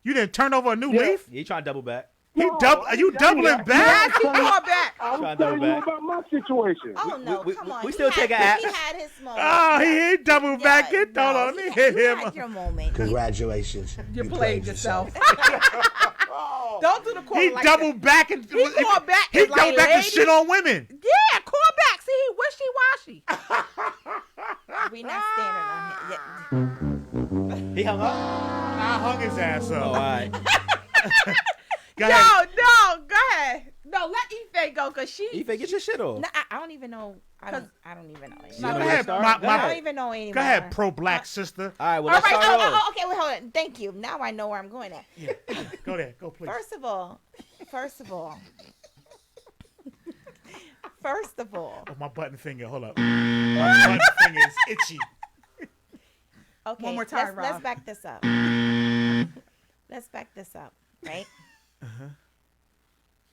You didn't turn over a new Yeah. leaf? Yeah, he trying to double back. Are you doubling back? Yes, he called back. I Trying was to telling double you back. about my situation. Oh no, we- come on. we He still had- take a- He had his moment. Oh, he ain't double back. Yeah, Hold on, let me you hit had- him. You had your moment. Congratulations. You played yourself. Oh. Don't do the call He like double that. back and He called back He and go like, back and lady. shit on women. Yeah, call back. See, he wishy-washy. We not standing on him. He hung up? I hung his ass Oh, up. all right. Go No, ahead. no, go ahead. No, Yo, let Ife go, cause she. Ife, get your shit off. No, I don't even know. I don't even know anymore. No, go go ahead, ahead, I don't even know anymore. Go ahead, pro-black sister. All right, well, All let's right. start off. Okay. Well, hold on. Thank you. Now I know where I'm going at. Yeah. Go there. Go, please. First of all. Oh, my button finger. Hold up. My button finger is itchy. Okay. One more time, let's Rob. back this up. Let's back this up, right?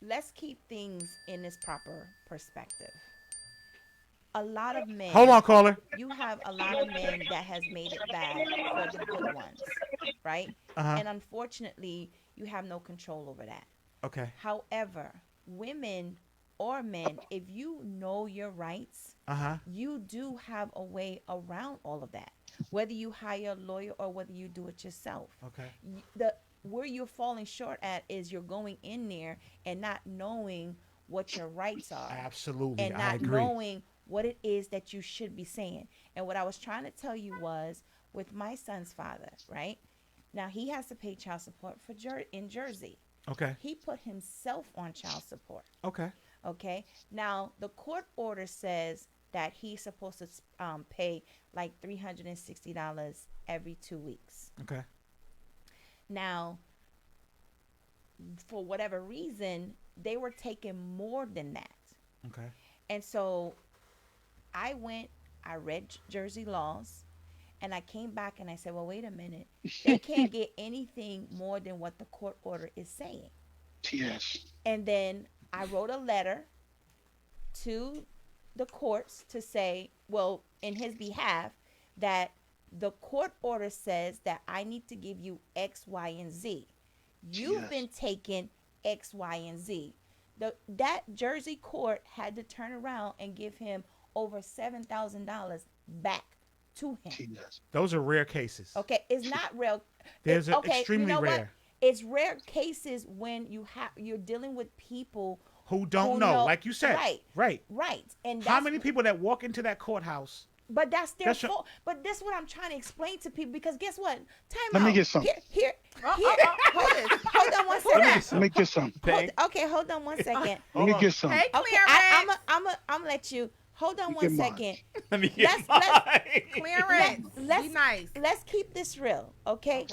Let's keep things in its proper perspective. A lot of men. Hold on, caller. You have a lot of men that has made it bad for the good ones, right? And unfortunately, you have no control over that. Okay. However, women or men, if you know your rights, you do have a way around all of that. Whether you hire a lawyer or whether you do it yourself. Okay. Where you're falling short at is you're going in there and not knowing what your rights are. Absolutely, and I not agree. knowing what it is that you should be saying. And what I was trying to tell you was, with my son's father, right? Now he has to pay child support in Jersey. Okay. He put himself on child support. Okay. Okay. Now the court order says that he's supposed to pay like $360 every 2 weeks. Okay. Now, for whatever reason, they were taking more than that. Okay. And so I read Jersey laws, and I came back and I said, well, wait a minute. They can't get anything more than what the court order is saying. Yes. And then I wrote a letter to the courts to say, well, in his behalf, that the court order says that I need to give you X, Y, and Z. You've been taking X, Y, and Z. That Jersey court had to turn around and give him over $7,000 back to him. Those are rare cases. Okay, it's not real. There's okay, extremely you know rare. What? It's rare cases when you're dealing with people who don't know, like you said. Right. And how many people that walk into that courthouse? But that's their fault. But that's what I'm trying to explain to people, because guess what? Let me get some. Here. Hold on one second. Let me get some. Hold on one second. Let me get some. Hey, Okay, I'm let you. Hold on one second. Let me get Clearance. Be nice. Let's keep this real, okay?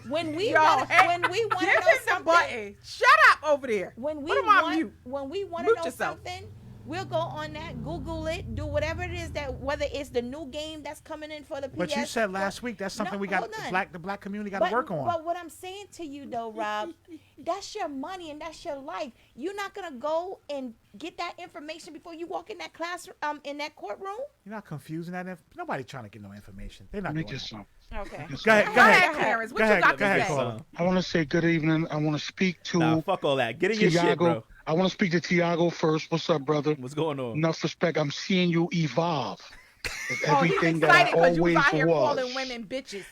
When we Yo, want hey, to know give him something, the button. Shut up over there. when we Put him on mute. want to Mute know yourself. something, we'll go on that, Google it, do whatever it is that, whether it's the new game that's coming in for the PS. But you said last week that's something we got hold on. the black community got to work on. But what I'm saying to you though, Rob, that's your money and that's your life. You're not gonna go and get that information before you walk in that class, in that courtroom. You're not confusing that. Nobody trying to get no information. They're not Let me doing get that. some. Okay. Go ahead, Clarence. What Go you ahead, got go to ahead, say? caller. I want to say good evening. I want to speak to Nah, fuck all that. Get in your shit, Tiago. bro. I want to speak to Tiago first. What's up, brother? What's going on? Enough respect. I'm seeing you evolve. It's Oh, he's everything that excited I because you was always out here was. calling women bitches.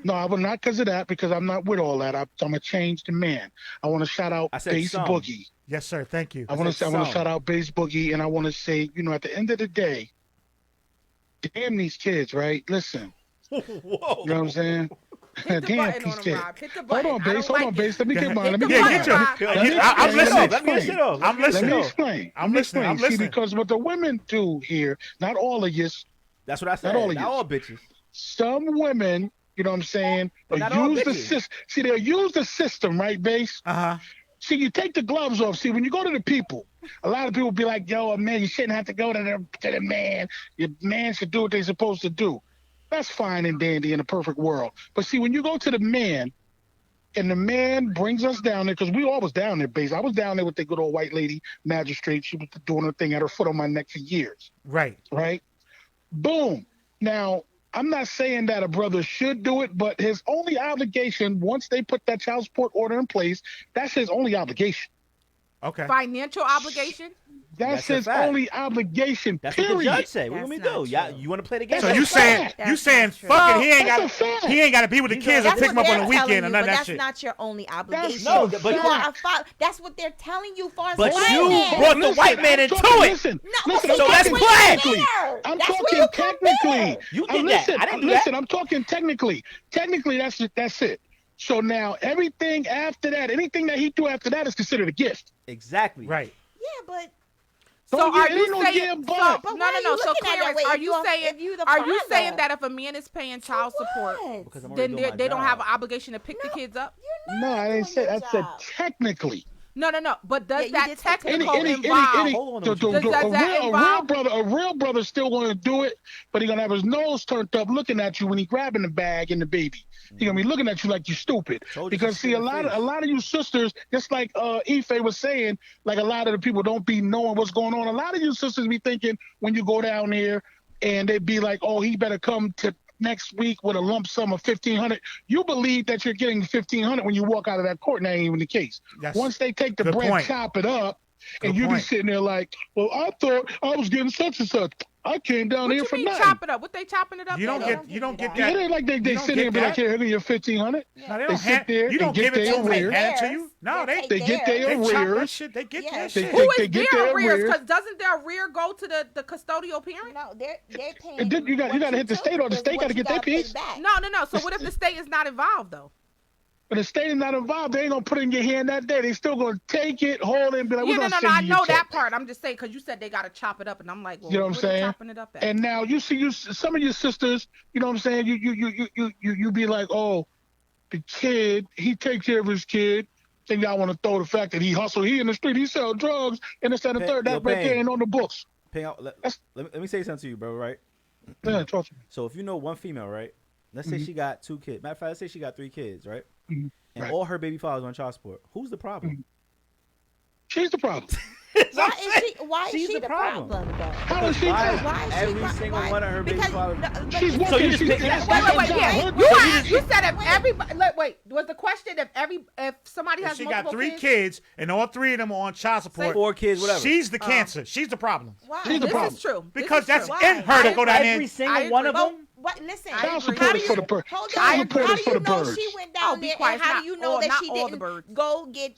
No, I was not because of that, because I'm not with all that. I'm a changed man. I want to shout out I said Bass some. Boogie. Yes, sir. Thank you. I want said to some. shout out Bass Boogie, and I want to say, at the end of the day, damn these kids, right? Listen, Whoa. you know what I'm saying? Hit the Damn button these on him, kids. Rob. Hit the Hold button. on, I Bass. don't Hold on, like Bass. it. Let me get mine. Let me the get button, mine. Rob. Yeah, Let me I'm explain. listening. Let me explain. I'm Let listening. me explain. I'm listening. I'm See, listening. because what the women do here, not all of you, That's what I said. Not all of Not you. all bitches. some women, you know what I'm saying, But not all use the bitches. system. See, they'll use the system, right, Bass? See, you take the gloves off. See, when you go to the people, a lot of people be like, yo, man, you shouldn't have to go to the man. Your man should do what they're supposed to do. That's fine and dandy in a perfect world. But see, when you go to the man, and the man brings us down there, because we all was down there, Bass. I was down there with the good old white lady magistrate. She was doing her thing, had her foot on my neck for years. Right. Right? Boom. Now, I'm not saying that a brother should do it, but his only obligation, once they put that child support order in place, that's his only obligation. Okay. Financial obligation? That's a his fact. only obligation, That's period. what the judge say. What That's do we not do? Yeah, true. you want to play the game? That's So a you saying fact. you saying That's not fuck it? true. He ain't That's got a fact. he ain't got to be with the kids and That's pick what him up on they're the telling weekend you, and none but of that that's shit. not your only obligation. No, but you are that's what they're telling you for. But white you men. brought the white man I'm into talking- it. Listen, No, listen, but so I'm let's talking play. technically. I'm That's where talking you come technically. in. You did that. Listen, I didn't do listen, that. I'm talking technically. Technically, that's it. So now everything after that, anything that he do after that is considered a gift. Exactly. Right. Yeah, but So Don't are get- you ain't no saying? damn but. But No, why no, are you no. So looking at it that Clarence, way are if you you- saying? if you the Are you saying father? that if a man is paying child support, What? Because I'm already then doing my they don't have job. an obligation to pick the kids up? You're No, not I didn't doing say your that. I said job. technically. No. But Yeah, does you that did say technical Any, involve? Hold on, the- what you the- just Does that a involve- real brother still going to do it, but he's going to have his nose turned up looking at you when he grabbing the bag and the baby. He's going to be looking at you like you're stupid. Told you Because to see, a spit in lot the of face. you sisters, just like Ife was saying, like a lot of the people don't be knowing what's going on. A lot of you sisters be thinking when you go down there and they be like, oh, he better come to next week with a lump sum of $1,500. You believe that you're getting $1,500 when you walk out of that court, and that ain't even the case. That's Once they take the good bread, point. chop it up, and Good you be point. sitting there like, well, I thought I was getting such and such. I came down What here you for mean nothing. chop it up? What they chopping it up? You don't at? get. You don't get Yeah, that. they like they You don't sit there and get be like, that. here your $1,500. No, they They don't sit hand. there, You don't they give get it to their them. They arrears. hand it to you. No, They they take They get theirs. their they chop that arrears. shit. They get Yeah. that They shit. take- Who is get their their arrears? arrears. Because doesn't their arrear go to the custodial parent? No, they're paying. And then you got to hit the state, or the state got to get their piece. No. So what if the state is not involved though? But the state is not involved. They ain't gonna put it in your hand that day. They still gonna take it, hold it, and be like, Yeah, we're no. gonna send I you know your check. that part. I'm just saying because you said they got to chop it up, and I'm like, well, You know what I'm where they saying? chopping it up at? And now you see, some of your sisters, you know what I'm saying? You be like, oh, the kid, he takes care of his kid. Then y'all want to throw the fact that he hustle, he in the street, he sell drugs, and this and the third. That right there ain't on the books. Paying out, let me say something to you, bro. Right? Yeah, talk to me. So if you know one female, right? Let's say she got 2 kids. Matter of fact, let's say she got 3 kids, right? Mhm. And Right. all her baby fathers on child support. Who's the problem? She's the problem. Why is She's she the the problem. problem though? How is she? Why Why is she every pro- single why- one of her baby because- fathers? no, but She's listen, working. you just She's- pick- that's Wait, her job. yeah. Her- You said if everybody. Wait, was the question if somebody If has she multiple got 3 kids? kids and all 3 of them are on child support, 4 kids, whatever. she's the cancer. She's the problem. Why? She's the This problem. is true. Because This is that's true. in her to go down Every there. single one of agree. them. What? Listen. I Child agree. support How is do for you- the birds. Hold Child on. support How is do for you the know birds. she went Oh, down be there? quiet. And how Not do you know all- that not she all the didn't birds. go get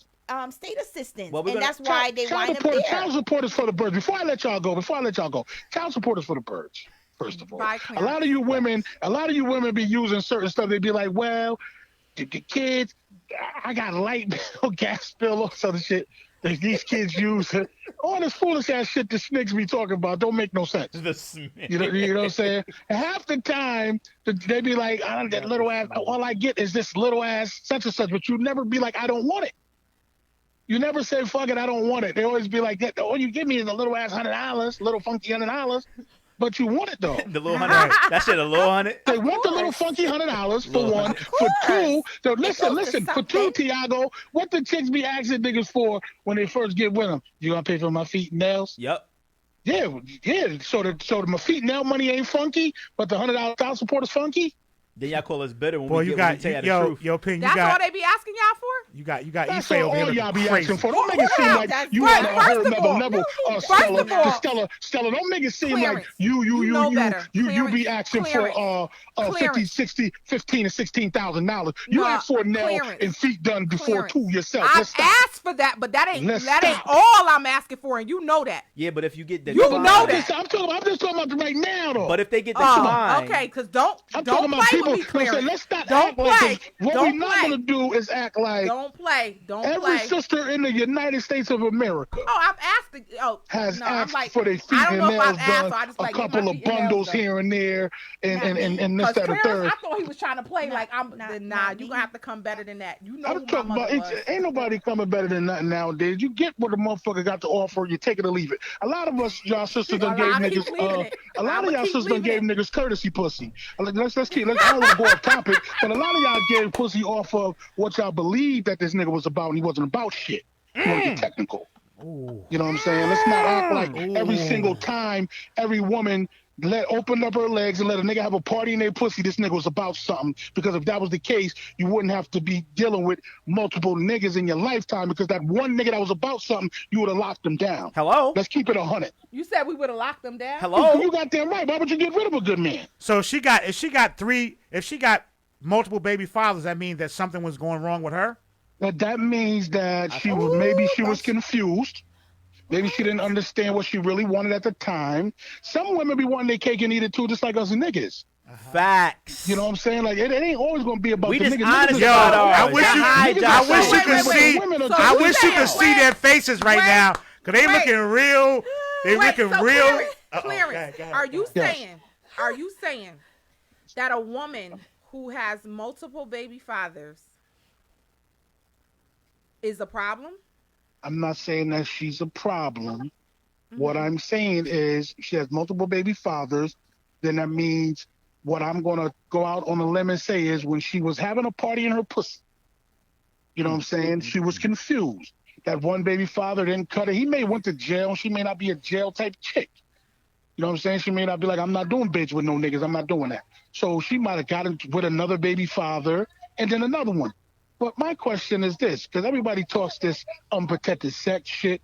state assistance? Well, we're And gonna- that's why they Child wind up support, there. child support is for the birds. Before I let y'all go, child support is for the birds. First of all, Bye, a Clarence. lot of you women be using certain stuff. They be like, well, the kids, I got light bill, gas bill, all this other shit that these kids use. All this foolish ass shit the snakes be talking about don't make no sense. You know what I'm saying? And half the time, they be like, that little ass, all I get is this little ass such and such, but you never be like, I don't want it. You never say, fuck it, I don't want it. They always be like, all you give me is a little ass $100, little funky $100, but you want it though. The little 100. That shit a little 100. They want the little funky $100 for Little one. $100. For two, so goes to listen. For two, something. Tiago, what the chicks be asking niggas for when they first get with them? You gonna pay for my feet and nails? Yep. Yeah. So my feet and nail money ain't funky, but the $100 child support is funky. Then y'all call us bitter when Boy, we you get when got we tell you the yo, truth. yo, Pin, you That's all got they be asking y'all for? you got That's Ife all over here y'all be looking asking crazy. for. Don't make it seem like That's you right. on a First whole of another all- level. First Stella, of all- Stella, don't make it seem like Clarence, you know better. be asking Clarence, for 50, Clarence. 60, 15 and $16,000. You No, ask for a nail Clarence. and feet done before Clarence. two yourself. I've Let's stop. asked for that, but that ain't Let's ain't stop. all I'm asking for, and you know that. Yeah, but if you get the You decline, know I'm that. just talking about right now, though. But if they get the Oh, decline, okay, because don't I'm talking play about people. with me, Clarence. Let's not Don't act like play. what Don't we're not play. gonna do is act like Don't play. Don't every play. sister in the United States of America Oh, I've asked. has no, I'm asked like, for their feet I don't and know if nails I've asked, done, so I just a like get my couple of feet and nails bundles done. here and there, and Not and me. and this, Because that, and the Clarence, third. I thought he was trying to play like I'm. not Nah, me. you gonna have to come better than that. You know I'm who my talking about mother was. ain't nobody coming better than nothing nowadays. You get what the motherfucker got to offer, you take it or leave it. A lot of us, y'all sisters, done Well, gave I keep niggas. leaving it. A lot of I'ma y'all keep sisters done leaving gave niggas courtesy pussy. Let's keep. I don't want to go off topic, but a lot of y'all gave pussy off of what y'all believed that this nigga was about, and he wasn't about shit. You want to get technical. You know what I'm saying? Let's not act like every single time every woman opened up her legs and let a nigga have a party in their pussy, this nigga was about something. Because if that was the case, you wouldn't have to be dealing with multiple niggas in your lifetime, because that one nigga that was about something, you would have locked him down. hello, Let's keep it 100. You said we would have locked them down. hello. You got damn right. Why would you get rid of a good man? So if she got multiple baby fathers, that means that something was going wrong with her. That means that she was confused. Maybe she didn't understand what she really wanted at the time. Some women be wanting their cake and eat it too, just like us niggas. Facts. You know what I'm saying? Like it ain't always gonna be about We the just niggas. honest Niggas about are- ours. I wish you, Niggas I are wish you saying could women- see. women are So I just- wish you could saying, see their faces right wait, now, cause they wait. looking real. They looking so real. Clarence, Uh-oh. Clarence, Go ahead, are you Yes. saying that a woman who has multiple baby fathers is a problem? I'm not saying that she's a problem. Mm-hmm. What I'm saying is she has multiple baby fathers. Then that means what I'm gonna go out on a limb and say is when she was having a party in her pussy, you know what I'm saying? She was confused. That one baby father didn't cut her. He may went to jail. She may not be a jail type chick. You know what I'm saying? She may not be like, I'm not doing bitch with no niggas. I'm not doing that. So she might have gotten with another baby father and then another one. But my question is this, because everybody talks this unprotected sex shit.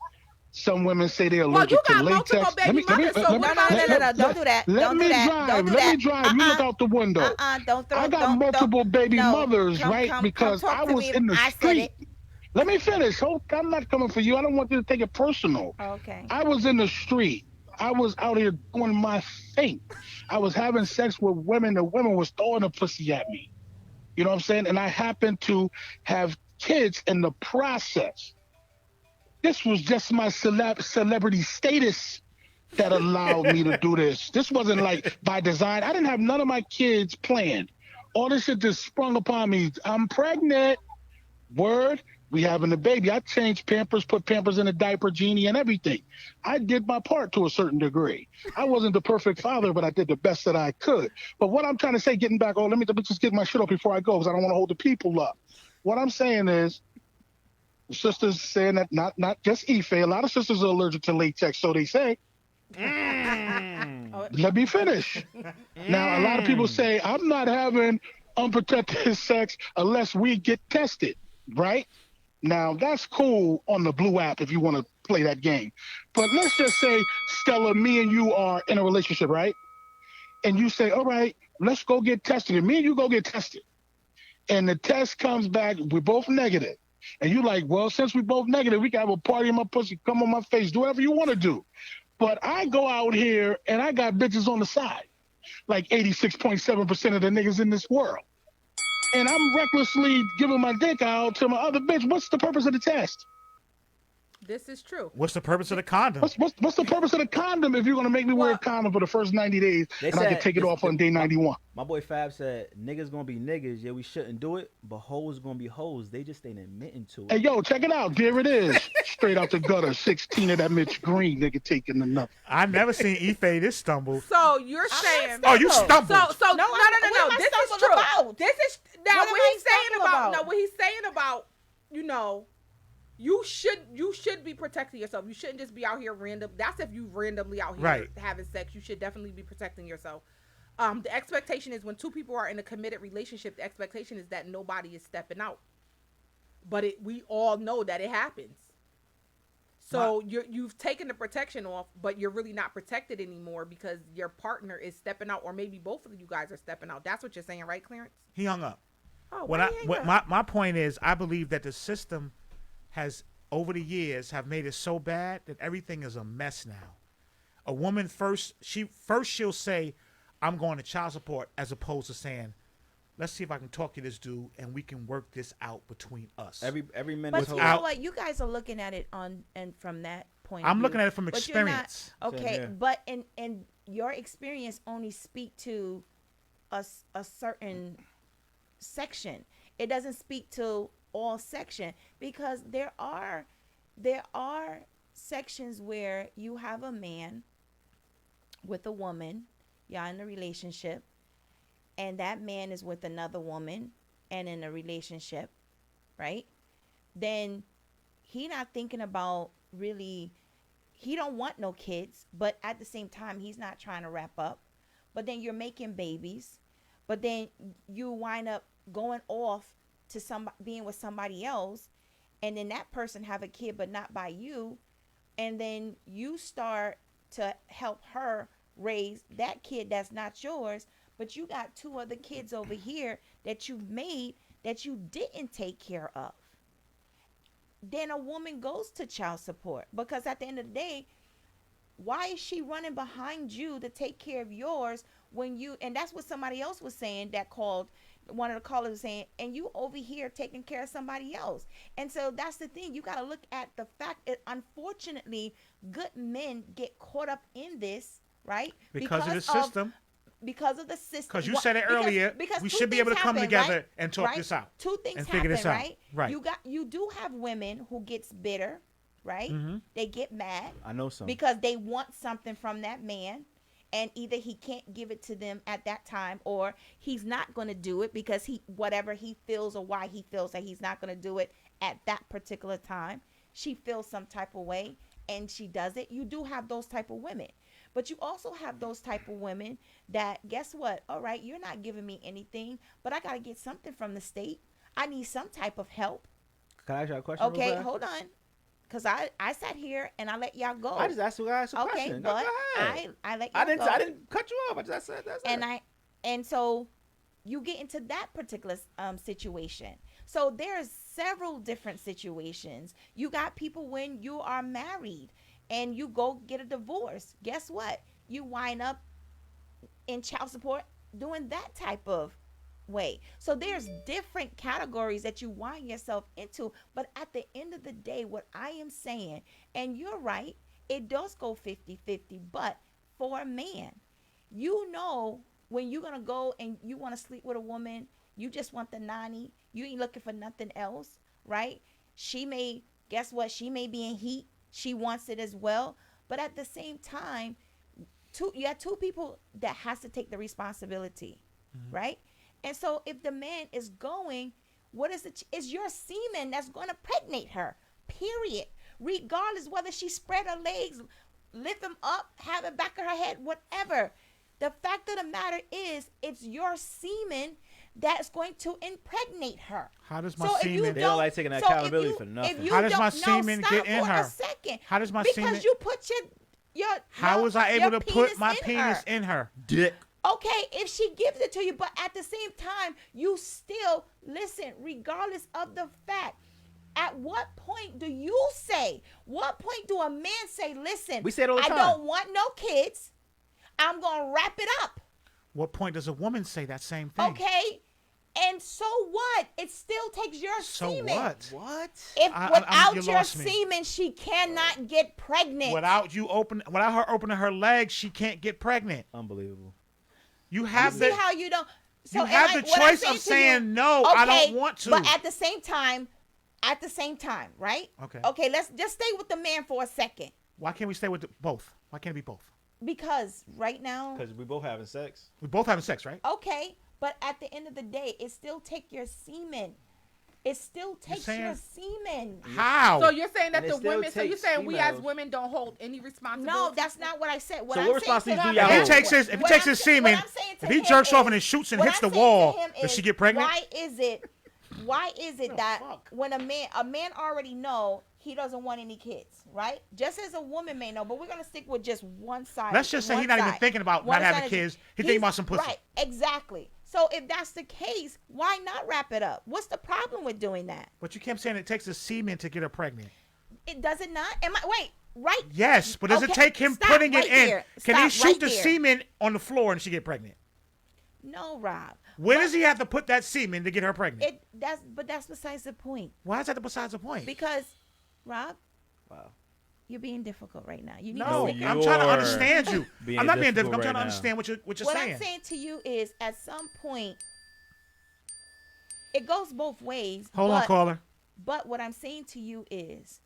Some women say they're Well, you allergic to got latex. multiple baby mothers, so what about No. Don't do that. Let Don't me do that. drive. Don't do Let that. me drive. You look out the window. Don't throw. I got don't, multiple baby no. mothers, Come, right? come Because talk I to was me. in the I said street. it. Let me finish. I'm not coming for you. I don't want you to take it personal. Okay. I was in the street. I was out here doing my thing. I was having sex with women. The women was throwing a pussy at me. You know what I'm saying? And I happened to have kids in the process. This was just my celebrity status that allowed me to do this. This wasn't like by design. I didn't have none of my kids planned. All this shit just sprung upon me. I'm pregnant. Word. We having a baby. I changed Pampers, put Pampers in a diaper, Genie, and everything. I did my part to a certain degree. I wasn't the perfect father, but I did the best that I could. But what I'm trying to say, getting back, let me just get my shit up before I go, because I don't want to hold the people up. What I'm saying is, sisters saying that not just Ife. A lot of sisters are allergic to latex, so they say. Let me finish. Now, a lot of people say I'm not having unprotected sex unless we get tested, right? Now, that's cool on the Blue app if you want to play that game. But let's just say, Stella, me and you are in a relationship, right? And you say, all right, let's go get tested. And me and you go get tested. And the test comes back, we're both negative. And you like, well, since we both negative, we can have a party in my pussy, come on my face, do whatever you want to do. But I go out here and I got bitches on the side, like 86.7% of the niggas in this world. And I'm recklessly giving my dick out to my other bitch. What's the purpose of the test? This is true. What's the purpose of the condom? What's the purpose of the condom if you're going to make me wear a condom for the first 90 days They and I can take it off on day 91? My boy Fab said, niggas gonna be niggas. Yeah, we shouldn't do it, but hoes gonna be hoes. They just ain't admitting to it. Hey, yo, check it out. There it is. Straight out the gutter. 16 of that Mitch Green nigga taking enough. I never seen Ife this stumble. So you're saying? Oh, you stumbled. So No, no. what am I This is stumbling true. about? This is now What am what I he's saying stumbling about. about? No, what he's saying about. You should be protecting yourself. You shouldn't just be out here random. That's if you randomly out here Right. having sex. You should definitely be protecting yourself. The expectation is when two people are in a committed relationship, the expectation is that nobody is stepping out. But we all know that it happens. So you've taken the protection off, but you're really not protected anymore because your partner is stepping out, or maybe both of you guys are stepping out. That's what you're saying, right, Clarence? He hung up. Oh, My point is, I believe that the system has, over the years, have made it so bad that everything is a mess now. A woman she'll say, I'm going to child support, as opposed to saying, let's see if I can talk to this dude and we can work this out between us. Every minute. But you know what? You guys are looking at it from that point of view. I'm looking at it from But you're experience. not- okay, but in your experience only speak to a certain section. It doesn't speak to all section, because there are sections where you have a man with a woman, y'all in a relationship, and that man is with another woman and in a relationship, right? Then he not thinking about really, he don't want no kids, but at the same time he's not trying to wrap up. But then you're making babies, but then you wind up going off to being with somebody else, and then that person have a kid but not by you, and then you start to help her raise that kid that's not yours, but you got two other kids over here that you've made that you didn't take care of. Then a woman goes to child support, because at the end of the day, why is she running behind you to take care of yours and that's what somebody else was saying that called, one of the callers was saying, and you over here taking care of somebody else. And so that's the thing. You got to look at the fact that unfortunately good men get caught up in this, right? Because of the system. Because of the system. Because you said it earlier, because we two should be able to things come happen, together right? and talk Right? this out. Two things and happen, figure this out. right? Right. You do have women who gets bitter, right? Mhm. They get mad. I know some. Because they want something from that man, and either he can't give it to them at that time, or he's not going to do it because whatever he feels or why he feels that he's not going to do it at that particular time. She feels some type of way and she does it. You do have those type of women. But you also have those type of women that, guess what? All right, you're not giving me anything, but I got to get something from the state. I need some type of help. Can I ask you a question? Okay, hold on. Because I sat here and I let y'all go. I just asked you guys a question. Okay, but I let y'all go. I didn't cut you off. I said that's it. And so you get into that particular situation. So there's several different situations. You got people when you are married and you go get a divorce. Guess what? You wind up in child support doing that type of way. So there's different categories that you wind yourself into. But at the end of the day, what I am saying, and you're right, it does go 50-50. But for a man, you know, when you're going to go and you want to sleep with a woman, you just want the nanny. You ain't looking for nothing else, right? Guess what? She may be in heat. She wants it as well. But at the same time, you have two people that has to take the responsibility, right? And so if the man is going, what is it? It's your semen that's going to pregnate her, period. Regardless whether she spread her legs, lift them up, have it back of her head, whatever. The fact of the matter is, it's your semen that's going to impregnate her. How does my semen? They don't like taking accountability for nothing. How does my semen get in her? A second. How does my semen? Because you put your How was I able to put my penis in her? Dick. Okay, if she gives it to you, but at the same time, you still listen, regardless of the fact. At what point do you say? What point do a man say, listen, we say it all the time. I don't want no kids. I'm going to wrap it up. What point does a woman say that same thing? Okay. And so what? It still takes your semen. So what? What? If without your semen, she cannot get pregnant. Without her opening her legs, she can't get pregnant. Unbelievable. You have see how you don't. So you have the choice of saying no. Okay, I don't want to. But at the same time, right? Okay. Okay, let's just stay with the man for a second. Why can't we stay with both? Why can't it be both? Because right now. Because we both having sex. We both having sex, right? Okay, but at the end of the day, it still takes your semen. It still takes your semen. How? So you're saying that the women? So you're saying we as women don't hold any responsibility? No, that's not what I said. What so I'm what responsibility do y'all y'all hold? If he takes his semen, if he jerks off and it shoots and hits the wall, does she get pregnant? Why is it that when a man already know he doesn't want any kids, right? Just as a woman may know, but we're gonna stick with just one side. Let's just say he's not even thinking about not having kids. He's thinking about some pussy. Right, exactly. So if that's the case, why not wrap it up? What's the problem with doing that? But you kept saying it takes a semen to get her pregnant. It does it not? Right? Yes, but does it take him putting it in? Can he shoot the semen on the floor and she get pregnant? No, Rob. Where does he have to put that semen to get her pregnant? That's besides the point. Why is that besides the point? Because, Rob. Wow. You're being difficult right now. You need no, to I'm trying to understand you. I'm not being difficult. I'm trying to understand what you're saying. What I'm saying to you is, at some point, it goes both ways. Hold on, caller. But what I'm saying to you is,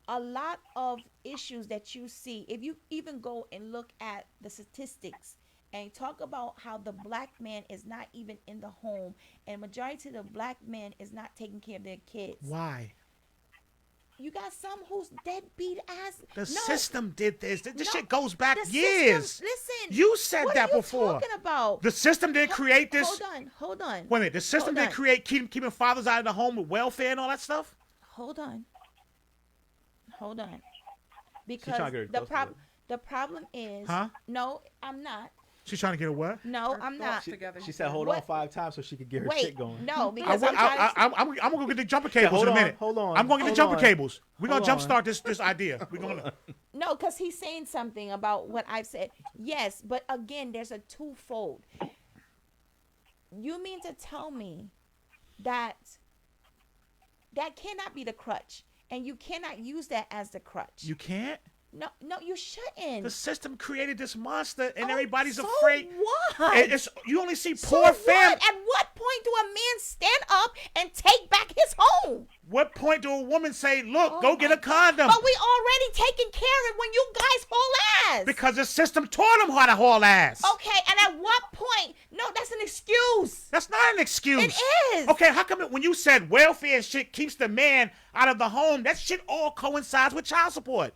a lot of issues that you see, if you even go and look at the statistics and talk about how the black man is not even in the home, and majority of the black men is not taking care of their kids. Why? You got some who's deadbeat ass. The system did this. This shit goes back years. System, listen. You said that before. What are you talking about? The system didn't create this. Hold on. Wait a minute. The system didn't create keeping fathers out of the home with welfare and all that stuff? Hold on. Because the problem is. Huh? No, I'm not. She's trying to get a what? No, I'm not. She said hold on 5 times so she could get her shit going. No, because I'm going to go get the jumper cables in a minute. Hold on. I'm going to get the jumper cables. We're going to jumpstart this idea. We're going to. No, because he's saying something about what I've said. Yes, but again, there's a twofold. You mean to tell me that cannot be the crutch, and you cannot use that as the crutch? You can't? No, you shouldn't. The system created this monster, and everybody's so afraid. What? You only see So poor families. At what point do a man stand up and take back his home? What point do a woman say, "Look, go get a condom"? But we already taking care of it when you guys haul ass. Because the system taught them how to haul ass. Okay, and at what point? No, that's an excuse. That's not an excuse. It is. Okay, how come when you said welfare and shit keeps the man out of the home, that shit all coincides with child support?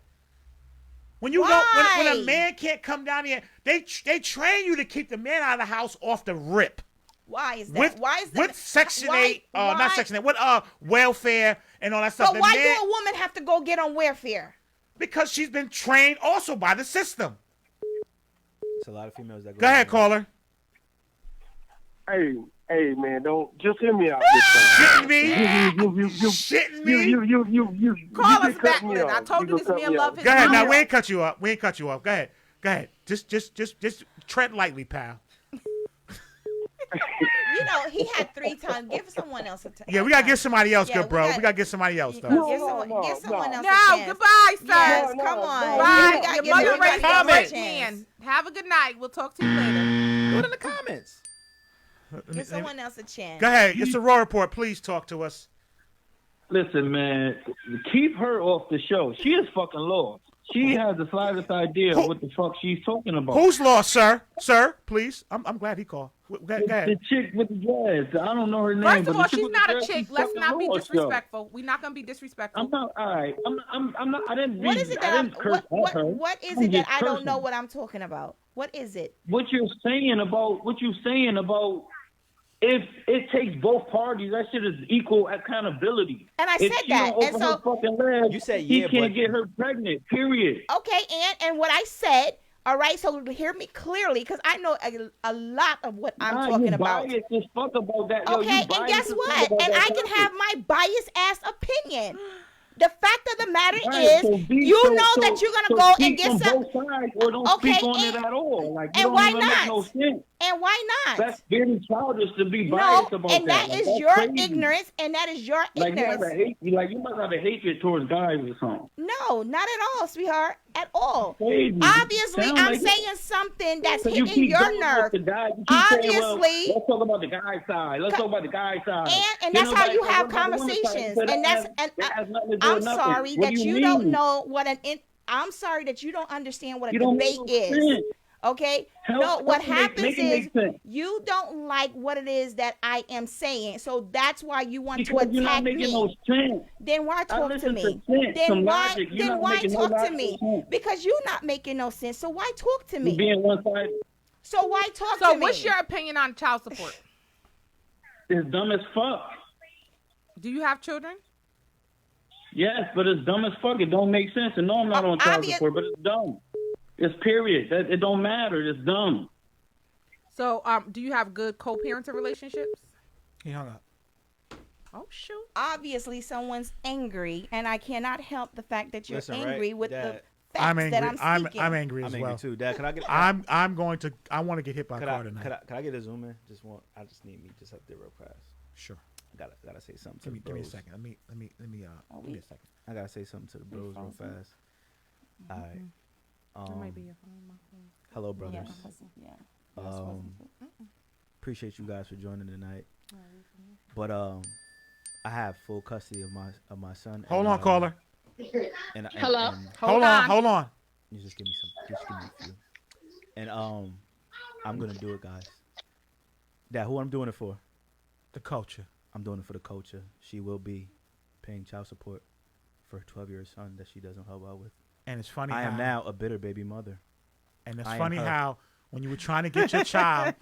When you go, when a man can't come down here, they train you to keep the man out of the house off the rip. Why is that? Why is that? With Section 8, not Section 8, with welfare and all that stuff. But why do a woman have to go get on welfare? Because she's been trained also by the system. It's a lot of females that go ahead, caller. Hey, man, don't just hear me out this time. Shitting me? Shitting me? You call us cut back, me man. I off. told you this man love his Go ahead, mouth. now we ain't cut you up. We ain't cut you off. Go ahead. Just tread lightly, pal. You know, he had 3 times. Give someone else a time. Yeah, we gotta get somebody else, Yeah, good bro. We gotta get somebody else though. Give someone else a No, chance. goodbye, sir. Yes, come on. Bye. Your mother raised a Comments. great man. Have a good night. We'll talk to you later. Do it in the comments. Give someone else a chance. Go ahead. It's a Raw Report. Please talk to us. Listen, man, keep her off the show. She is fucking lost. She has the slightest idea of what the fuck she's talking about. Who's lost, sir? Sir, please. I'm glad he called. Go ahead. The chick with the dreads. I don't know her name. First of but all, the chick she's with the not a dreads, chick. she's Let's fucking not be lost, disrespectful. We're not gonna be disrespectful. I'm not. All right. I'm not. I didn't. What is it I that didn't curse at her. what is I'm it that just I don't cursing. know what I'm talking about? What is it? What you're saying about if it takes both parties, that shit is equal accountability. And I If said she that, don't and open so her fucking legs, You said he yeah, can't but get her pregnant. Period. Okay, and what I said, all right, so hear me clearly, because I know a lot of what I'm talking about. Biased as fuck about that. Yo, Okay, you and biased guess as fuck what? about And that I can topic. have my biased ass opinion. The fact of the matter Right, so is, be- you so- know so- that you're gonna so go speak and get from some. both sides or don't Okay, speak on and- it at all. Like, you and don't why even not? make no sense. And why not? That's very childish to be No, biased about and that Like, is that's your crazy. ignorance, and that is your Like you, have ignorance. a hate, like you must have a hatred towards guys or something. No, not at all, sweetheart, at all. Crazy. Obviously, Sound I'm like it. saying something that's So you hitting keep your going with nerve. the guy. You keep saying, well, Obviously. let's talk about the guy side. Let's talk about the guy side. And Then that's how nobody you said, have what about the woman's side? conversations, So that and that's has- and that has nothing to do I'm with nothing. sorry What that do you mean? don't know what I'm sorry that you don't understand what a You don't debate make no is. sense. Okay? Help- No, what help make- happens make it is make sense. you don't like what it is that I am saying, so that's why you want Because to you're not attack making me. no sense. Then why I talk to listen me? to sense, Then some why? logic. You're Then not why making no talk to logical me? sense. Because you're not making no sense. So why talk to You're me? being one-sided. So why talk So to me? what's your opinion on child support? It's dumb as fuck. Do you have children? Yes, but it's dumb as fuck. It don't make sense. And no, I'm not on child support, but it's dumb. It's period. It don't matter. It's dumb. So, do you have good co-parenting relationships? He hung up. Oh shoot! Obviously, someone's angry, and I cannot help the fact that you're Listen, angry right, with Dad. the facts I'm angry. that I'm speaking. I'm angry as I'm well. angry too. Dad, can I get? I'm going to. I want to get hit by a Could car I, tonight. could I get a zoom in? I just need me just up there real fast. Sure. I gotta say something to Give me the a bros. second. Let me. Give me a second. I gotta say something to the bros real fast. All right. That might be your phone. My phone. Hello, brothers. Yeah. Appreciate you guys for joining tonight. But I have full custody of my son. Hold on, caller. Hello? Hold on. You just give me a few. And I'm gonna do it, guys. Dad, who I'm doing it for? The culture. I'm doing it for the culture. She will be paying child support for her 12-year-old son that she doesn't help out with. And it's funny. I am now a bitter baby mother. And it's I am funny her. how when you were trying to get your child,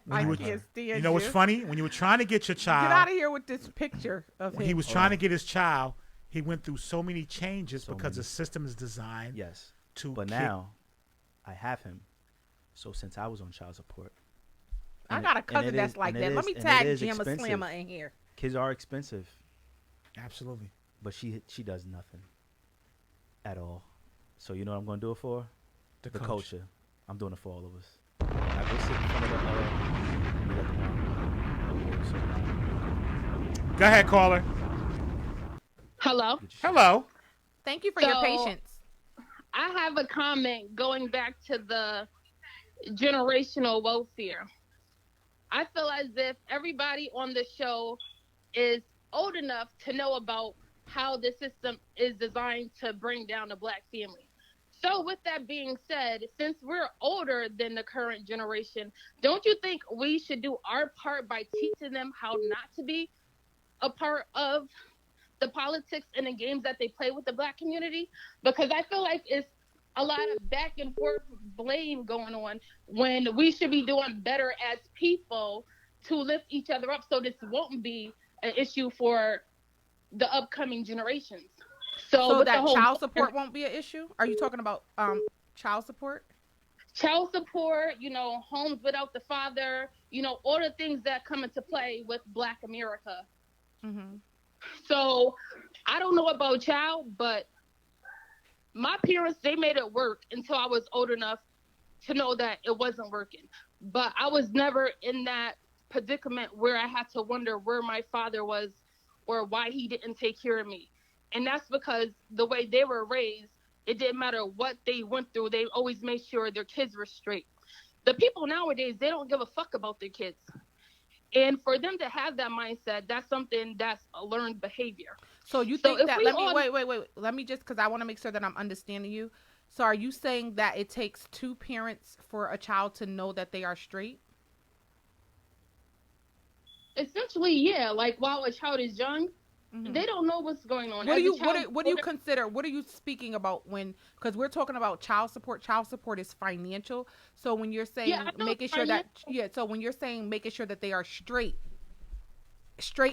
I can't stand you know what's funny? When you were trying to get your child, Get out of here with this picture of when him. he was trying to get his child, he went through so many changes So because many. the system is designed. Yes. To But kick- now I have him. So since I was on child support, I got a cousin that's like that. Let me tag Jamma Slammer in here. Kids are expensive. Absolutely. But she does nothing at all. So you know what I'm gonna do it for? The culture. I'm doing it for all of us. I go sit in front of Go ahead, caller. Hello. Hello. Thank you for your patience. I have a comment going back to the generational welfare. I feel as if everybody on the show is old enough to know about how the system is designed to bring down the black family. So with that being said, since we're older than the current generation, don't you think we should do our part by teaching them how not to be a part of the politics and the games that they play with the black community? Because I feel like it's a lot of back and forth blame going on when we should be doing better as people to lift each other up so this won't be an issue for the upcoming generations. So that child support won't be an issue? Are you talking about child support? Child support, homes without the father, all the things that come into play with Black America. Mm-hmm. So I don't know about child, but my parents, they made it work until I was old enough to know that it wasn't working. But I was never in that predicament where I had to wonder where my father was or why he didn't take care of me. And that's because the way they were raised, it didn't matter what they went through. They always made sure their kids were straight. The people nowadays, they don't give a fuck about their kids. And for them to have that mindset, that's something that's a learned behavior. So you think that, wait. Let me just, because I want to make sure that I'm understanding you. So are you saying that it takes two parents for a child to know that they are straight? Essentially, yeah. Like while a child is young, they don't know what's going on. What do you consider? What are you speaking about when? Because we're talking about child support. Child support is financial. So when you're saying making sure that so when you're saying making sure that they are straight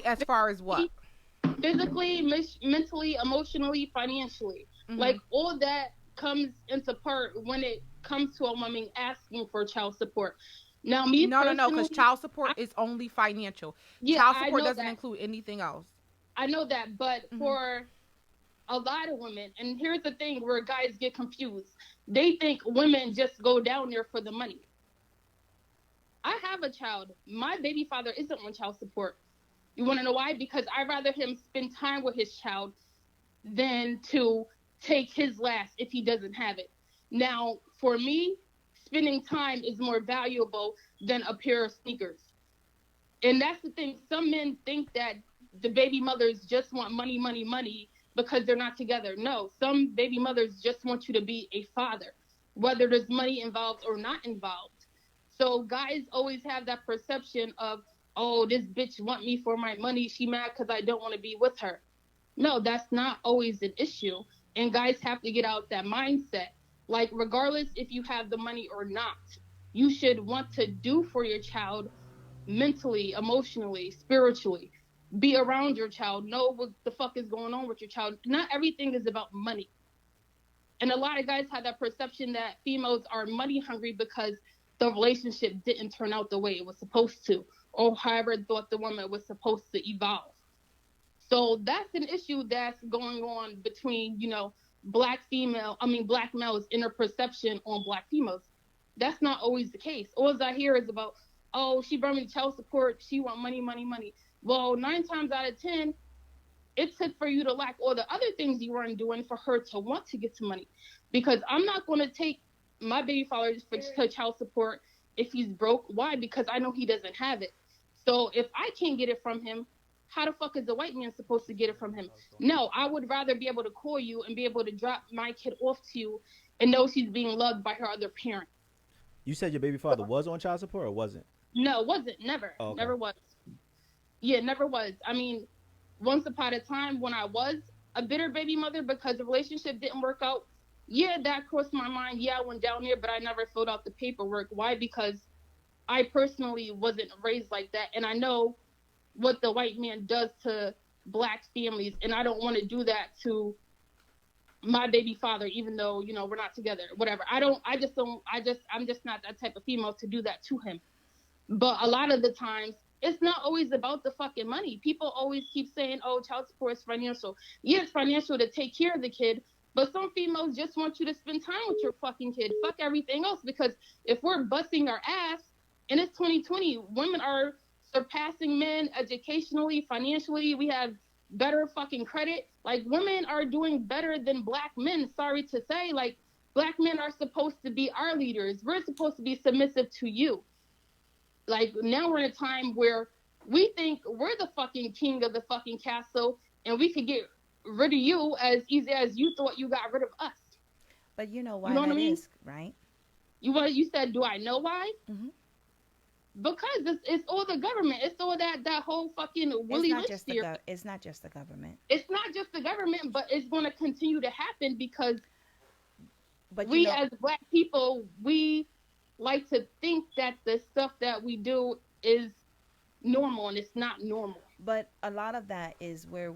as far as what? Physically, mentally, emotionally, financially, like all that comes into part when it comes to a woman asking for child support. Now, no, because child support is only financial. Yeah, child support doesn't include anything else. I know that, but for a lot of women, and here's the thing where guys get confused. They think women just go down there for the money. I have a child. My baby father isn't on child support. You want to know why? Because I'd rather him spend time with his child than to take his last if he doesn't have it. Now, for me, spending time is more valuable than a pair of sneakers. And that's the thing. Some men think that the baby mothers just want money, money, money because they're not together. No, some baby mothers just want you to be a father, whether there's money involved or not involved. So guys always have that perception of, oh, this bitch want me for my money. She mad because I don't want to be with her. No, that's not always an issue. And guys have to get out that mindset. Like, regardless if you have the money or not, you should want to do for your child mentally, emotionally, spiritually. Be around your child. Know what the fuck is going on with your child. Not everything is about money. And a lot of guys have that perception that females are money hungry because the relationship didn't turn out the way it was supposed to, or however thought the woman was supposed to evolve. So that's an issue that's going on between, black males in their perception on black females. That's not always the case. All I hear is about, oh, she brought me child support. She want money, money, money. Well, 9 times out of 10, it took for you to lack all the other things you weren't doing for her to want to get to money. Because I'm not going to take my baby father for child support if he's broke. Why? Because I know he doesn't have it. So if I can't get it from him, how the fuck is the white man supposed to get it from him? No, I would rather be able to call you and be able to drop my kid off to you and know she's being loved by her other parent. You said your baby father was on child support or wasn't? No, it wasn't. Never. Oh, okay. Never was. Yeah, never was. I mean, once upon a time when I was a bitter baby mother because the relationship didn't work out, yeah, that crossed my mind. Yeah, I went down there, but I never filled out the paperwork. Why? Because I personally wasn't raised like that. And I know what the white man does to black families. And I don't want to do that to my baby father, even though, we're not together, whatever. I'm just not that type of female to do that to him. But a lot of the times, it's not always about the fucking money. People always keep saying, oh, child support is financial. Yeah, it's financial to take care of the kid, But some females just want you to spend time with your fucking kid. Fuck everything else. Because if we're busting our ass and it's 2020, women are surpassing men educationally, financially. We have better fucking credit. Like, women are doing better than black men. Sorry to say, like, black men are supposed to be our leaders. We're supposed to be submissive to you. Like, now we're in a time where we think we're the fucking king of the fucking castle and we could get rid of you as easy as you thought you got rid of us. But you know why you know that what I mean? is, right? You said, do I know why? Mm-hmm. Because it's all the government. It's all that whole fucking Willie Lynch theory. It's not just the government. It's not just the government, but it's going to continue to happen because but we as black people, we like to think that the stuff that we do is normal, and it's not normal. But a lot of that is where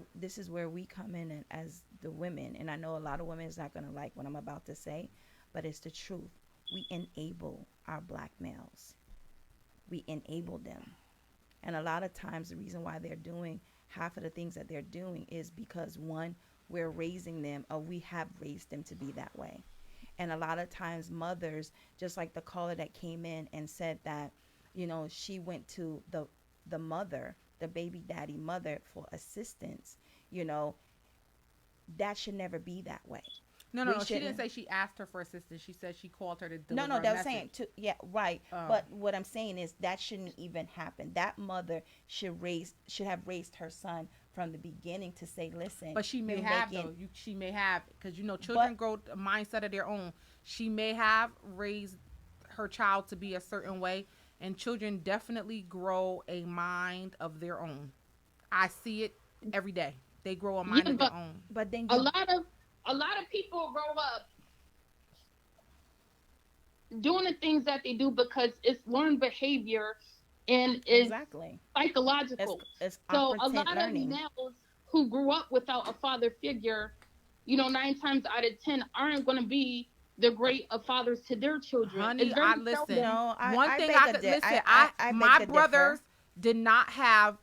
we come in and as the women, and I know a lot of women is not going to like what I'm about to say, but it's the truth. We enable our black males. We enable them. And a lot of times the reason why they're doing half of the things that they're doing is because, one, we're raising them, or we have raised them to be that way. And a lot of times mothers, just like the caller that came in and said that, she went to the mother, the baby daddy mother, for assistance, that should never be that way. No, she didn't say she asked her for assistance. She said she called her to deliver No, a that was message. saying yeah, right. But what I'm saying is that shouldn't even happen. That mother should have raised her son from the beginning to say, listen. But she may have she may have, because children grow a mindset of their own. She may have raised her child to be a certain way, and children definitely grow a mind of their own. I see it every day. They grow a mind of their own. But then a lot of people grow up doing the things that they do because it's learned behavior and it's psychological. It's so a lot learning. of males who grew up without a father figure, 9 times out of 10 aren't going to be the great of fathers to their children. Honey, listen. No, one thing I could listen. My brothers did not have.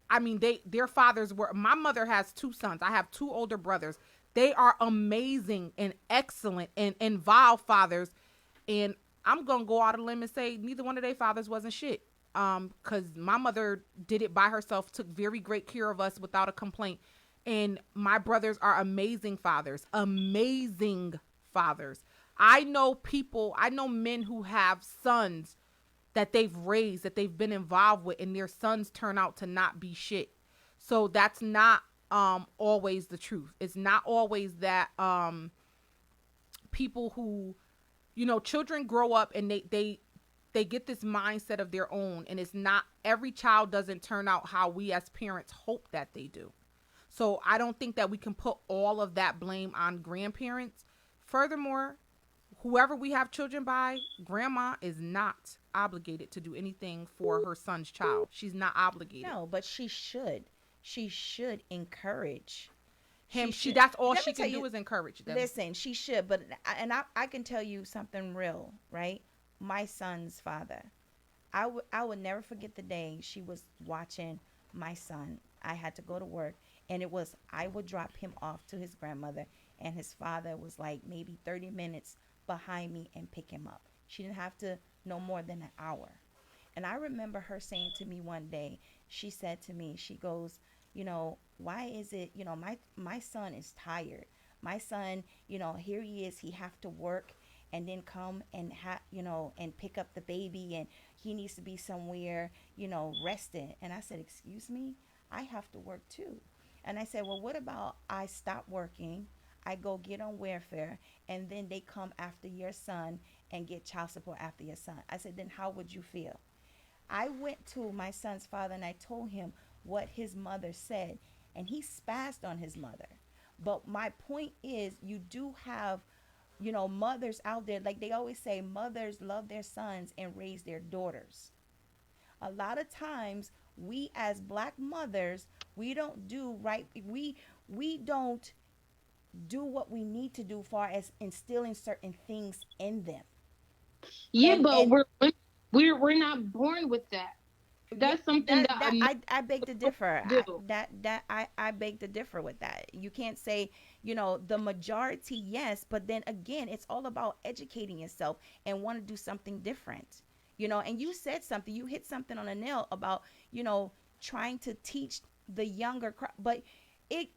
I mean, their fathers were. My mother has 2 sons. I have 2 older brothers. They are amazing and excellent and involved fathers. And I'm going to go out on a limb and say neither one of their fathers wasn't shit. Because my mother did it by herself, took very great care of us without a complaint. And my brothers are amazing fathers. Amazing fathers. I know men who have sons that they've raised, that they've been involved with, and their sons turn out to not be shit. So that's not always the truth. It's not always that people who, children grow up and they get this mindset of their own, and it's not, every child doesn't turn out how we as parents hope that they do. So I don't think that we can put all of that blame on grandparents. Furthermore, whoever we have children by, grandma is not obligated to do anything for her son's child. She's not obligated. No, but she should. She should encourage him. That's all she can do is encourage them. Listen, she should. But I can tell you something real, right? My son's father, I would never forget the day she was watching my son. I had to go to work, and I would drop him off to his grandmother, and his father was like maybe 30 minutes behind me and pick him up. She didn't have to no more than an hour. And I remember her saying to me one day, she said to me, she goes, why is it, my son is tired. My son, here he is, he have to work and then come and and pick up the baby, and he needs to be somewhere, resting. And I said, excuse me, I have to work too. And I said, well, what about I stop working, I go get on welfare, and then they come after your son and get child support after your son? I said, then how would you feel? I went to my son's father and I told him what his mother said, and he spazzed on his mother. But my point is, you do have, mothers out there, like they always say, mothers love their sons and raise their daughters. A lot of times, we as black mothers, we don't do right. We don't do what we need to do far as instilling certain things in them. Yeah, but we're not born with that. That's something I beg to differ. do. I beg to differ with that. You can't say, the majority, yes, but then again, it's all about educating yourself and want to do something different. And you said something, you hit something on a nail about, trying to teach the younger but it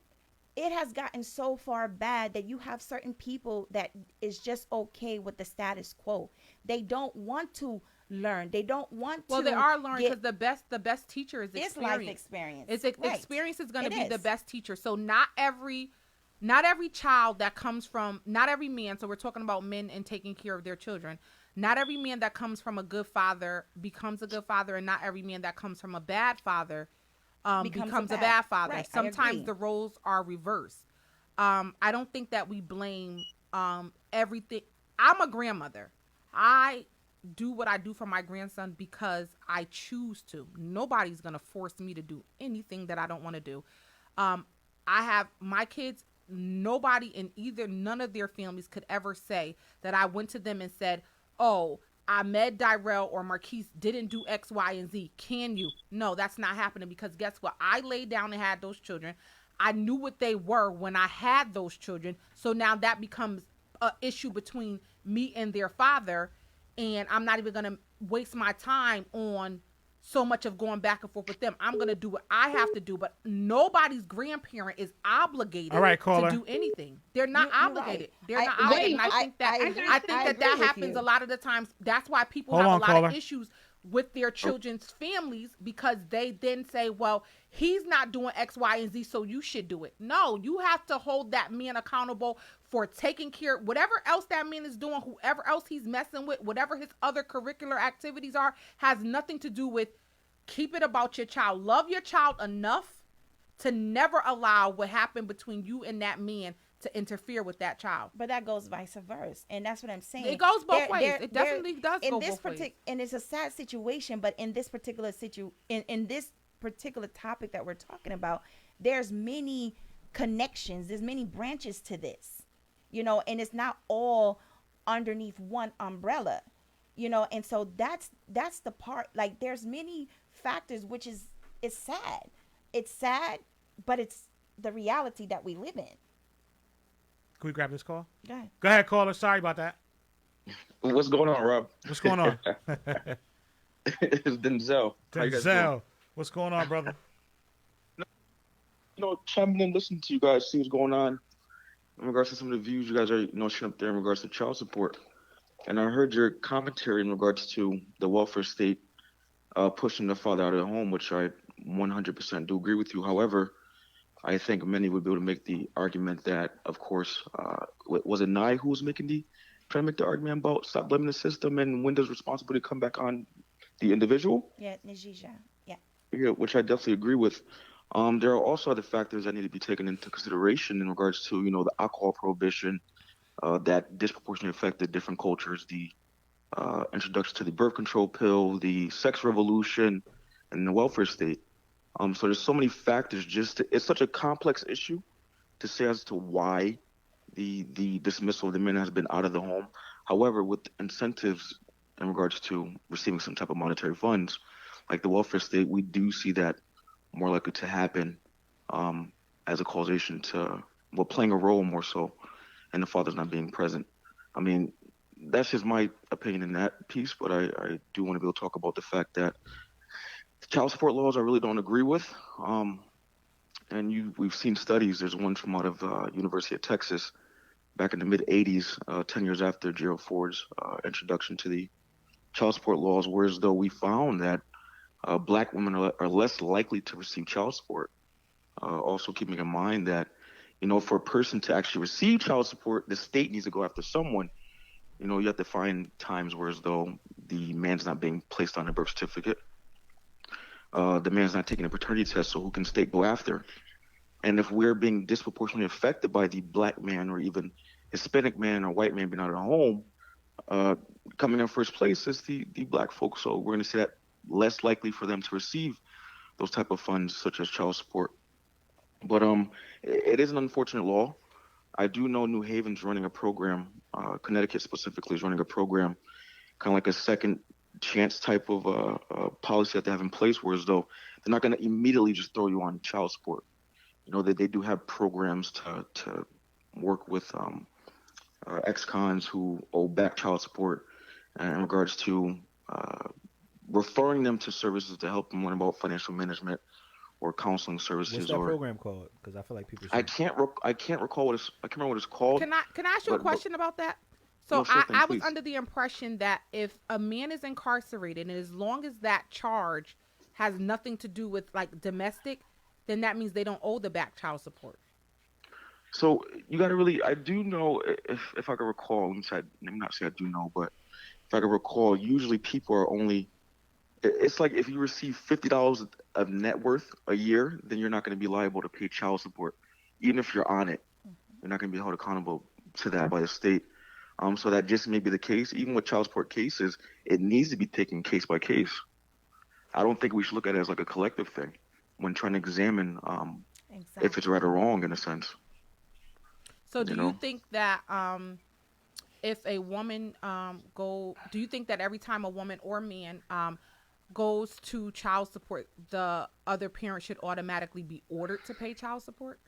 it has gotten so far bad that you have certain people that is just okay with the status quo. They don't want to learn. They don't want to. Well, they are learning because the best teacher is experience. It's life experience. Experience is going to be the best teacher. So not every child that comes from, not every man. So we're talking about men and taking care of their children. Not every man that comes from a good father becomes a good father, and not every man that comes from a bad father becomes a bad father. Right, Sometimes the roles are reversed. I don't think that we blame everything. I'm a grandmother. I do what I do for my grandson because I choose to. Nobody's going to force me to do anything that I don't want to do. I have my kids. None of their families could ever say that I went to them and said, oh, Ahmed Dyrell or Marquise didn't do X, Y, and Z. Can you? No, that's not happening because guess what? I laid down and had those children. I knew what they were when I had those children. So now that becomes an issue between me and their father. And I'm not even going to waste my time on so much of going back and forth with them. I'm going to do what I have to do, but nobody's grandparent is obligated to do anything. They're not obligated. Right. They're not obligated. And I think that happens a lot of the times. That's why people have a lot of issues with their children's families, because they then say, well, he's not doing X, Y, and Z, so you should do it. No, you have to hold that man accountable for taking care, whatever else that man is doing, whoever else he's messing with, whatever his other curricular activities are, has nothing to do with. Keep it about your child. Love your child enough to never allow what happened between you and that man to interfere with that child. But that goes vice versa, and that's what I'm saying. It goes both ways. It definitely does go both ways. And it's a sad situation, but in this particular in this particular topic that we're talking about, there's many connections. There's many branches to this, and it's not all underneath one umbrella, and so that's the part. Like, there's many factors, which is sad. It's sad, but it's the reality that we live in. Can we grab this call? Go ahead, caller. Sorry about that. What's going on, Rob? What's going on? It's Denzel. Denzel. What's going on, brother? Chiming in, listening to you guys, see what's going on in regards to some of the views you guys are, sharing up there in regards to child support. And I heard your commentary in regards to the welfare state pushing the father out of the home, which I 100% do agree with you. However, I think many would be able to make the argument that, of course, was it Nye who was trying to make the argument about stop blaming the system and when does responsibility come back on the individual? Yeah, Najija. Yeah. Yeah, which I definitely agree with. There are also other factors that need to be taken into consideration in regards to, the alcohol prohibition that disproportionately affected different cultures, the introduction to the birth control pill, the sex revolution, and the welfare state. So there's so many factors. It's such a complex issue to say as to why the dismissal of the men has been out of the home. However, with incentives in regards to receiving some type of monetary funds, like the welfare state, we do see that more likely to happen as a causation to, playing a role more so, and the father's not being present. I mean, that's just my opinion in that piece, but I do want to be able to talk about the fact that child support laws I really don't agree with. And we've seen studies. There's one from out of University of Texas back in the mid-'80s, 10 years after Gerald Ford's introduction to the child support laws, whereas though we found that black women are less likely to receive child support. Also keeping in mind that, for a person to actually receive child support, the state needs to go after someone. You have to find times where as though the man's not being placed on a birth certificate. The man's not taking a paternity test, so who can state go after? And if we're being disproportionately affected by the black man or even Hispanic man or white man being out of the home, coming in first place is the black folks. So we're going to see that less likely for them to receive those type of funds such as child support. But it is an unfortunate law. I do know New Haven's running a program, Connecticut specifically is running a program, kind of like a second chance type of policy that they have in place, whereas though they're not going to immediately just throw you on child support. You know, they do have programs to work with ex-cons who owe back child support in regards to referring them to services to help them learn about financial management or counseling services. What's that program called? Because I feel like people should... I can't recall what it's. I can't remember what it's called. Can I ask you a question about that? So no, sure thing, I was please. under the impression that if a man is incarcerated and as long as that charge has nothing to do with like domestic, then that means they don't owe the back child support. So you got to really. I do know if I can recall. Let me not say I do know, but if I can recall, usually people are only. It's like if you receive $50 of net worth a year, then you're not going to be liable to pay child support, even if you're on it. You're not going to be held accountable to that by the state. So that just may be the case. Even with child support cases, it needs to be taken case by case. I don't think we should look at it as like a collective thing when trying to examine if it's right or wrong in a sense. So do you think that if a woman do you think that every time a woman or man goes to child support, the other parent should automatically be ordered to pay child support?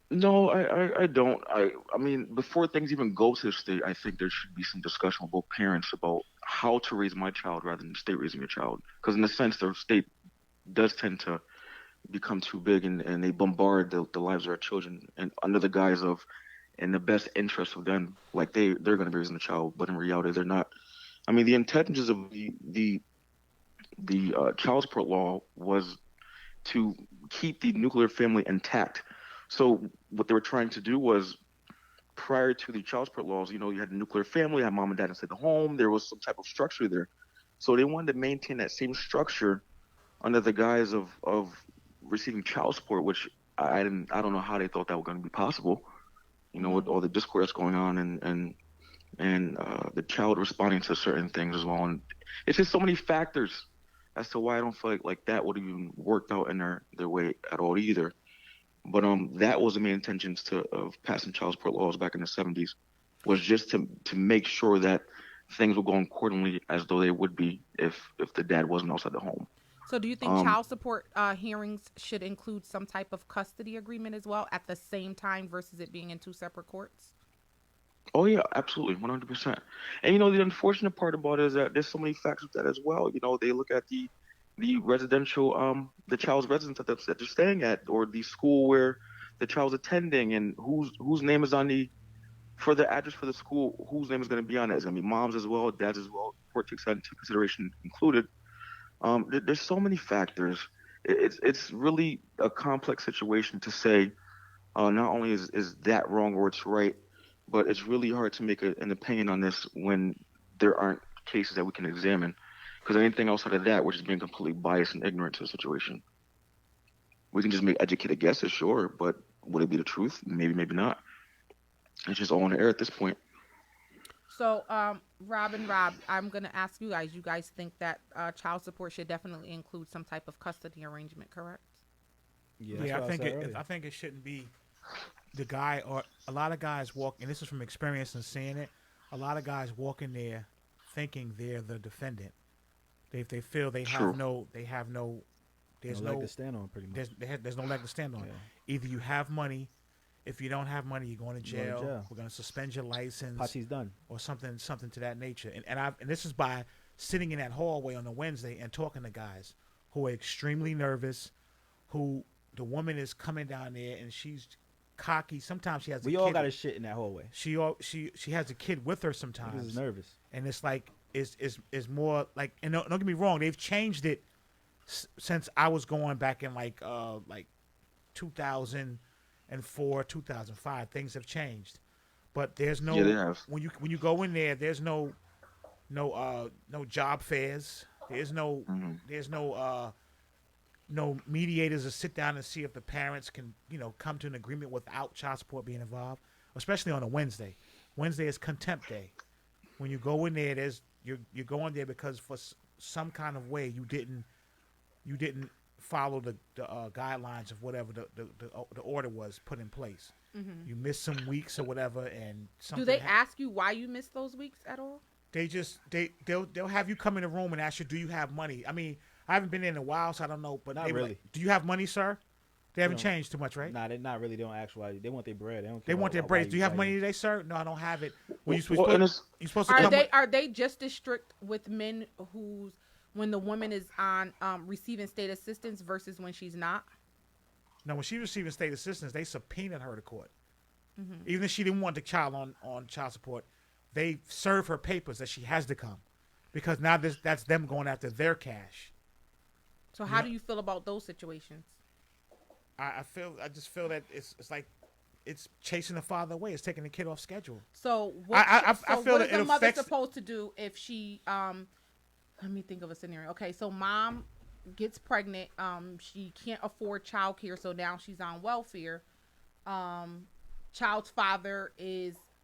No, I don't. I mean, before things even go to the state, I think there should be some discussion with both parents about how to raise my child rather than the state raising your child. Because in a sense, the state does tend to become too big and they bombard the lives of our children and under the guise of in the best interest of them, like they're going to be raising the child, but in reality, they're not. I mean, the intentions of the child support law was to keep the nuclear family intact. So what they were trying to do was, prior to the child support laws, you had a nuclear family, you had mom and dad inside the home, there was some type of structure there. So they wanted to maintain that same structure under the guise of receiving child support, which I don't know how they thought that was going to be possible, with all the discord that's going on and the child responding to certain things as well. And it's just so many factors as to why I don't feel like that would have even worked out in their way at all either. But that was the main intentions of passing child support laws back in the 70s, was just to make sure that things were going accordingly as though they would be if the dad wasn't outside the home. So do you think child support hearings should include some type of custody agreement as well at the same time versus it being in two separate courts? Oh yeah, absolutely, 100%. And the unfortunate part about it is that there's so many factors with that as well. They look at the residential, the child's residence that they're staying at, or the school where the child's attending, and whose name is on the address for the school, whose name is going to be on it. It's going to be mom's as well, dad's as well. Court takes that into consideration included. There's so many factors. It's really a complex situation to say. Not only is that wrong or it's right, but it's really hard to make an opinion on this when there aren't cases that we can examine. Because anything outside of that, we're just being completely biased and ignorant to the situation. We can just make educated guesses, sure, but would it be the truth? Maybe, maybe not. It's just all in the air at this point. So, Rob, I'm going to ask you guys. You guys think that child support should definitely include some type of custody arrangement, correct? Yeah, I think it shouldn't be the guy, or a lot of guys walk, and this is from experience and seeing it, a lot of guys walk in there thinking they're the defendant. They feel there's no leg to stand on, pretty much. There's no leg to stand on. Yeah. Either you have money. If you don't have money, you're going to jail. We're going to suspend your license. Party's done. Or something to that nature. And this is by sitting in that hallway on a Wednesday and talking to guys who are extremely nervous, who the woman is coming down there and she's cocky. Sometimes she has we all got a shit in that hallway. She has a kid with her sometimes. She's nervous. And it's like is more like, and don't get me wrong, they've changed it since I was going back in like 2004, 2005. Things have changed, but there's no when you go in there, there's no job fairs. There's no no mediators to sit down and see if the parents can come to an agreement without child support being involved, especially on a Wednesday. Wednesday is contempt day. When you go in there, you're going there because for some kind of way you didn't follow the guidelines of whatever the order was put in place. Mm-hmm. You missed some weeks or whatever, and something. Do they ask you why you missed those weeks at all? they'll have you come in the room and ask you, do you have money? I mean, I haven't been in a while, so I don't know. But Not really. Like, do you have money, sir? They haven't No. changed too much, right? Nah, they not really. They don't ask why. They want their bread. They don't. They Care want their why bread. Do you have why money today, sir? No, I don't have it. Well, you supposed to Are come. are they just as strict with men who's when the woman is on receiving state assistance versus when she's not? No, when she's receiving state assistance, they subpoenaed her to court. Mm-hmm. Even if she didn't want the child on child support, they serve her papers that she has to come, because now that's them going after their cash. So how do you feel about those situations? I just feel that it's like it's chasing the father away. It's taking the kid off schedule. So what, I feel what that is the it mother affects. supposed to do if she let me think of a scenario. Okay, so mom gets pregnant. She can't afford childcare, so now she's on welfare. Child's father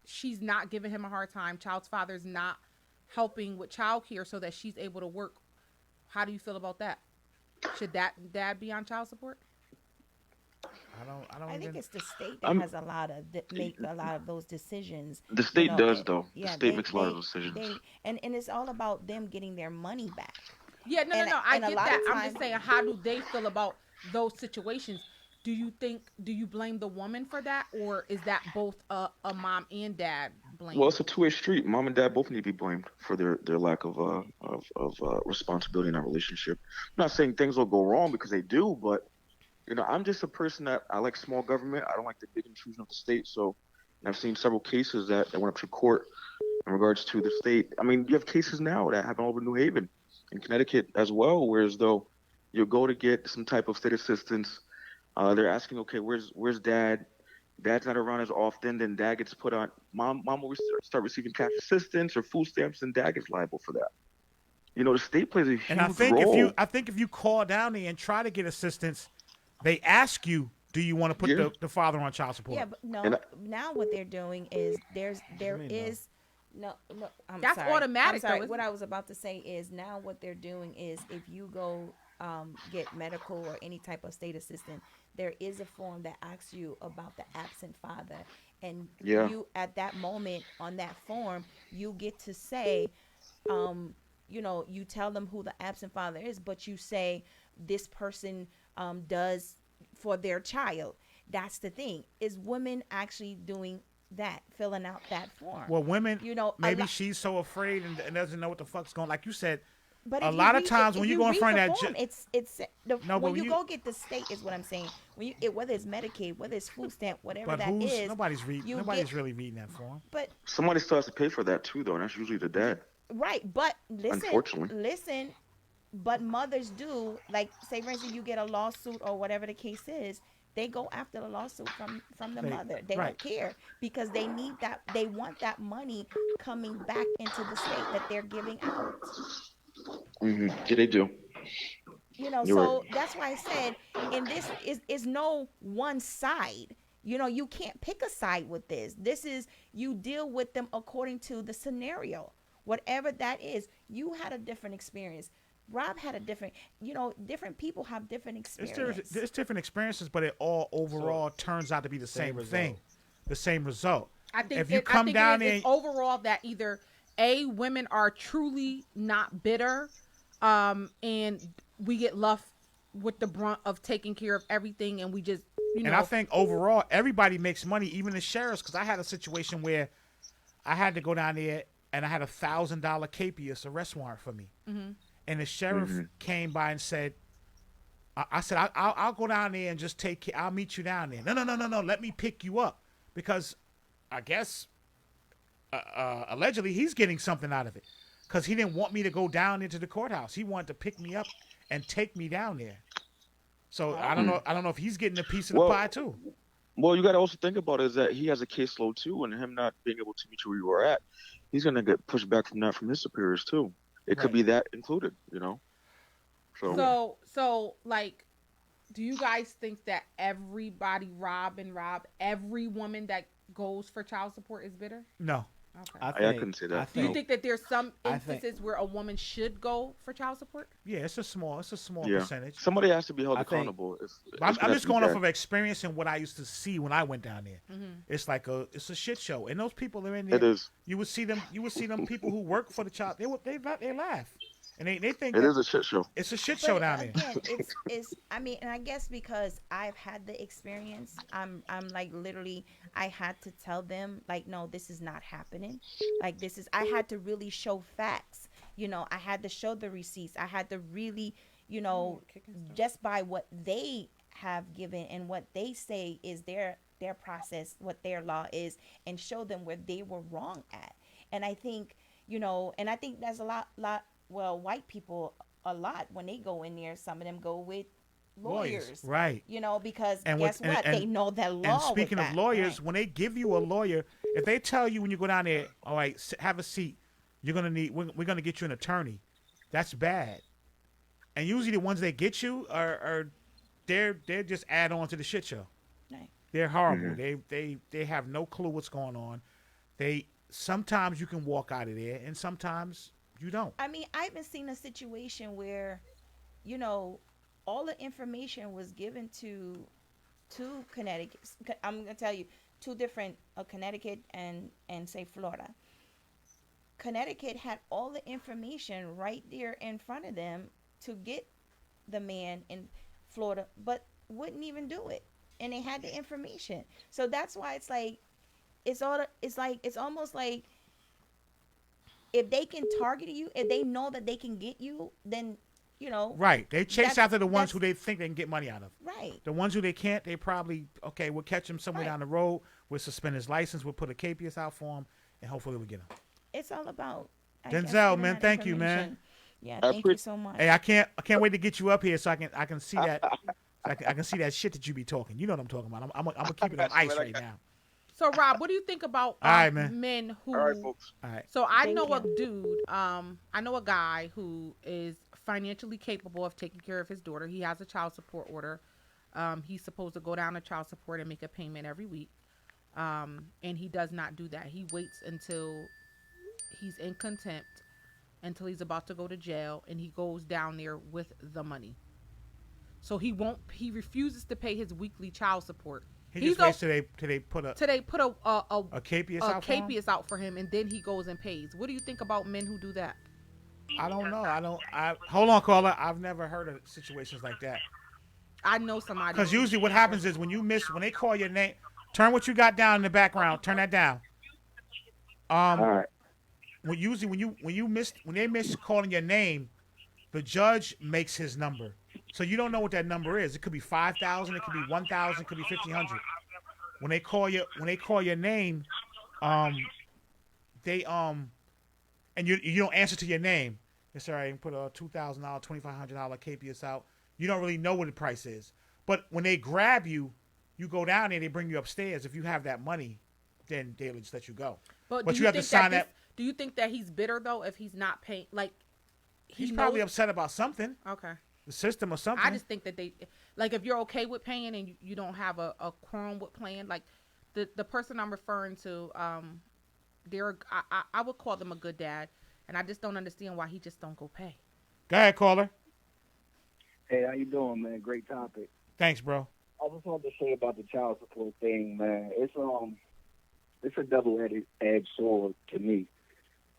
she's not giving him a hard time. Child's father is not helping with childcare so that she's able to work. How do you feel about that? Should that dad be on child support? I think it's the state that has a lot of make a lot of those decisions. The state does, though. Yeah, the state makes a lot of decisions. And it's all about them getting their money back. Yeah, no. I get that. I'm just times- saying, how do they feel about those situations? Do you blame the woman for that, or is that both a mom and dad blame? Well, it's a two-way street. Mom and dad both need to be blamed for their lack of responsibility in that relationship. I'm not saying things will go wrong, because they do, but I'm just a person that I like small government. I don't like the big intrusion of the state. So I've seen several cases that went up to court in regards to the state. I mean, you have cases now that happen over New Haven, in Connecticut as well, whereas though you go to get some type of state assistance, they're asking, okay, where's dad? Dad's not around as often. Then dad gets put on. Mom will start receiving cash assistance or food stamps, and dad gets liable for that. The state plays a huge And I think role. if you call down there and try to get assistance, they ask you, do you want to put the father on child support? Yeah, but no. Now what they're doing is no. I'm That's sorry. automatic, I'm sorry. though, What I was about to say is now what they're doing is if you go get medical or any type of state assistance, there is a form that asks you about the absent father, and you at that moment on that form you get to say, you tell them who the absent father is, but you say this person does for their child. That's the thing. Is women actually doing that, filling out that form? Well, women, maybe she's so afraid and doesn't know what the fuck's going. Like you said, but a lot of times when you go in front of that, when you go get the state is what I'm saying. When whether it's Medicaid, whether it's food stamp, whatever that is, nobody's really reading that form. But somebody still has to pay for that too, though, and that's usually the dad. Right, but unfortunately, listen. But mothers do, like, say, for instance, you get a lawsuit or whatever the case is, they go after the lawsuit from the mother. They don't care because they need that. They want that money coming back into the state that they're giving out. Mm-hmm. Yeah, they do. So that's why I said, and this is no one side. You can't pick a side with this. This is, you deal with them according to the scenario. Whatever that is, you had a different experience. Rob had a different, different people have different experiences. There's different experiences, but it all overall turns out to be the same thing, the same result. I think if you come down it's overall that either women are truly not bitter, and we get left with the brunt of taking care of everything, and we just And I think overall everybody makes money, even the sheriffs. Because I had a situation where I had to go down there and I had $1,000 capious arrest warrant for me. Mm-hmm. And the sheriff came by and said, I said, I'll go down there and just take care. I'll meet you down there. No. Let me pick you up. Because I guess, allegedly, he's getting something out of it. Because he didn't want me to go down into the courthouse. He wanted to pick me up and take me down there. So I don't know if he's getting a piece of the pie too. Well, you got to also think about is that he has a caseload too, and him not being able to meet you where you are at, he's going to get pushed back from that from his superiors too. It could be that included, So like, do you guys think that everybody every woman that goes for child support is bitter? No, Okay. I couldn't say that. Do you No. think that there's some instances where a woman should go for child support? Yeah, it's a small Yeah. percentage. Somebody has to be held I think- accountable. I'm just going off of experience and what I used to see when I went down there. Mm-hmm. It's like it's a shit show, and those people are in there. It is. You would see them people who work for the child. They laugh, and they think It is a shit show. It's a shit But show down there. again, it's I mean, and I guess because I've had the experience, I'm like literally I had to tell them like, no, this is not happening. Like I had to really show facts. You know, I had to show the receipts. I had to really, you know, just by what they have given and what they say is their process, what their law is, and show them where they were wrong at. And I think, you know, and I think there's a lot well, white people a lot when they go in there, some of them go with lawyers, right? You know, because and guess what? They know that law. And speaking with of that, lawyers, right? when they give you a lawyer, if they tell you when you go down there, all right, have a seat, we're gonna get you an attorney, that's bad. And usually the ones they get you are they're just add on to the shit show. Right. They're horrible. They have no clue what's going on. Sometimes you can walk out of there, and sometimes you don't. I mean, I even seen a situation where, you know, all the information was given to Connecticut. I'm gonna tell you two different, Connecticut and say Florida. Connecticut had all the information right there in front of them to get the man in Florida, but wouldn't even do it, and they had the information. So that's why it's like, it's almost like, if they can target you, if they know that they can get you, then, you know. Right. They chase after the ones who they think they can get money out of. Right. The ones who they can't, they probably, okay, we'll catch him somewhere down the road. We'll suspend his license. We'll put a capias out for him, and hopefully we'll get him. It's all about Denzel, man. Thank you, man. Yeah, thank you so much. Hey, I can't wait to get you up here so I can see that. I can see that shit that you be talking. You know what I'm talking about. I'm gonna keep it on ice right now. So Rob, what do you think about All right, man. men who? All right, folks. All right. So I know a dude. I know a guy who is financially capable of taking care of his daughter. He has a child support order. He's supposed to go down to child support and make a payment every week. And he does not do that. He waits until he's in contempt, until he's about to go to jail, and he goes down there with the money. So he refuses to pay his weekly child support. He just waits till they put a capias out for him, and then he goes and pays. What do you think about men who do that? I don't know. Hold on, caller. I've never heard of situations like that. I know somebody. Because usually what happens is when they call your name, turn what you got down in the background. Turn that down. All right. When they miss calling your name, the judge makes his number. So you don't know what that number is. It could be 5,000. It could be 1,000. It could be 1,500. When they call your name, and you don't answer to your name. It's all right. Put a $2,000, $2,500 capias out. You don't really know what the price is. But when they grab you, you go down there. They bring you upstairs. If you have that money, then they'll just let you go. But you have to sign that. Do you think that he's bitter though if he's not paying? Like he's probably upset about something. Okay. The system or something. I just think that if you're okay with paying and you don't have a quorum with paying, like the person I'm referring to, I would call them a good dad, and I just don't understand why he just don't go pay. Go ahead, caller. Hey, how you doing, man? Great topic. Thanks, bro. I just wanted to say about the child support thing, man. It's a double-edged sword to me.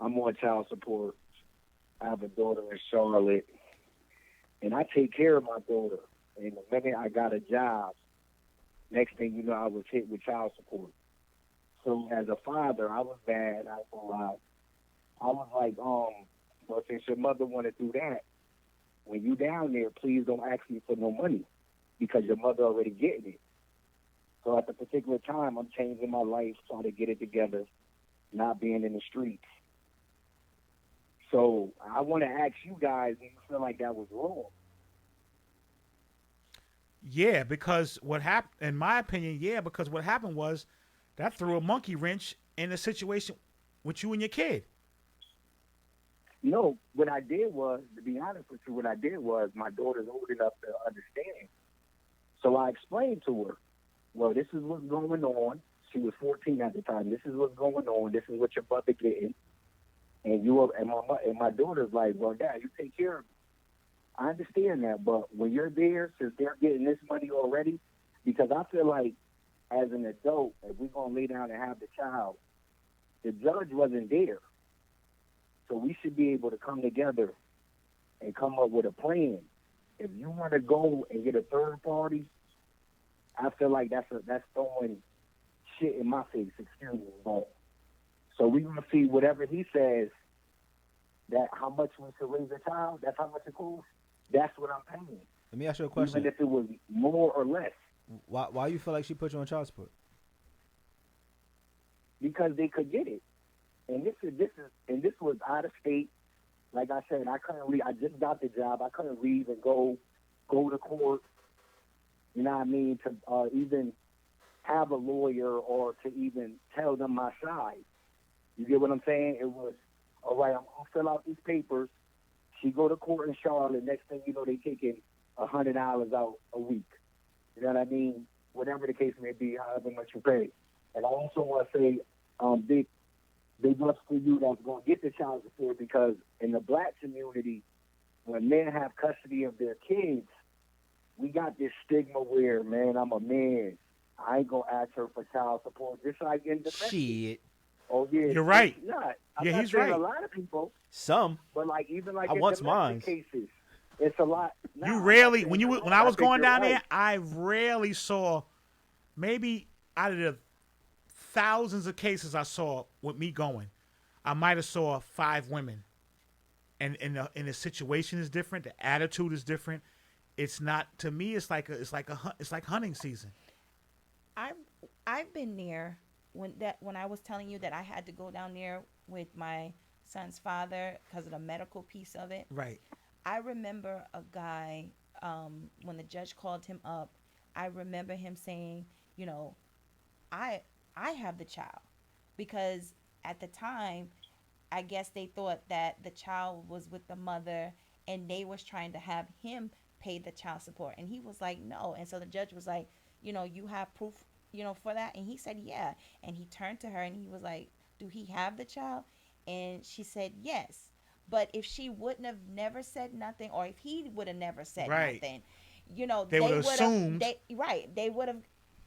I'm on child support. I have a daughter in Charlotte, and I take care of my daughter. And the minute I got a job, next thing you know, I was hit with child support. So as a father, I was bad. I was like, well, since your mother want to do that, when you down there, please don't ask me for no money because your mother already getting it. So at the particular time, I'm changing my life, trying to get it together, not being in the streets. So I want to ask you guys, do you feel like that was wrong? Yeah, because what happened, in my opinion, because what happened was that threw a monkey wrench in the situation with you and your kid. No, what I did was, to be honest with you, my daughter's old enough to understand. So I explained to her, well, this is what's going on. She was 14 at the time. This is what's going on. This is what your brother getting. And my daughter's like, well, Dad, you take care of me. I understand that, but when you're there, since they're getting this money already, because I feel like as an adult, if we're going to lay down and have the child, the judge wasn't there. So we should be able to come together and come up with a plan. If you want to go and get a third party, I feel like that's throwing shit in my face, excuse me. But, so we're going to see whatever he says, that how much we should raise a child, that's how much it costs. That's what I'm paying. Let me ask you a question. Even if it was more or less. Why you feel like she put you on child support? Because they could get it. And this was out of state. Like I said, I couldn't leave. I just got the job. I couldn't leave and go to court. You know what I mean? To even have a lawyer or to even tell them my side. You get what I'm saying? It was, all right, I'm going to fill out these papers. She go to court in Charlotte. Next thing you know, they taking $100 out a week. You know what I mean? Whatever the case may be, however much you pay. And I also want to say, big ups to you that's going to get the child support, because in the black community, when men have custody of their kids, we got this stigma where, man, I'm a man. I ain't going to ask her for child support just like in the Shit. Oh, yeah. You're right. I'm yeah, not he's saying right. a lot of people. Some. But like even like I in want domestic mine. cases, it's a lot. You rarely, when I was going down right. there, I rarely saw, maybe out of the thousands of cases I saw with me going, I might have saw 5 women, and the situation is different, the attitude is different. It's not, to me. It's like hunting season. I've been there when I was telling you that I had to go down there with my son's father because of the medical piece of it. Right. I remember a guy, when the judge called him up, I remember him saying, you know, I have the child, because at the time, I guess they thought that the child was with the mother and they was trying to have him pay the child support. And he was like, no. And so the judge was like, you know, you have proof, you know, for that? And he said, yeah. And he turned to her and he was like, do he have the child? And she said, yes. But if she wouldn't have never said nothing, or if he would have never said nothing, you know, they would have assumed. They would have.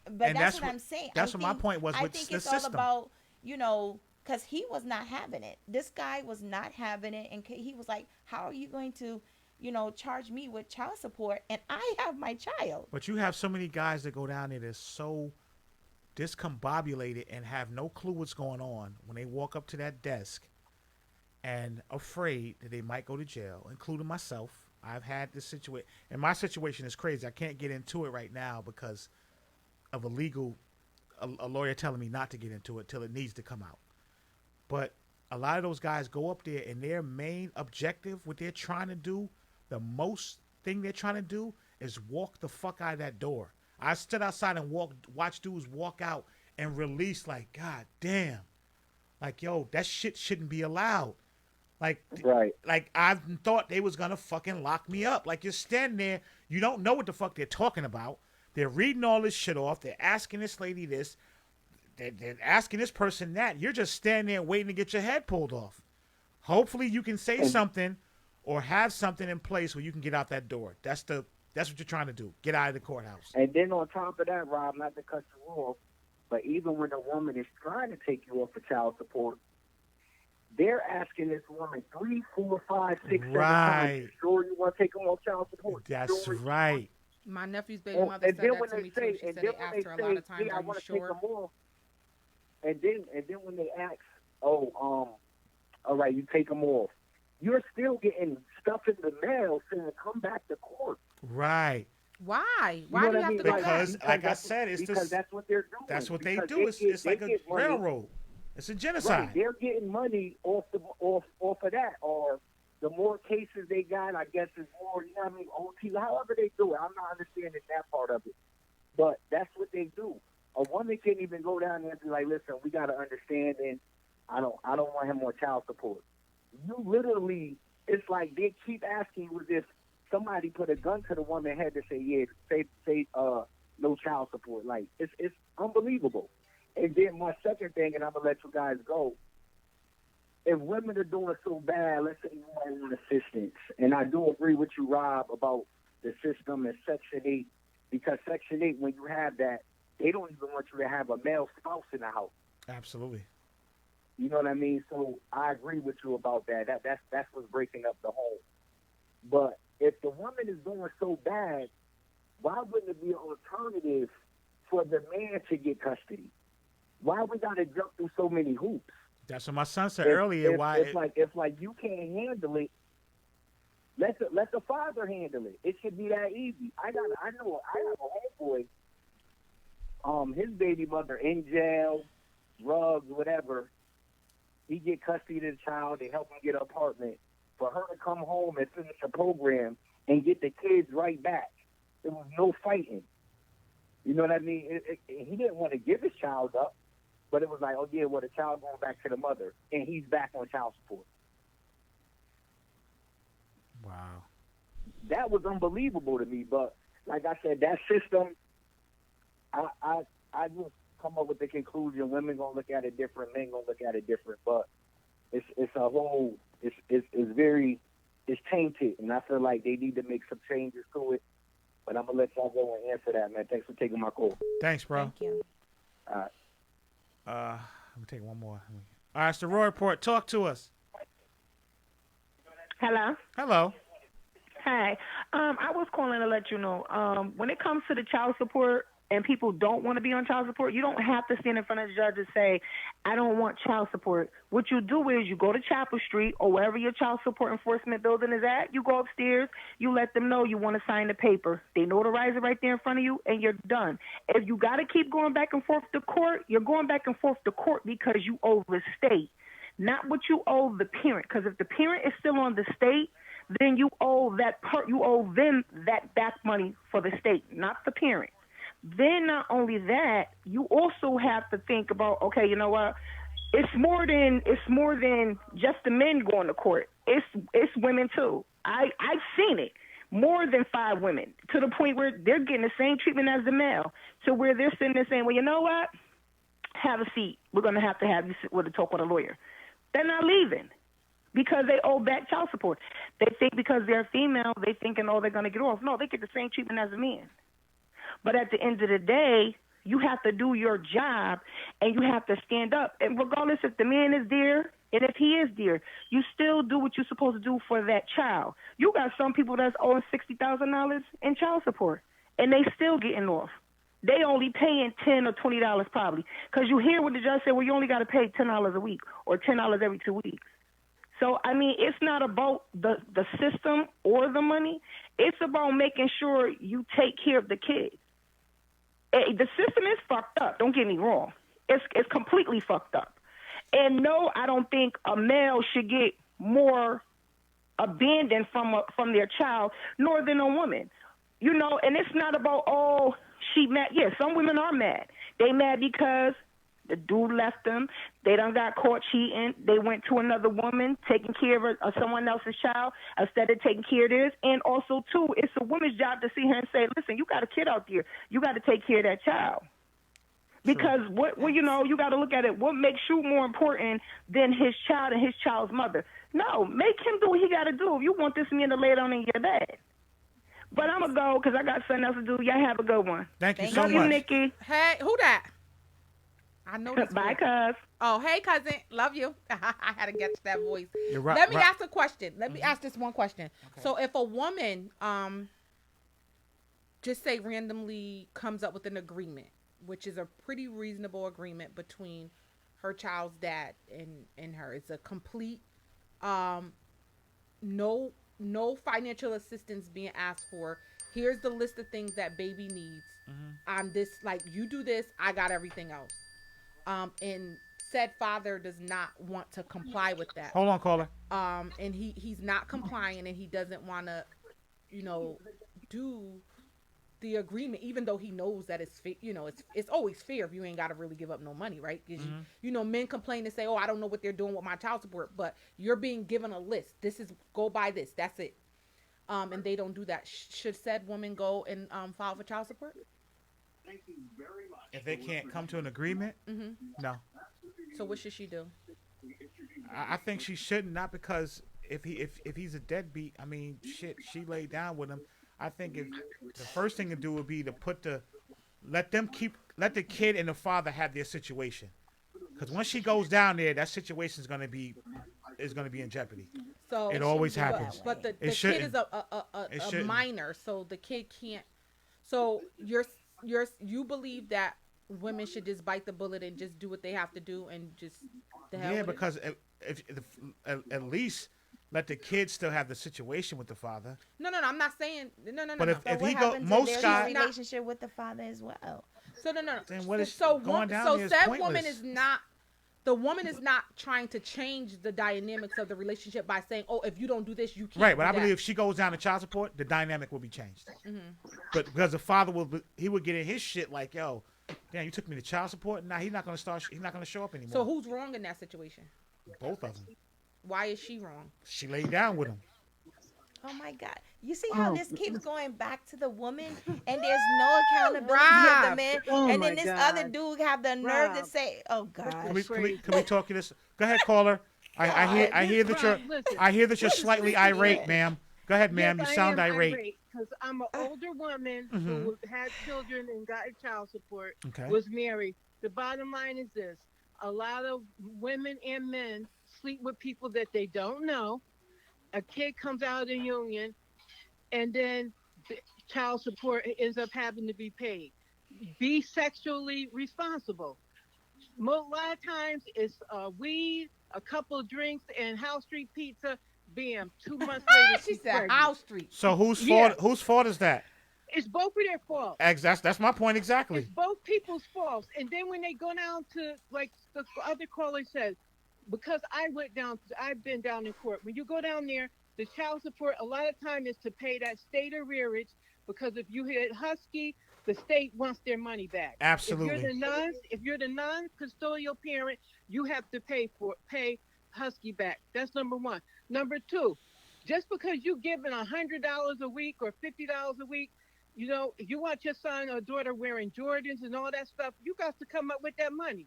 But that's what I'm saying. That's what my point was with the system. I think it's all about, you know, because he was not having it. This guy was not having it. And he was like, how are you going to, you know, charge me with child support and I have my child? But you have so many guys that go down there that's so discombobulated and have no clue what's going on when they walk up to that desk and afraid that they might go to jail, including myself. I've had this situation, and my situation is crazy. I can't get into it right now because of a lawyer telling me not to get into it till it needs to come out. But a lot of those guys go up there and their main objective, what they're trying to do, the most thing they're trying to do is walk the fuck out of that door. I stood outside and watched dudes walk out and release like, God damn. Like, yo, that shit shouldn't be allowed. Like, right. Like I thought they was going to fucking lock me up. Like, you're standing there, you don't know what the fuck they're talking about. They're reading all this shit off. They're asking this lady this. They're asking this person that. You're just standing there waiting to get your head pulled off. Hopefully you can say something or have something in place where you can get out that door. That's what you're trying to do. Get out of the courthouse. And then on top of that, Rob, not to cut you off, but even when a woman is trying to take you off for child support, they're asking this woman 3, 4, 5, 6, 7 times. You sure you want to take them off child support? That's right. My nephew's baby mother said that to me too. She said they asked her a lot of times, I "Are you want to sure?" take them off. And then when they ask, all right, you take them off, you're still getting stuff in the mail saying come back to court. Right. Why? Why do you have to go back? Because, like I said, it's because that's what they're doing. That's what they do. It's like a railroad. It's a genocide. Right. They're getting money off of that, or the more cases they got, I guess is more. You know what I mean? OT, however they do it. I'm not understanding that part of it, but that's what they do. A woman can't even go down there and be like, "Listen, we got to understand, and I don't want him on child support." You literally, it's like they keep asking you as if somebody put a gun to the woman's head to say, "Yeah, say no child support." Like it's unbelievable. And then my second thing, and I'm gonna let you guys go. If women are doing so bad, let's say you might want assistance, and I do agree with you, Rob, about the system and Section 8, because Section 8, when you have that, they don't even want you to have a male spouse in the house. Absolutely. You know what I mean? So I agree with you about that. That's what's breaking up the home. But if the woman is doing so bad, why wouldn't it be an alternative for the man to get custody? Why we gotta jump through so many hoops? That's what my son said earlier. If you can't handle it, let the father handle it. It should be that easy. I have a homeboy. His baby mother in jail, drugs, whatever. He get custody of the child. They help him get an apartment. For her to come home and finish a program and get the kids right back, there was no fighting. You know what I mean? He didn't want to give his child up, but it was like, oh yeah, well the child going back to the mother, and he's back on child support. Wow. That was unbelievable to me. But like I said, that system, I just come up with the conclusion: women gonna look at it different, men gonna look at it different. But it's a whole, it's tainted, and I feel like they need to make some changes to it. But I'm gonna let y'all go and answer that, man. Thanks for taking my call. Thanks, bro. Thank you. All right. Let me take one more. All right, it's the Roy Report. Talk to us. Hello. Hello. Hi. I was calling to let you know, when it comes to the child support and people don't want to be on child support, you don't have to stand in front of the judge and say, I don't want child support. What you do is you go to Chapel Street or wherever your child support enforcement building is at, you go upstairs, you let them know you want to sign the paper. They notarize it right there in front of you, and you're done. If you got to keep going back and forth to court, you're going back and forth to court because you owe the state, not what you owe the parent. Because if the parent is still on the state, then you owe you owe them that back money for the state, not the parent. Then not only that, you also have to think about, okay, you know what? It's more than just the men going to court. It's women too. I've seen it. More than 5 women, to the point where they're getting the same treatment as the male, to where they're sitting there saying, well, you know what? Have a seat. We're going to have you sit with a talk with a lawyer. They're not leaving because they owe back child support. They think because they're female, they thinking, oh, they're going to get off. No, they get the same treatment as a man. But at the end of the day, you have to do your job and you have to stand up. And regardless if the man is there and if he is there, you still do what you're supposed to do for that child. You got some people that's owing $60,000 in child support and they still getting off. They only paying $10 or $20 probably, because you hear what the judge said, well, you only got to pay $10 a week or $10 every 2 weeks. So, I mean, it's not about the system or the money. It's about making sure you take care of the kids. The system is fucked up. Don't get me wrong. It's completely fucked up. And no, I don't think a male should get more abandoned from their child, nor than a woman. You know, and it's not about, oh, she mad. Yeah, some women are mad. They mad because the dude left them. They done got caught cheating. They went to another woman, taking care of someone else's child instead of taking care of theirs. And also, too, it's a woman's job to see her and say, listen, you got a kid out there. You got to take care of that child. Because, you got to look at it. What makes you more important than his child and his child's mother? No, make him do what he got to do if you want this man to lay down in your bed. But I'm going to go because I got something else to do. Y'all have a good one. Thank you so much. much. Love you, Nikki. Hey, who that? I know this. Bye, cuz. Oh, hey, cousin. Love you. I had to get to that voice. Right, Let me ask a question. Let me ask this one question. Okay. So if a woman, just say randomly comes up with an agreement, which is a pretty reasonable agreement between her child's dad and her. It's a complete, no financial assistance being asked for. Here's the list of things that baby needs. I'm this, like, you do this, I got everything else. And said father does not want to comply with that. Hold on, caller. And he's not complying, and he doesn't want to, do the agreement, even though he knows that it's always fair if you ain't got to really give up no money, right? Because men complain and say, oh, I don't know what they're doing with my child support, but you're being given a list. This is, go buy this. That's it. And they don't do that. Should said woman go and file for child support? If they can't come to an agreement, no. So what should she do? I think she shouldn't. Not because if he's a deadbeat. I mean, shit. She laid down with him. I think if the first thing to do would be to let the kid and the father have their situation. Because once she goes down there, that situation is gonna be in jeopody. So it always happens. But the kid is a minor, so the kid can't. So you believe that women should just bite the bullet and just do what they have to do and just because if at least let the kid still have the situation with the father. No, I'm not saying no. But if he go, most guys relationship with the father as well. So no. Then what is so going down so there is said pointless. woman is not. The woman is not trying to change the dynamics of the relationship by saying, "Oh, if you don't do this, you can't." Right, but I do believe that. if she goes down to child support, the dynamic will be changed. Mm-hmm. But because the father would get in his shit like, "Yo, damn, you took me to child support. Now he's not gonna show up anymore." So who's wrong in that situation? Both of them. Why is she wrong? She laid down with him. Oh my God! You see how this keeps going back to the woman, and there's no accountability of the man, and then this other dude have the nerve to say, "Oh God." Can we talk to this? Go ahead, caller. I hear that you're slightly irate, ma'am. Go ahead, ma'am. Yes, you sound I am irate. Because I'm an older woman who had children and got child support. Okay. Was married. The bottom line is this: a lot of women and men sleep with people that they don't know. A kid comes out of the union, and then the child support ends up having to be paid. Be sexually responsible. A lot of times it's weed, a couple of drinks, and house street pizza. Bam! 2 months later, She said pregnant. house street. So whose fault is that? It's both of their fault. That's my point exactly. It's both people's faults. And then when they go down to, like the other caller said, because I've been down in court. When you go down there, the child support a lot of time is to pay that state arrearage, because if you hit Husky, the state wants their money back. Absolutely. If you're the non-custodial parent, you have to pay Husky back. That's number one. Number two, just because you're giving $100 a week or $50 a week, you know, if you want your son or daughter wearing Jordans and all that stuff, you got to come up with that money.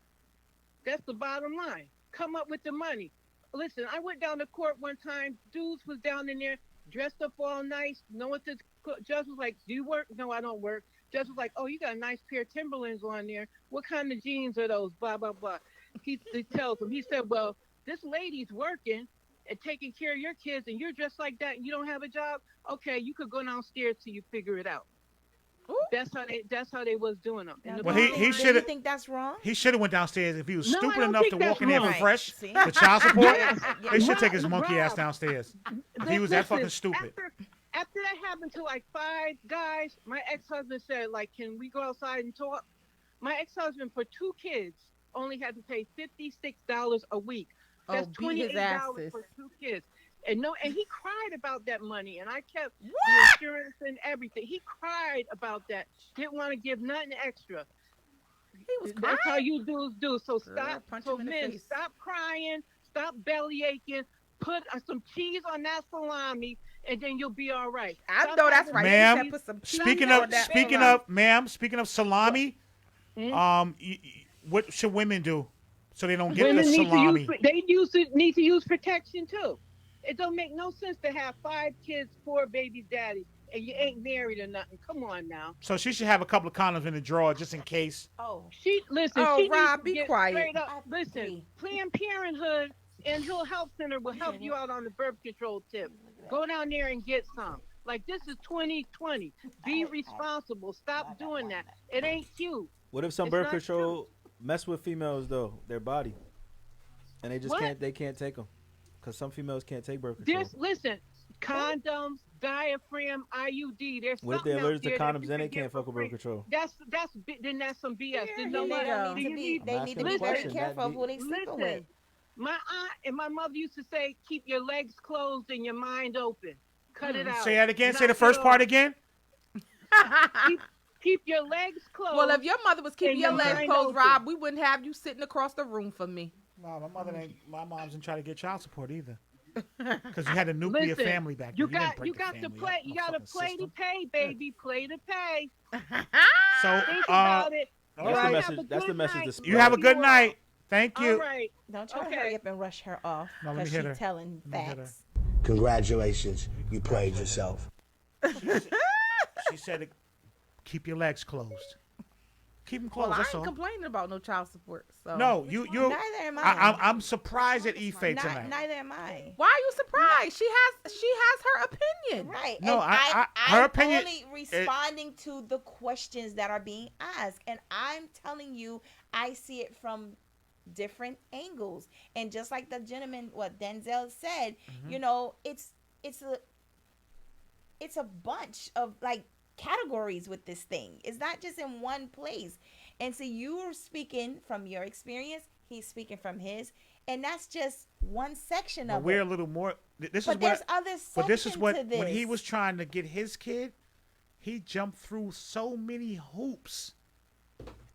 That's the bottom line. Come up with the money. Listen, I went down to court one time. Dudes was down in there, dressed up all nice. Know what the judge was like? Do you work? No, I don't work. Judge was like, oh, you got a nice pair of Timberlands on there. What kind of jeans are those? Blah, blah, blah. He tells him, he said, well, this lady's working and taking care of your kids, and you're dressed like that and you don't have a job? Okay, you could go downstairs till you figure it out. Ooh. That's how they was doing them. Well, he should. You think that's wrong? He should have went downstairs if he was No, stupid I don't enough think to that's walk in there wrong. for fresh. See? The child support. Yes. They should take his Rob, monkey ass downstairs. If he was that fucking stupid. After that happened to like 5 guys, my ex-husband said, like, can we go outside and talk? My ex-husband, for 2 kids, only had to pay $56 a week. That's beat his $28 asses. for 2 kids. And he cried about that money, and I kept the insurance and everything. He cried about that. Didn't want to give nothing extra. He was That's how crying. you dudes do. So punch him in the men, face. stop crying, stop belly aching, put some cheese on that salami, and then you'll be all right. I Stop know that's having right. Ma'am, He said put some cheese speaking on that salami. speaking of salami, what should women do so they don't get Women the salami? need to use protection too. It don't make no sense to have 5 kids, 4 babies, daddy, and you ain't married or nothing. Come on now. So she should have a couple of condoms in the drawer just in case. Oh, She needs Rob, to be get quiet. straight up. Listen, Planned Parenthood and Hill Health Center will help you out on the birth control tip. Go down there and get some. Like, this is 2020. Be responsible. Stop doing that. It ain't cute. What if some It's birth not control mess with females though, their body, and they just What? can't take them, because some females can't take birth control. Listen, condoms, diaphragm, IUD. There's What if something they're out allergic to there that condoms you then they can get can't for fuck with birth free. control? That's some BS. There's no they way. don't Do need you to be. need- They need to be very Listen, careful of who they sleeping with. Listen, my aunt and my mother used to say, keep your legs closed and your mind open. Cut it out. Say that again. Say Knock the first it part off. again. Keep your legs closed. Well, if your mother was keeping and your your legs mind closed, open. Rob, we wouldn't have you sitting across the room from me. No, my mom's didn't try to get child support either. Because you had a nuclear Listen, family back then. You didn't got break you the got to family play. up. You No got to fucking play to system. pay, baby. Play to pay. So, Think about it. all That's the right. message. That's the message. To You have a spread. good night. Thank you. All right. Don't try to hurry up and rush her off No, let me because hit she's her. telling facts. Congratulations, you played yourself. She said, "Keep your legs closed. Keep them closed." Well, I that's ain't all. complaining about no child support. So No, you. Neither am I. I'm surprised at Ife tonight. Neither am I. why are you surprised? She has her opinion. Right. No, and her I'm opinion- only responding to the questions that are being asked, and I'm telling you, I see it from different angles. And just like the gentleman, what Denzel said, you know, it's a bunch of like categories with this thing. It's not just in one place. And so you're speaking from your experience, he's speaking from his, and that's just one section But of we're it. a little more. This But is there's what. other But this is sections what to this. when he was trying to get his kid, he jumped through so many hoops,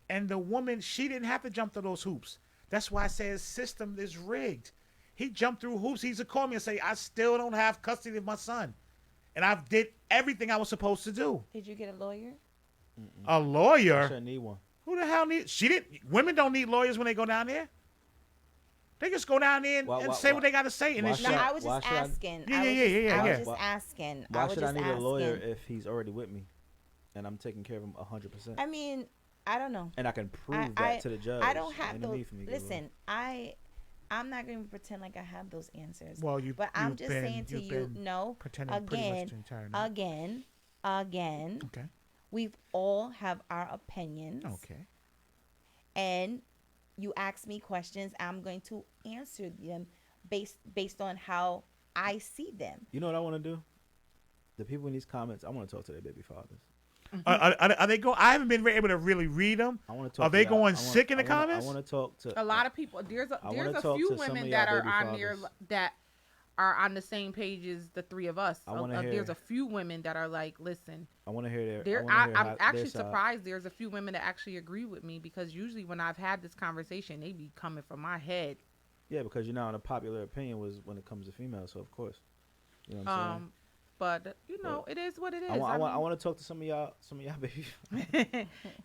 and the woman, she didn't have to jump through those hoops. That's why I say his system is rigged. He jumped through hoops. He used to call me and say, "I still don't have custody of my son, and I've did everything I was supposed to do." Did you get a lawyer? A lawyer? I should need one. Who the hell needs? She didn't. Women don't need lawyers when they go down there. They just go down there and say what they got to say. And it's No, shit. I was just asking. Yeah. I was just asking. Why I was should I just need asking. a lawyer if he's already with me, and I'm taking care of him 100%? I mean, I don't know. And I can prove that to the judge. I don't have Ain't no those. need for me to get a lawyer. Listen, I'm not going to pretend like I have those answers. Well, but I'm just saying to you, no. pretending pretty much the entire night. Again. Okay. We've all have our opinions. Okay. And you ask me questions, I'm going to answer them based on how I see them. You know what I want to do? The people in these comments, I want to talk to their baby fathers. Are they going? I haven't been able to really read them. I want to talk. Are they going sick in the comments? I want to talk to A lot of people. There's a talk few to some women of that y'all are baby on there fathers. that are on the same page as the three of us. I wanna hear- There's a few women that are like, listen. I want to hear I'm actually surprised. There's a few women that actually agree with me because usually when I've had this conversation, they be coming from my head. Yeah, because you know, the popular opinion was when it comes to females, so of course, you know what I'm saying. But you know, it is what it is. I want to talk to some of y'all baby.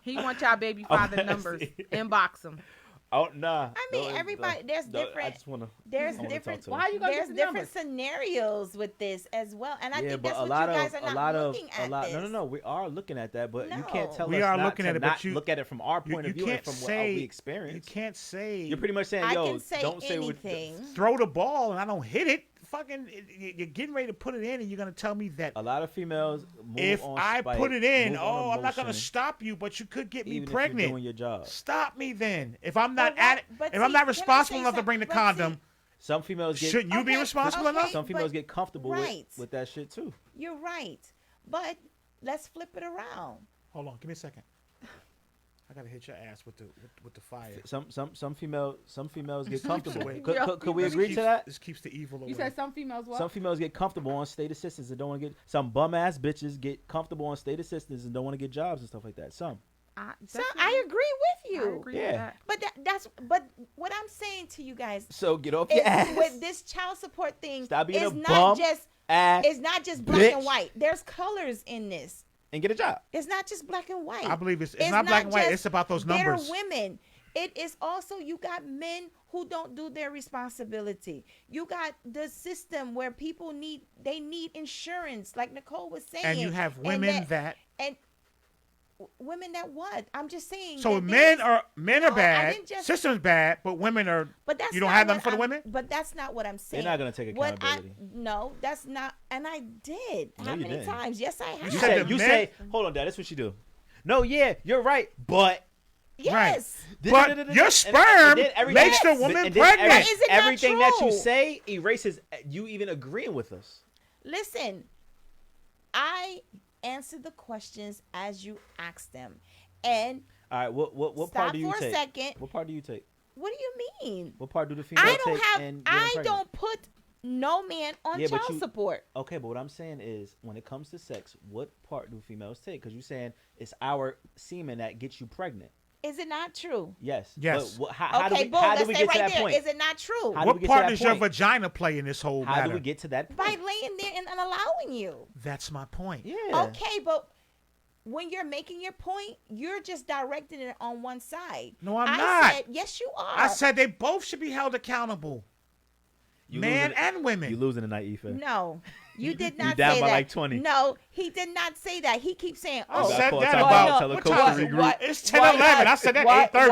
He want y'all baby father numbers. Inbox them. Oh nah. I mean, everybody. There's different. I just wanna. There's I wanna different. talk to them. There's different scenarios with this as well, and I think that's what you guys are not looking at. No, we are looking at that, but you can't tell We us are not looking to at it, not but you look at it from our point of view and can't from what say- we experience. You can't say. You're pretty much saying, I yo, can say don't say anything. Throw the ball and I don't hit it. Fucking, you're getting ready to put it in, and you're gonna tell me that a lot of females move if on I spite, put it in, move on I'm not gonna emotion, stop you, but you could get me even if pregnant. you're doing your job. Stop me then. If I'm not But at it, but if I'm see, not can I responsible say enough to bring the something? But see, condom, Some females get. shouldn't you be responsible enough? Some females but- get comfortable right. with that shit too. You're right, but let's flip it around. Hold on, give me a second. I gotta hit your ass with the fire. Some females get comfortable. Wait. Could we agree to that? This keeps the evil away. You said some females what? Some females get comfortable on state assistance and don't want to get. Some bum ass bitches get comfortable on state assistance and don't want to get jobs and stuff like that. Some. So I agree with you. I agree Yeah. with that. But what I'm saying to you guys So get off is your ass. with this child support thing, Stop being it's a not bum just ass it's not just black bitch. and white. There's colors in this. And get a job. It's not just black and white. I believe it's not black and white. just It's about those numbers. They're women. It is also you got men who don't do their responsibility. You got the system where people need insurance, like Nicole was saying. And you have women that women that what? I'm just saying. so that men there's- are I bad, didn't just- system's bad, but women are. But that's you don't not have them what for the I'm- women. But that's not what I'm saying. They're not gonna take What accountability. no, that's not. And I did. No, How you many didn't. times? Yes, I have. You said say the you men- say. Hold on, Dad. That's what you do. No, yeah, you're right, but. Yes. But your sperm And then everything- makes the woman and then pregnant. But is it not everything that you true? say erases you even agreeing with us. Listen, I answer the questions as you ask them, and All right, what part Stop do you for a take? second. What part do you take? what do you mean? What part do the female I don't take? have. in getting I pregnant? don't put no man on Yeah, but child you- support. Okay, but what I'm saying is, when it comes to sex, what part do females take? Because you're saying it's our semen that gets you pregnant. Is it not true? Yes. Yes. But how Okay, do boom. we Let's get stay to right that there. point? Is it not true? How do What we get part to that does your point? vagina play in this whole How matter? do we get to that point? By laying there and allowing you. That's my point. Yeah. Okay, but when you're making your point, you're just directing it on one side. No, I'm I not. said, yes, you are. I said they both should be held accountable. Man and women. You losing tonight, Aoife. No, you did not You down say by that. like 20. No, he did not say that. He keeps saying, I "Oh, said call that time about out, tell the what coach time to is it? regroup. It's 10:11. I said that 8:30.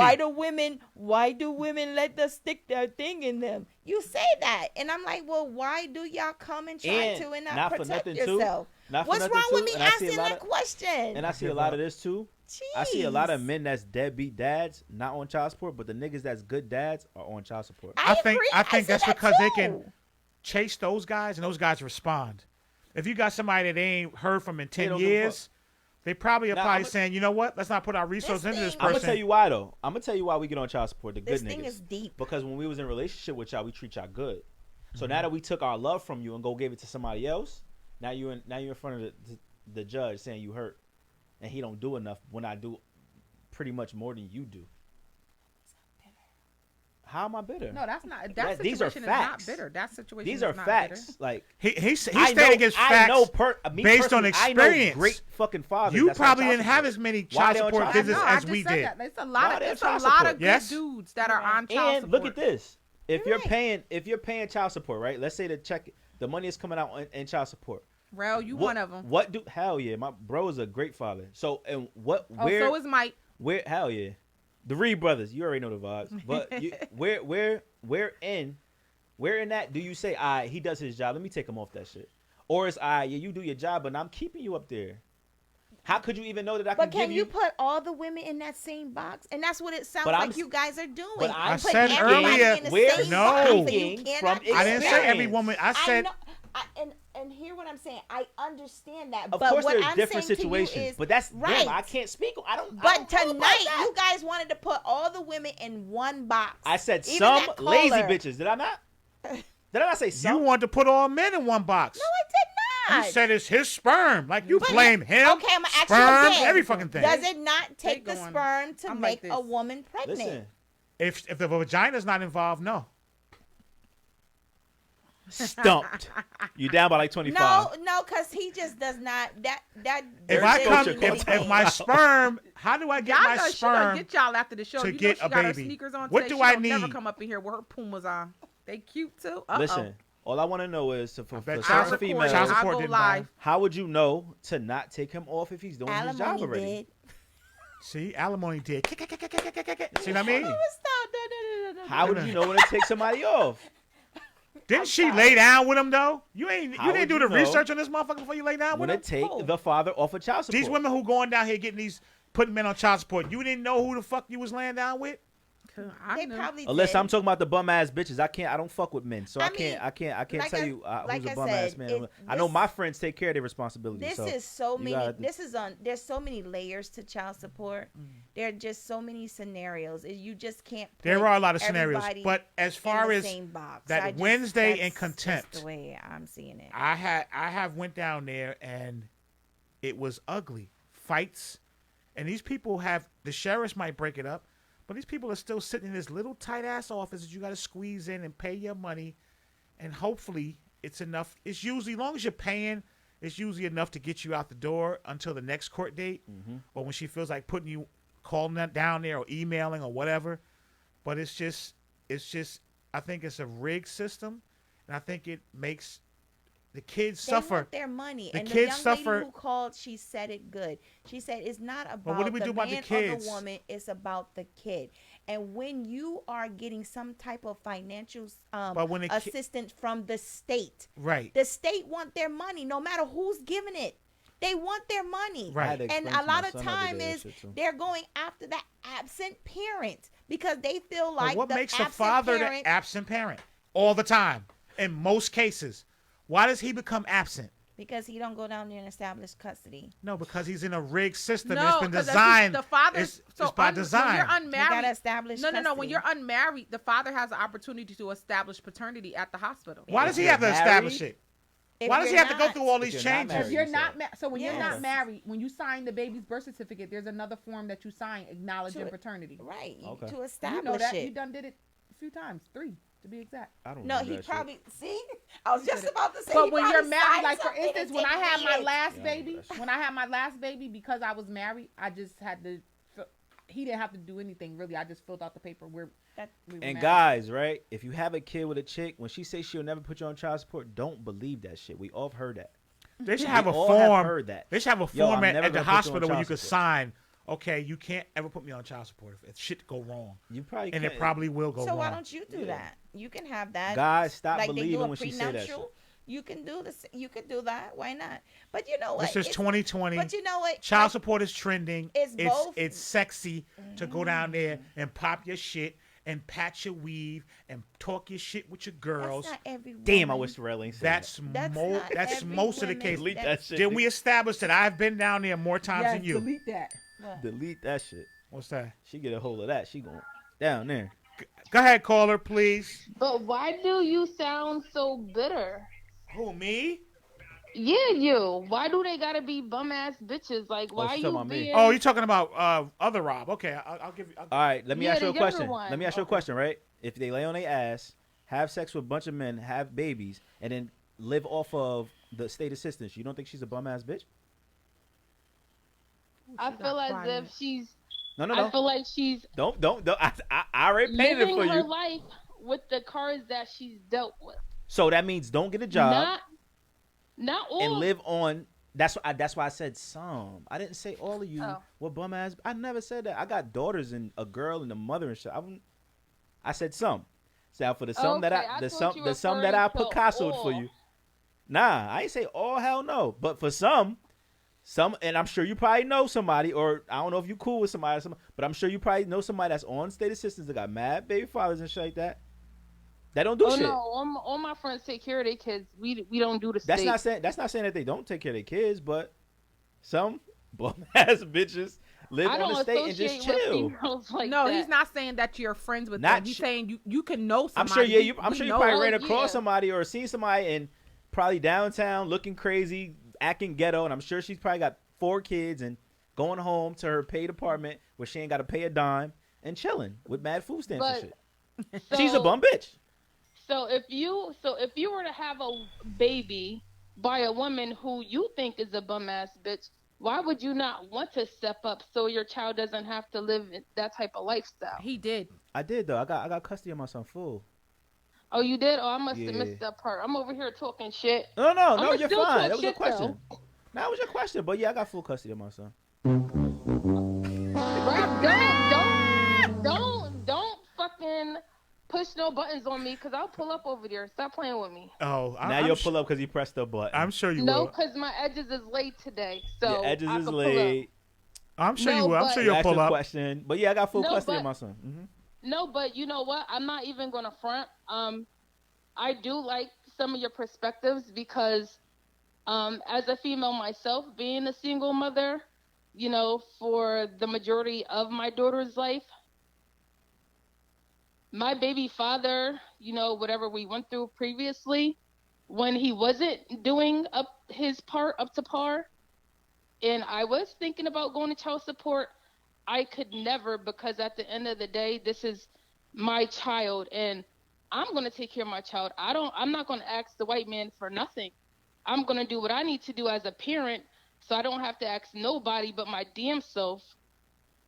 Why do women let us stick their thing in them? You say that, and I'm like, well, why do y'all come and try And to and not not for protect nothing, too. yourself? Not for What's nothing, wrong with too, me and I see a asking lot that of- question? And I see a lot of this too. I see a lot of Jeez. men that's deadbeat dads not on child support, but the niggas that's good dads are on child support. I think said that's that because they too. can chase those guys and those guys respond. If you got somebody that they ain't heard from in 10 don't give a years, they probably are Now, probably I'ma- saying, you know what? Let's not put our resources into this I'm person. gonna tell you why though. I'm gonna tell you why we get on child support. The good This niggas. thing is deep. Because when we was in a relationship with y'all, we treat y'all good. So Mm-hmm. now that we took our love from you and go gave it to somebody else, now you in front of the judge saying you hurt, and he don't do enough when I do pretty much more than you do. How am I bitter? No, that's not. That That- these are situation is not facts. bitter. That situation These is are not facts. bitter. Like He I stated know- against I facts know me based on personally, I know experience. great fucking fathers. You that's on probably child didn't have support. as many Why child they on support child visits support? as we did. It's a Why lot of they on it's a child lot support? of good Yes. dudes that are on child And support. look at this. If you're paying child support, right? Let's say the money is coming out in child support. Rel, you one of them. What do hell yeah? My bro is a great father. So and what Oh, where so is Mike. where hell yeah, the Reed brothers. You already know the vibes. But you, where in that do you say he does his job? Let me take him off that shit. Or it's yeah, you do your job, but I'm keeping you up there. How could you even know that I But can can give you put all the women in that same box? And that's what it sounds But I'm like you guys are doing. but I'm I Put said everybody earlier, in the we're same no. box, and you speaking cannot from I didn't say every experience. woman. I said and hear what I'm saying. I understand that. Of but course, what there's I'm different saying to you situations, is, but that's right. them. I can't speak. I don't. But I don't know about tonight, that. you guys wanted to put all the women in one box. I said Even some that lazy caller. bitches. Did I not? Did I not say some? you want to put all men in one box. No, I did not. You said it's his sperm. Like you But blame him. Okay, I'm gonna ask you sperm, again. every fucking thing. Does it not take They the going- sperm to I'm make like a this. woman pregnant? Listen, If the vagina's not involved, no. stumped. You down by like 25. No, because he just does not. That If doesn't I come, mean anything. if my sperm, how do I get Y'all my know she gonna sperm? get y'all after the show. to You get know a she got her baby? sneakers on What today. do She I don't never need? come up in here with her Pumas on. They cute too. Listen, all I want to know is for bet certain child females, child I'll support go didn't buy live. how would you know to not take him off if he's doing his job Alimony already? did. See, alimony did. See what I mean? Stop. No. How would you know when to take somebody off? Didn't she lay down with him though? You How didn't would do you the know research on this motherfucker before you lay down When with to him. take the father off of child support? These women who going down here getting putting men on child support. You didn't know who the fuck you was laying down with. They probably Unless did. I'm talking about the bum ass bitches, I don't fuck with men, so I mean, can't like tell I- you like who's a I bum ass said, man. it- I know this- my friends take care of their responsibilities. This so is so you many. gotta- There's so many layers to child support. There are just so many scenarios. You just can't. There put are a lot of scenarios, everybody but as in far the as same box. that I just- Wednesday in that's contempt, just the way I'm seeing it. I have went down there and it was ugly fights, and these people the sheriffs might break it up, but these people are still sitting in this little tight ass office that you got to squeeze in and pay your money, and hopefully it's enough. It's usually, as long as you're paying, it's usually enough to get you out the door until the next court date, or when she feels like calling that down there or emailing or whatever. But it's just I think it's a rigged system, and I think it makes the kids They suffer. want their money. The And the kids young suffer. lady who called, she said it good. She said it's not about what do we the do about the man or kids? the woman. It's about the kid. And when you are getting some type of financial But when the ki- assistance from the state, Right. the state want their money no matter who's giving it. They want their money. Right. I had to And explain a to my lot of son the other time day that is shit, too. they're going after that absent parent because they feel But like what the makes the absent father parent, the absent parent all the time? In most cases, why does he become absent? because he don't go down there and establish custody. No, because he's in a rigged system. and No, it's been 'cause designed. the father. It's by When design. you're unmarried, You gotta establish No. When custody. you're unmarried, the father has the opportunity to establish paternity at the hospital. Why does he If have to you're establish married, it? Why does he have to go through all these changes? If you're not so when you're Yes. not married, when you sign the baby's birth certificate, there's another form that you sign acknowledging paternity. Right. Okay. To You establish know that it. you done did it a few times, 3 to be exact. I don't No, remember he that probably see. I was just about to say. But he when probably you're married, signed like for something instance, and when I didn't had read my it. last baby, when I had my last baby, because I was married, I just had to. He didn't have to do anything really. I just filled out the paper where we were And married. guys, right? If you have a kid with a chick, when she says she'll never put you on child support, don't believe that shit. We all heard that. They should We have a all form. heard that. They should have a Yo, I'm form never at the gonna put you on hospital where you child could support. sign. Okay, you can't ever put me on child support if shit go wrong. You probably and can't. it probably will go So wrong. why don't you do that? You can have that. Guys, stop like they do believing a when she say that shit. prenuptial. You can do this. You could do that. Why not? But you know what? This is It's- 2020. But you know what? Child Like, support is trending. It's both. It's sexy to go down there and pop your shit and patch your weave and talk your shit with your girls. That's not every Damn, I woman. wish Terrell ain't said That's That's not that's every most of the woman. cases. Delete that shit. Then we established that I've been down there more times Yes, than you. delete that. Delete that shit. What's that? She get a hold of that. She going down there. Go ahead, caller, please. But why do you sound so bitter? Who, me? Yeah, you. Why do they gotta be bum ass bitches? Like, Oh, why she's you talking about me. being? Oh, you're talking about other Rob. Okay, I'll give you. All right, let me Yeah, ask you a the younger question. one. Let me ask you a question, right? If they lay on their ass, have sex with a bunch of men, have babies, and then live off of the state assistance, you don't think she's a bum ass bitch? I feel as if she's. No. I feel like she's Don't. I already painted it living for her you. life with the cards that she's dealt with. So that means don't get a job Not all. and live on. That's why I said some. I didn't say all of you Oh. were bum ass. I never said that. I got daughters and a girl and a mother and shit. I said some. So for the some that Okay, I I the thought some you the some that I referring to Picasso'd for all. you. Nah, I ain't say all. Hell no. But for some, and I'm sure you probably know somebody, or I don't know if you cool with somebody, but I'm sure you probably know somebody that's on state assistance that got mad baby fathers and shit like that. That don't do Oh shit. no, all my friends take care of their kids. We don't do the That's state. not saying that they don't take care of their kids, but some bum ass bitches live I on don't the state and just associate with chill. females like No, that. he's not saying that you're friends with Not them. He's ch- saying you can know I'm somebody. sure, yeah, I'm We sure you know- probably Oh, ran across yeah. somebody or seen somebody in probably downtown looking crazy, acting ghetto, and I'm sure she's probably got 4 kids and going home to her paid apartment where she ain't got to pay a dime and chilling with mad food stamps and shit. She's a bum bitch. So if you were to have a baby by a woman who you think is a bum ass bitch, why would you not want to step up so your child doesn't have to live that type of lifestyle? He did. I did though. I got custody of my son full. Oh, you did? Oh, I must have Yeah. missed that part. I'm over here talking shit. No, I'ma you're still fine. talk That was your shit, question. That was your question, but yeah, I got full custody of my son. Right? Don't fucking push no buttons on me, cause I'll pull up over there. Stop playing with me. Oh, Now you'll pull up because you pressed the button. I'm sure you No, will. cause my edges is laid today. So Your edges I is can pull up. laid. I'm sure No, you will. I'm but- sure you'll Ask pull the up. question, but yeah, I got full No, custody of but- my son. No, but you know what? I'm not even gonna front. I do like some of your perspectives because, as a female myself, being a single mother, you know, for the majority of my daughter's life, my baby father, you know, whatever we went through previously, when he wasn't doing up his part up to par, and I was thinking about going to child support, I could never, because at the end of the day, this is my child and I'm going to take care of my child. I'm not going to ask the white man for nothing. I'm going to do what I need to do as a parent so I don't have to ask nobody but my damn self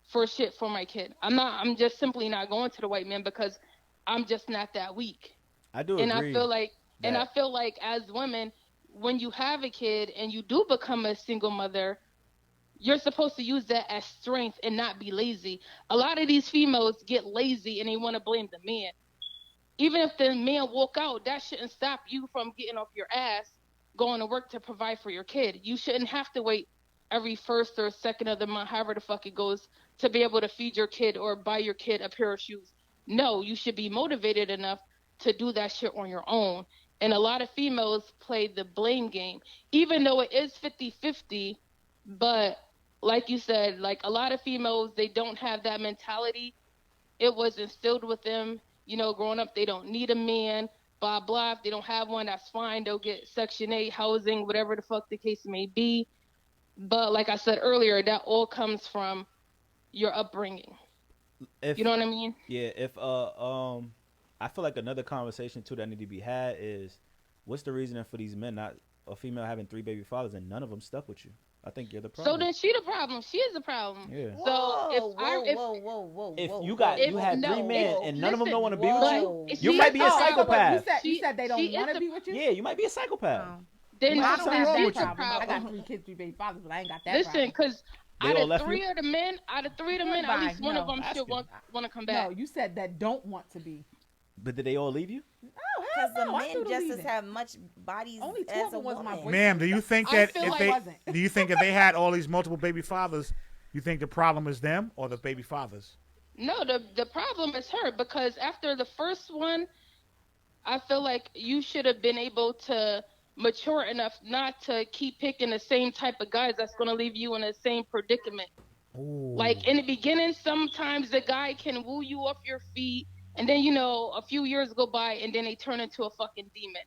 for shit for my kid. I'm just simply not going to the white man because I'm just not that weak. I do And agree. I feel like as women, when you have a kid and you do become a single mother, you're supposed to use that as strength and not be lazy. A lot of these females get lazy and they want to blame the man. Even if the man walk out, that shouldn't stop you from getting off your ass, going to work to provide for your kid. You shouldn't have to wait every first or second of the month, however the fuck it goes, to be able to feed your kid or buy your kid a pair of shoes. No, you should be motivated enough to do that shit on your own. And a lot of females play the blame game, even though it is 50-50, but like you said, like a lot of females, they don't have that mentality. It was instilled with them, you know, growing up, they don't need a man. blah blah. If they don't have one, that's fine. They'll get Section 8 housing, whatever the fuck the case may be. But like I said earlier, that all comes from your upbringing. You know what I mean? Yeah. I feel like another conversation too that need to be had is, what's the reasoning for these men not a female having 3 baby fathers and none of them stuck with you? I think you're the problem. So then she the problem. She is the problem. Yeah. So if you had 3 men and none of them don't want to be with you, you She- might be a oh, psychopath. You said they don't she want is to be with you? Yeah, you might be a psychopath. Then I that's don't have the that problem. I got problem. 3 kids, 3 baby fathers, but I ain't got that Listen, because They out all of left three you? of the men, at least one of them should want to come back. No, you said that don't want to be. But did they all leave you? Because the no, I men still just believe as it. have much bodies Only 2 as of a them was my woman. boyfriend. Ma'am, do you think I that feel if like they it wasn't. do you think if they had all these multiple baby fathers, you think the problem is them or the baby fathers? No, the problem is her, because after the first one, I feel like you should have been able to mature enough not to keep picking the same type of guys that's going to leave you in the same predicament. Like in the beginning, sometimes the guy can woo you off your feet, and then a few years go by, and then they turn into a fucking demon,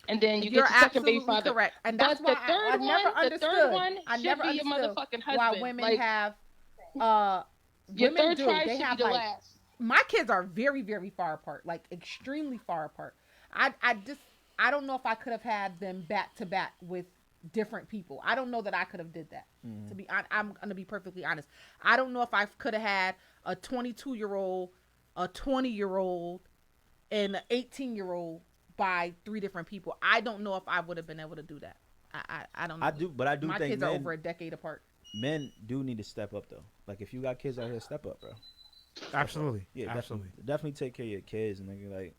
and then you You're get your second baby absolutely father. correct, and But that's the why third I never one, understood. the third one I should never be your understood motherfucking husband. why women Like, have your women third do. try They should have be the like last. my kids are very, very far apart, like extremely far apart. I don't know if I could have had them back to back with different people. I don't know that I could have did that. I'm gonna be perfectly honest. I don't know if I could have had a 22-year-old, a 20-year-old, and an 18-year-old by 3 different people. I don't know if I would have been able to do that. I don't know. I do My think kids are over a decade apart. Men do need to step up though. Like if you got kids out here, step up, bro. Absolutely. Yeah, Absolutely. Definitely take care of your kids, and like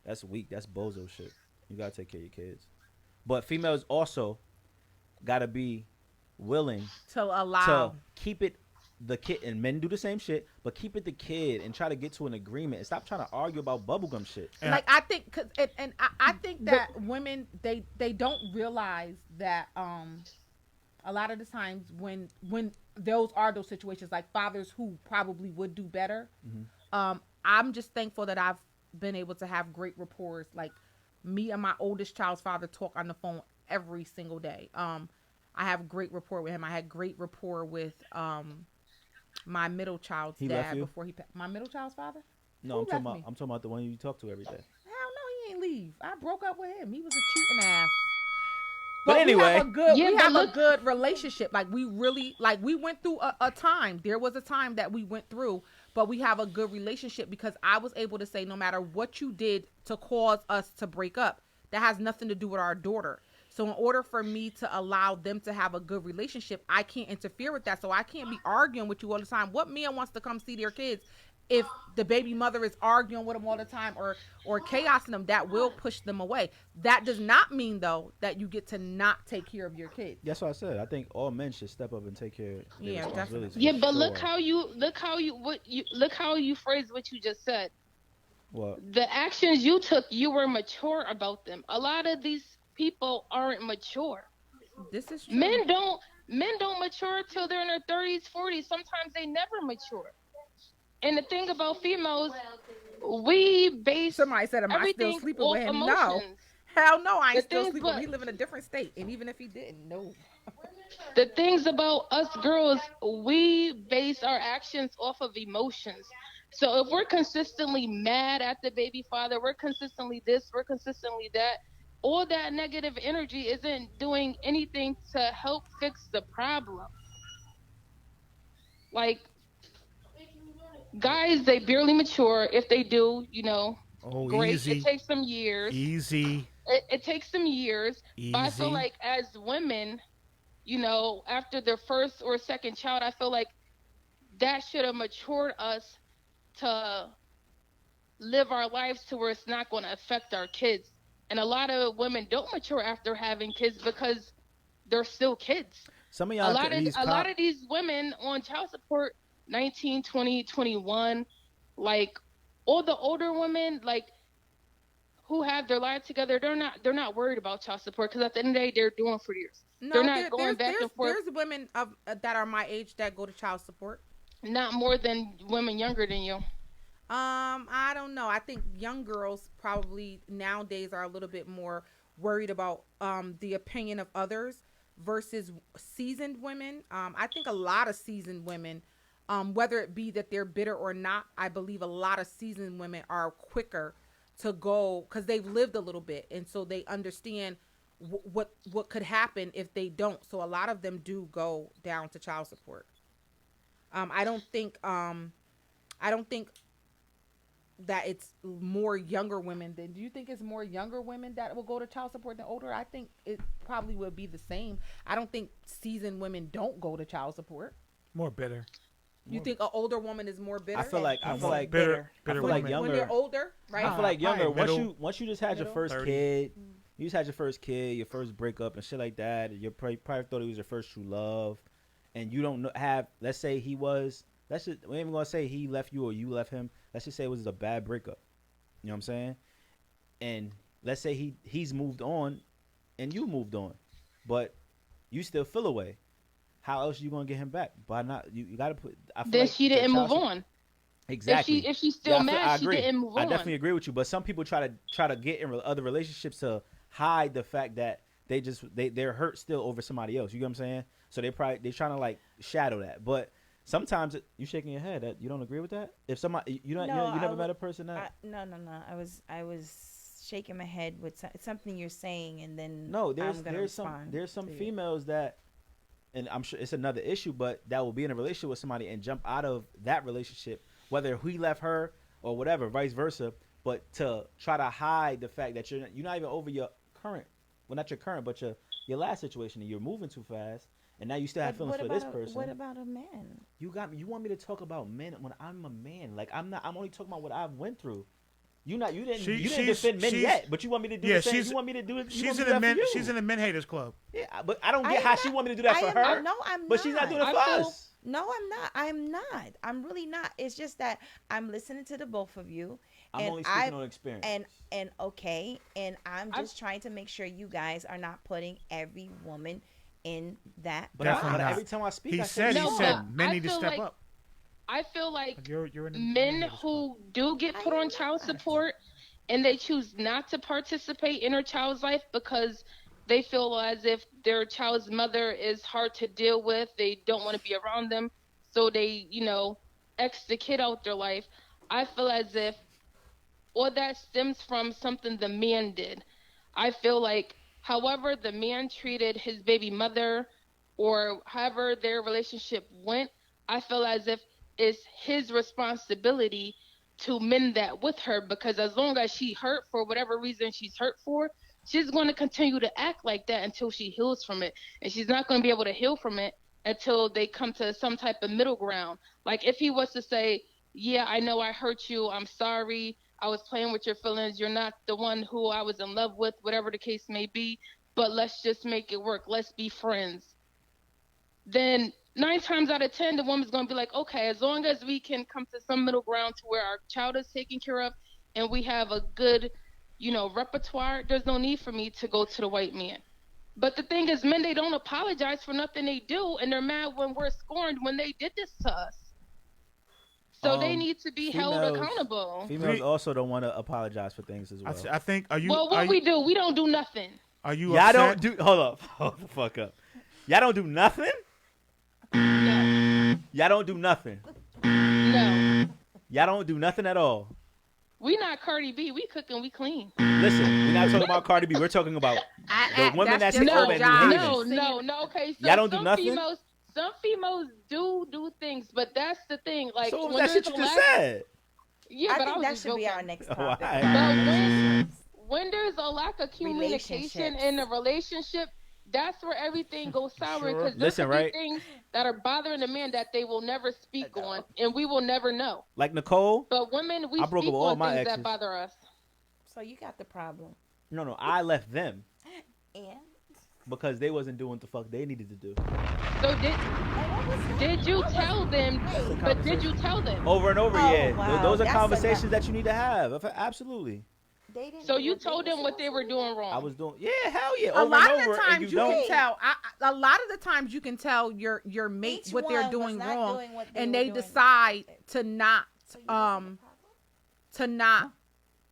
that's weak. That's bozo shit. You gotta take care of your kids. But females also gotta be willing to allow to keep it the kid, and men do the same shit, but keep it the kid and try to get to an agreement and stop trying to argue about bubblegum shit. Like I think, I think that women they don't realize that a lot of the times when those situations, like fathers who probably would do better. I'm just thankful that I've been able to have great rapport. Like me and my oldest child's father talk on the phone every single day. I have great rapport with him. I had great rapport with my middle child's He left dad you? before my middle child's father. No, Who I'm left me? talking about the one you talk to every day. Hell no, he ain't leave. I broke up with him. He was a cheating ass. But anyway, we have a good relationship. Like we really, like we went through a time. There was a time that we went through, but we have a good relationship because I was able to say, no matter what you did to cause us to break up, that has nothing to do with our daughter. So in order for me to allow them to have a good relationship, I can't interfere with that. So I can't be arguing with you all the time. What man wants to come see their kids if the baby mother is arguing with them all the time or chaosing them? That will push them away. That does not mean though that you get to not take care of your kids. That's what I said. I think all men should step up and take care of their Yeah, responsibilities. Yeah, for but sure. look how you phrased what you just said. What? The actions you took, you were mature about them. A lot of these people aren't mature. This is true. Men don't mature till they're in their 30s, 40s. Sometimes they never mature. And the thing about females, we base somebody said, "Am I still everything sleeping off with him?" No. emotions. Hell no, I ain't The still things sleeping with him. but- He live in a different state, and even if he didn't, no. The things about us girls, we base our actions off of emotions. So if we're consistently mad at the baby father, we're consistently this, we're consistently that, all that negative energy isn't doing anything to help fix the problem. Like, guys, they barely mature. If they do, great. Easy. It takes some years. Easy. It takes some years. But I feel Easy. like as women, after their first or second child, I feel like that should have matured us to live our lives to where it's not going to affect our kids. And a lot of women don't mature after having kids because they're still kids. Some of y'all, A lot of these women on child support, 19, 20, 21, like all the older women, like who have their life together, they're not worried about child support because at the end of the day, they're doing for years. No, they're not going back and forth. There's women that are my age that go to child support. Not more than women younger than you. I don't know. I think young girls probably nowadays are a little bit more worried about the opinion of others versus seasoned women. I think a lot of seasoned women, whether it be that they're bitter or not, I believe a lot of seasoned women are quicker to go because they've lived a little bit, and so they understand what could happen if they don't. So a lot of them do go down to child support. I don't think that it's more younger women than. Do you think it's more younger women that will go to child support than older? I think it probably would be the same. I don't think seasoned women don't go to child support. More bitter. You think an older woman is more bitter? I feel like bitter younger. When they're older, right? I feel like younger. Middle, Once you just had your first 30. kid, you just had your first kid, your first breakup and shit like that. You probably thought he was your first true love, and you don't have. Let's say he was. We ain't even gonna say he left you or you left him. Let's just say it was a bad breakup. You know what I'm saying? And let's say he's moved on, and you moved on, but you still feel away. How else are you gonna get him back? By not you gotta put. I feel Then like she didn't move on. Exactly. If she's still mad, I she agree. didn't move on. I definitely agree with you. But some people try to get in other relationships to hide the fact that they're hurt still over somebody else. You get what I'm saying? So they're trying to like shadow that. But sometimes you shaking your head. That you don't agree with that? If somebody you never met a person that no. I was shaking my head with something you're saying, and then no. There's some females that. And I'm sure it's another issue, but that will be in a relationship with somebody and jump out of that relationship, whether he left her or whatever, vice versa. But to try to hide the fact that you're not even over your current, well, not your current, but your last situation, and you're moving too fast, and now you still have feelings for this person. What about a man? You want me to talk about men when I'm a man? Like I'm only talking about what I've went through. You didn't defend men yet, but you want me to do the same. You want me to do it. She's in the men haters club. Yeah, but I don't get how she want me to do that for her. No, I'm not. But she's not doing it for us. No, I'm not. I'm not. I'm really not. It's just that I'm listening to the both of you. I'm only speaking on experience. And okay, and I'm just trying to make sure you guys are not putting every woman in that. But every time I speak, he said men need to step up. I feel like you're men who do get put on child support and they choose not to participate in their child's life because they feel as if their child's mother is hard to deal with. They don't want to be around them. So they, X the kid out their life. I feel as if all that stems from something the man did. I feel like however the man treated his baby mother or however their relationship went, I feel as if it's his responsibility to mend that with her, because as long as she hurt for whatever reason she's hurt for, she's going to continue to act like that until she heals from it. And she's not going to be able to heal from it until they come to some type of middle ground. Like if he was to say, yeah, I know I hurt you. I'm sorry. I was playing with your feelings. You're not the one who I was in love with, whatever the case may be, but let's just make it work. Let's be friends. Then 9 times out of 10, the woman's going to be like, okay, as long as we can come to some middle ground to where our child is taken care of and we have a good, repertoire, there's no need for me to go to the white man. But the thing is, men, they don't apologize for nothing they do, and they're mad when we're scorned when they did this to us. So they need to be held accountable. Females also don't want to apologize for things as well. I think, we do, we don't do nothing. Are you Y'all upset? don't do, hold the fuck up. Y'all don't do nothing? No. Y'all don't do nothing? No. Y'all don't do nothing at all? We not Cardi B. We cook and we clean. Listen, we're not talking about Cardi B. We're talking about the women that's in urban New Haven. No. Okay, so y'all don't do nothing? Some females do things, but that's the thing. Like, so when that shit you just said. Yeah, I but think I was that just should joking. be our next topic. But when there's a lack of communication in a relationship, that's where everything goes sour. Because there's things that are bothering the man that they will never speak on, and we will never know. Like Nicole? But women, we I broke speak up all on my things exes. that bother us. So you got the problem. No, I left them. And? Because they wasn't doing what the fuck they needed to do. So did you tell them? But did you tell them? Over and over, yeah. Wow. Those are That's conversations that you need to have. Absolutely. So you told them what they were doing wrong. I was doing, hell yeah. A Over lot and of over, the and times you can tell. A lot of the times you can tell your mate Each what they're one was doing not wrong, doing what they and were they doing. decide to not to not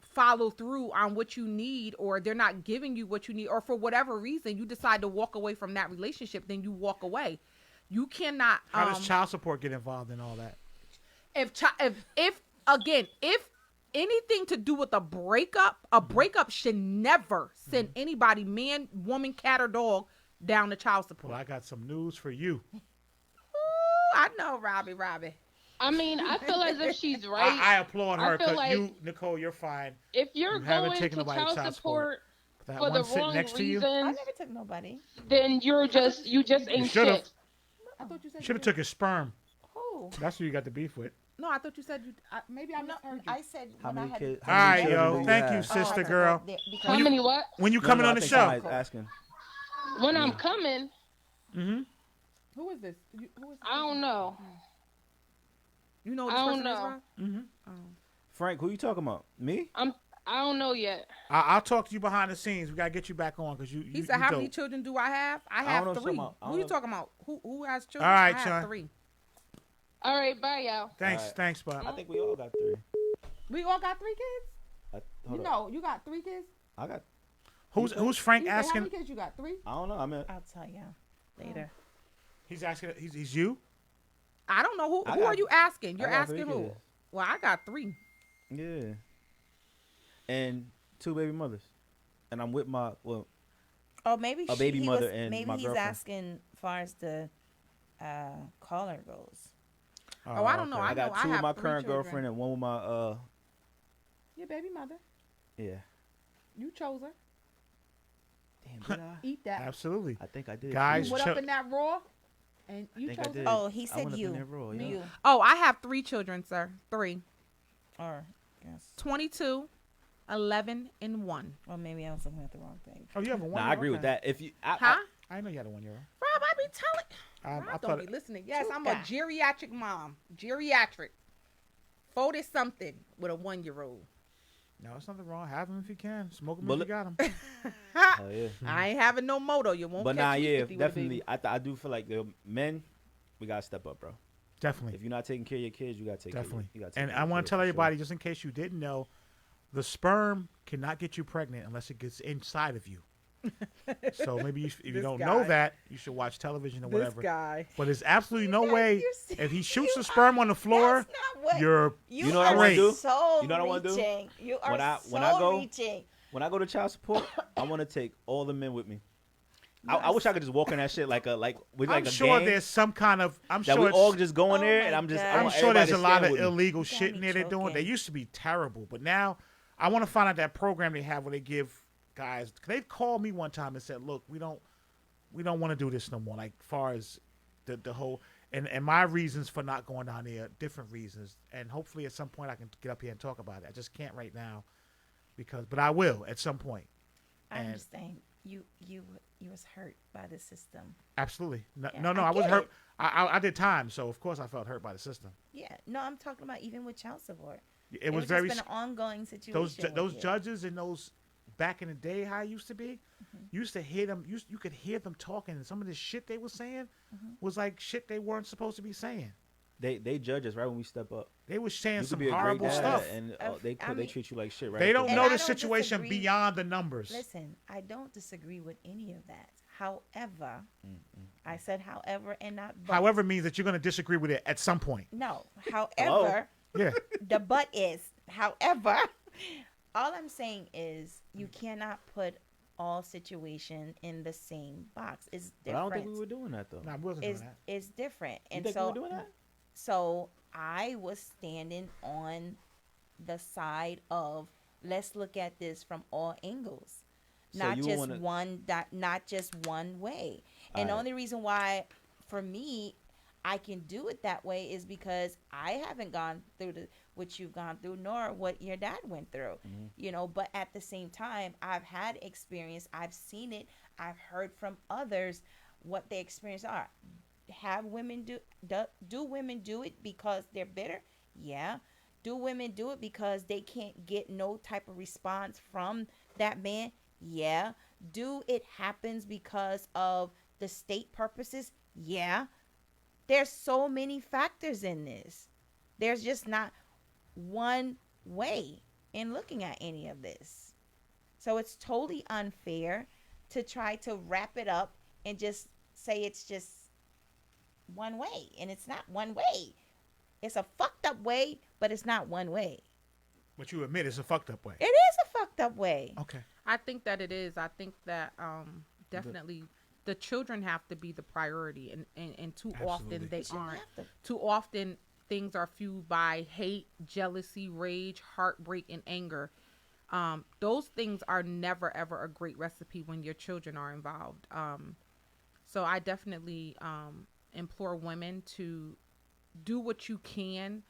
follow through on what you need, or they're not giving you what you need, or for whatever reason you decide to walk away from that relationship, then you walk away. You cannot. How does child support get involved in all that? If anything to do with a breakup should never send anybody, man, woman, cat, or dog, down to child support. Well, I got some news for you. Ooh, I know, Robbie. I mean, I feel as if she's right. I applaud her because like you, Nicole, you're fine. If you're going to child support for the wrong reasons, I never took nobody. Then you just ain't shit. I thought you said You should have took his sperm. Who? That's who you got the beef with. No, I thought you said you. Maybe I misheard you. I said How when I many had. kids? All right, yo. Thank you, sister girl. How many what? When you coming on the show? Asking. When I'm coming. Mm-hmm. Who is this? Who is this? I don't know. You know what I this don't person is, know. Ron? Mm-hmm. Frank, who you talking about? Me? I don't know yet. I'll talk to you behind the scenes. We gotta get you back on because you. He said, "How many children do I have? I have don't know 3. something- I Who don't you know. talking about? Who has children? All right, I have Sean. 3. All right, bye, y'all. Thanks, Bob. I think we all got 3. We all got 3 kids. Hold You up. know, you got 3 kids. I got. Who's Frank You said, how asking? many kids you got? 3. I don't know. I mean, I'll tell you later. He's asking. He's you. I don't know I who got- are you asking? You're I got 3 asking who? kids. Well, I got 3. Yeah. And 2 baby mothers, and I'm with my Oh, maybe a baby he mother was, and maybe my he's girlfriend. asking as far as the caller goes. Oh, I don't know. I I got know. 2 I with have my 3 current children. girlfriend and 1 with my Your baby mother. yeah. You chose her. Damn, did I? Eat that. Absolutely. I think I did. Guys, You went up in that raw, and you think I chose did. her. Oh, he I said went up you. in there raw, yeah. You. Oh, I have 3 children, sir. 3. Or yes. 22, 11, and 1. Or maybe I was looking at the wrong thing. Oh, you have a 1. Nah, I agree with that. If you, Huh? I know you had a 1-year-old. Rob, I be telling. I Rob thought don't be listening. Yes, I'm a Chuka. geriatric mom. Geriatric. 40 something with a 1-year-old. No, there's nothing wrong. Have them if you can. Smoke them But if you look- got them. hell yeah. I ain't having no moto. You won't But catch nah, me yeah, 50 with a definitely. baby. I do feel like the men, we gotta step up, bro. Definitely. If you're not taking care of your kids, you gotta take Definitely. care. You gotta take And care I of your want kids to tell for sure. everybody, just in case you didn't know, the sperm cannot get you pregnant unless it gets inside of you. So maybe if you This don't guy. know that, you should watch television or This whatever. guy. But there's absolutely no way you're if he shoots the sperm on the floor, Not what you're you know what I are wanna do? so You know what I wanna do? reaching. You are When I so go- reaching. When I go to child support, I want to take all the men with me. I wish I could just walk in that shit like with I'm a sure gang, there's some kind of that sure we it's- all just go in Oh there my and I'm just. God. I I'm want sure there's everybody a to lot stand of with me. illegal got shit in me there they're doing. They choking. used to be terrible, but now I want to find out that program they have where they give guys. They've called me one time and said, "Look, we don't want to do this no more." Like far as the whole and my reasons for not going down there, different reasons, and hopefully at some point I can get up here and talk about it. I just can't right now but I will at some point. I And- understand. You was hurt by the system. Absolutely, no, Yeah, no, I I was get hurt. it. I did time, so of course I felt hurt by the system. Yeah. No, I'm talking about even with child support. It was very just been an ongoing situation. those with you. judges and those back in the day how it used to be, you used to hear them. You could hear them talking, and some of the shit they were saying was like shit they weren't supposed to be saying. They judge us right when we step up. They were saying You could some be a great horrible dad, stuff. and I they mean- treat you like shit. Right. They don't And know I the don't situation disagree. beyond the numbers. Listen, I don't disagree with any of that. However, I said however and not but. However, means that you're going to disagree with it at some point. No. However, Yeah, the but is, however, all I'm saying is you cannot put all situation in the same box. It's But I different. don't think we were doing that though. nah, I wasn't doing It's, that. it's different. You And think so we were doing that? So I was standing on the side of let's look at this from all angles, So not you just wanna- not just one way. And the Alright. only reason why, for me, I can do it that way is because I haven't gone through what you've gone through, nor what your dad went through. Mm-hmm. You know, but at the same time, I've had experience. I've seen it. I've heard from others what the experience are. Have women do women do it because they're bitter? Yeah. Do women do it because they can't get no type of response from that man? Yeah. Do it happens because of the state purposes? Yeah. There's so many factors in this. There's just not one way in looking at any of this. So it's totally unfair to try to wrap it up and just say it's just one way. And it's not one way. It's a fucked up way, but it's not one way. But you admit it's a fucked up way. It is a fucked up way. Okay. I think that it is. I think that definitely the children have to be the priority, and too often they aren't. Too often things are fueled by hate, jealousy, rage, heartbreak, and anger. Those things are never ever a great recipe when your children are involved. So I definitely implore women to do what you can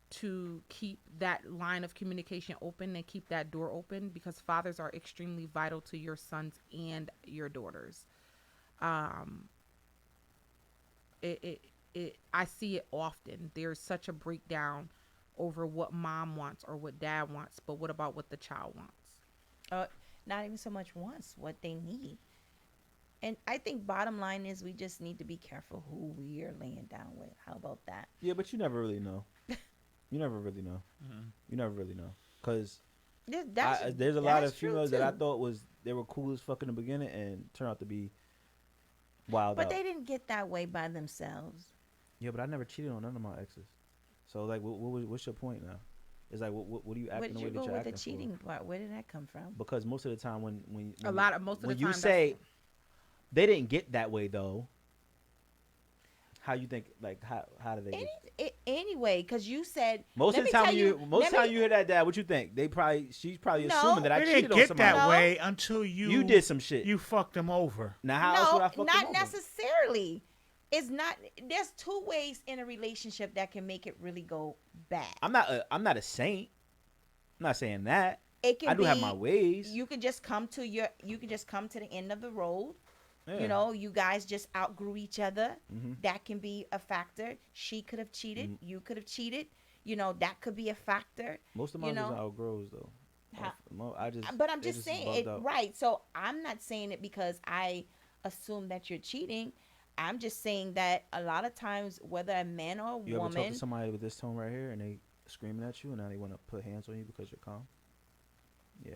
to keep that line of communication open and keep that door open, because fathers are extremely vital to your sons and your daughters. I see it often. There's such a breakdown over what mom wants or what dad wants, but what about what the child wants? Not even so much wants, what they need. And I think bottom line is we just need to be careful who we are laying down with. How about that? Yeah, but you never really know. You never really know. You never really know. Because there's a lot of females that I thought they were cool as fuck in the beginning and turned out to be wild But out. they didn't get that way by themselves. Yeah, but I never cheated on none of my exes. So, like, what's your point now? It's like, what are you acting the way that you're acting? Where did you go with the cheating part? Where did that come from? Because most of the time when you say they didn't get that way though, how you think, like, how do they get anyway, because you said most of the time you hear that, dad, what you think? She's probably assuming that I cheated on somebody. They didn't get that way until you did some shit. You fucked them over. Now how else would I fuck them over? Not necessarily. It's not. There's two ways in a relationship that can make it really go bad. I'm not a saint. I'm not saying that. I do have my ways. You can just come to the end of the road. Yeah. You know, you guys just outgrew each other. Mm-hmm. That can be a factor. She could have cheated. You could have cheated. You know, that could be a factor. Most of mine was outgrows though. But I'm just saying it right. So I'm not saying it because I assume that you're cheating. I'm just saying that a lot of times, whether a man or a you woman, ever talk to somebody with this tone right here and they screaming at you and now they want to put hands on you because you're calm? Yeah.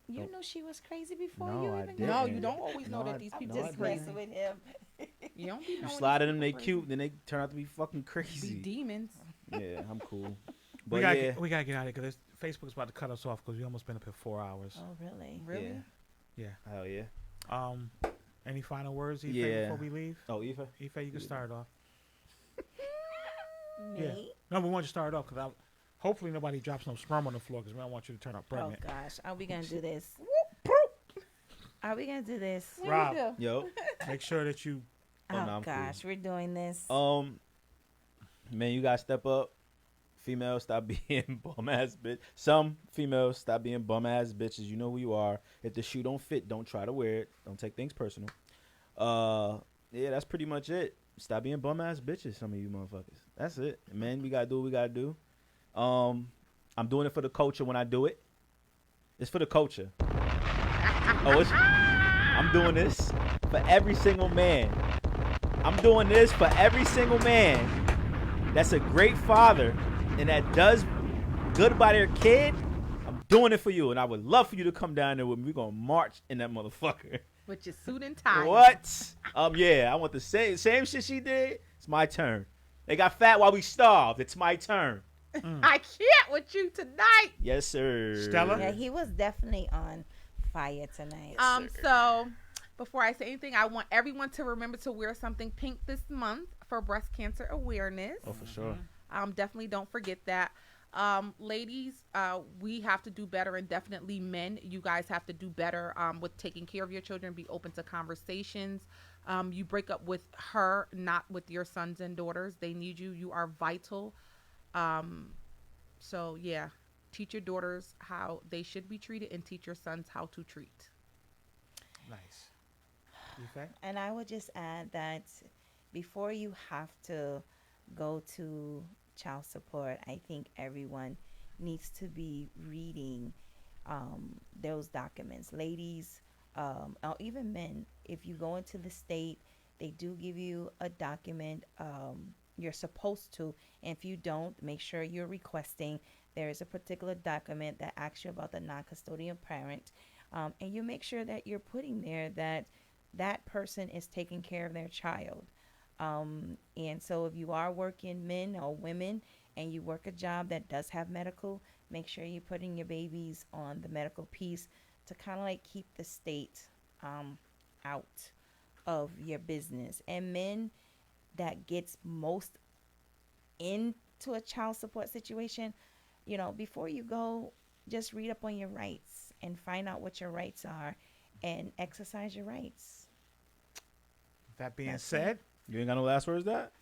You knew she was crazy before No, you I even didn't. No, you don't always know that these people I'm just messing with him. You don't be You knowing slide at these them, they people cute, then they turn out to be fucking crazy. be demons. Yeah, I'm cool. But we gotta get out of here because Facebook's about to cut us off because we almost been up here 4 hours. Oh really? Really? Yeah. Hell yeah. Any final words, Ife, before we leave? Oh, Ife? Ife, you can start off. Me? Yeah. No, we want you to start off because hopefully nobody drops no sperm on the floor because we don't want you to turn out pregnant. Oh gosh, are we gonna do this? Are we gonna do this? Rob, yo, make sure that you. Oh gosh, we're doing this. Man, you gotta step up. Females, stop being bum ass bitch. Some females, stop being bum ass bitches. You know who you are. If the shoe don't fit, don't try to wear it. Don't take things personal. Yeah, that's pretty much it. Stop being bum ass bitches, some of you motherfuckers. That's it. Man, we gotta do what we gotta do. I'm doing it for the culture when I do it. It's for the culture. I'm doing this for every single man. I'm doing this for every single man that's a great father and that does good by their kid. I'm doing it for you, and I would love for you to come down there with me. We're gonna march in that motherfucker. With your suit and tie. What? Yeah, I want the same shit she did. It's my turn. They got fat while we starved. It's my turn. I can't with you tonight. Yes, sir. Stella? Yeah, he was definitely on fire tonight. So before I say anything, I want everyone to remember to wear something pink this month for breast cancer awareness. Oh, for sure. Definitely don't forget that. Ladies, we have to do better, and definitely men, you guys have to do better with taking care of your children. Be open to conversations. You break up with her, not with your sons and daughters. They need you. You are vital. So yeah, teach your daughters how they should be treated and teach your sons how to treat. Nice. And I would just add that before you have to go to child support, I think everyone needs to be reading those documents. Ladies, or even men, if you go into the state, they do give you a document. You're supposed to, and if you don't, make sure you're requesting there is a particular document that asks you about the non-custodial parent, and you make sure that you're putting there that that person is taking care of their child. And so if you are working, men or women, and you work a job that does have medical, make sure you're putting your babies on the medical piece to kind of like keep the state out of your business. And men that gets most into a child support situation, you know, before you go, just read up on your rights and find out what your rights are and exercise your rights. That being said, you ain't got no last words, that?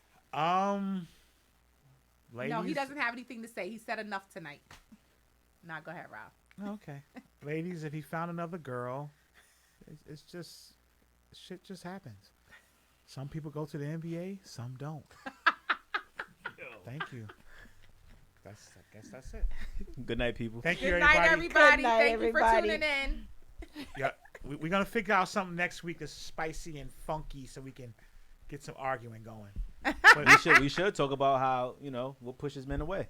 Ladies? No, he doesn't have anything to say. He said enough tonight. Now go ahead, Rob. Okay. Ladies, if he found another girl, it's just, shit just happens. Some people go to the NBA, some don't. Thank you. I guess that's it. Good night, people. Thank you, Good everybody. night, everybody. Good night, Thank everybody. you for tuning in. Yeah, we're going to figure out something next week that's spicy and funky so we can get some arguing going. But we should talk about how, you know, what pushes men away.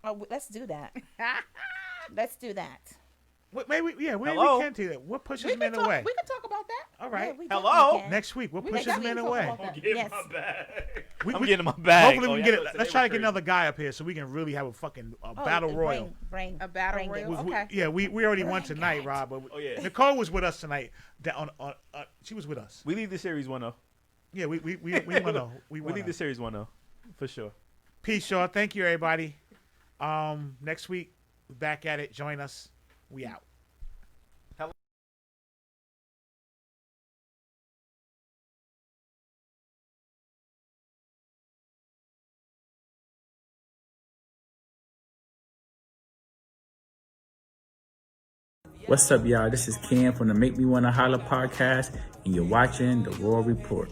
Oh, let's do that. Let's do that. Maybe we Hello? can do that. What pushes men away? We can talk about that. All right. Yeah, we Hello? definitely can. Next week, what We pushes definitely men can talk away? about that. Get Yes. my bag. We I'm getting my bag. Hopefully we Oh, can yeah, get it. today Let's was try to get crazy. another guy up here so we can really have a fucking battle royal. Bring A battle bring it. royal? Okay. Yeah, we already won tonight, Rob. But yeah. Nicole was with us tonight. She was with us. We leave the series 1-0. Yeah, we won though. We leave the series 1-0 for sure. Peace, y'all. Thank you, everybody. Next week, we're back at it. Join us. We out. What's up, y'all? This is Ken from the Make Me Wanna Holler podcast, and you're watching The Raw Report.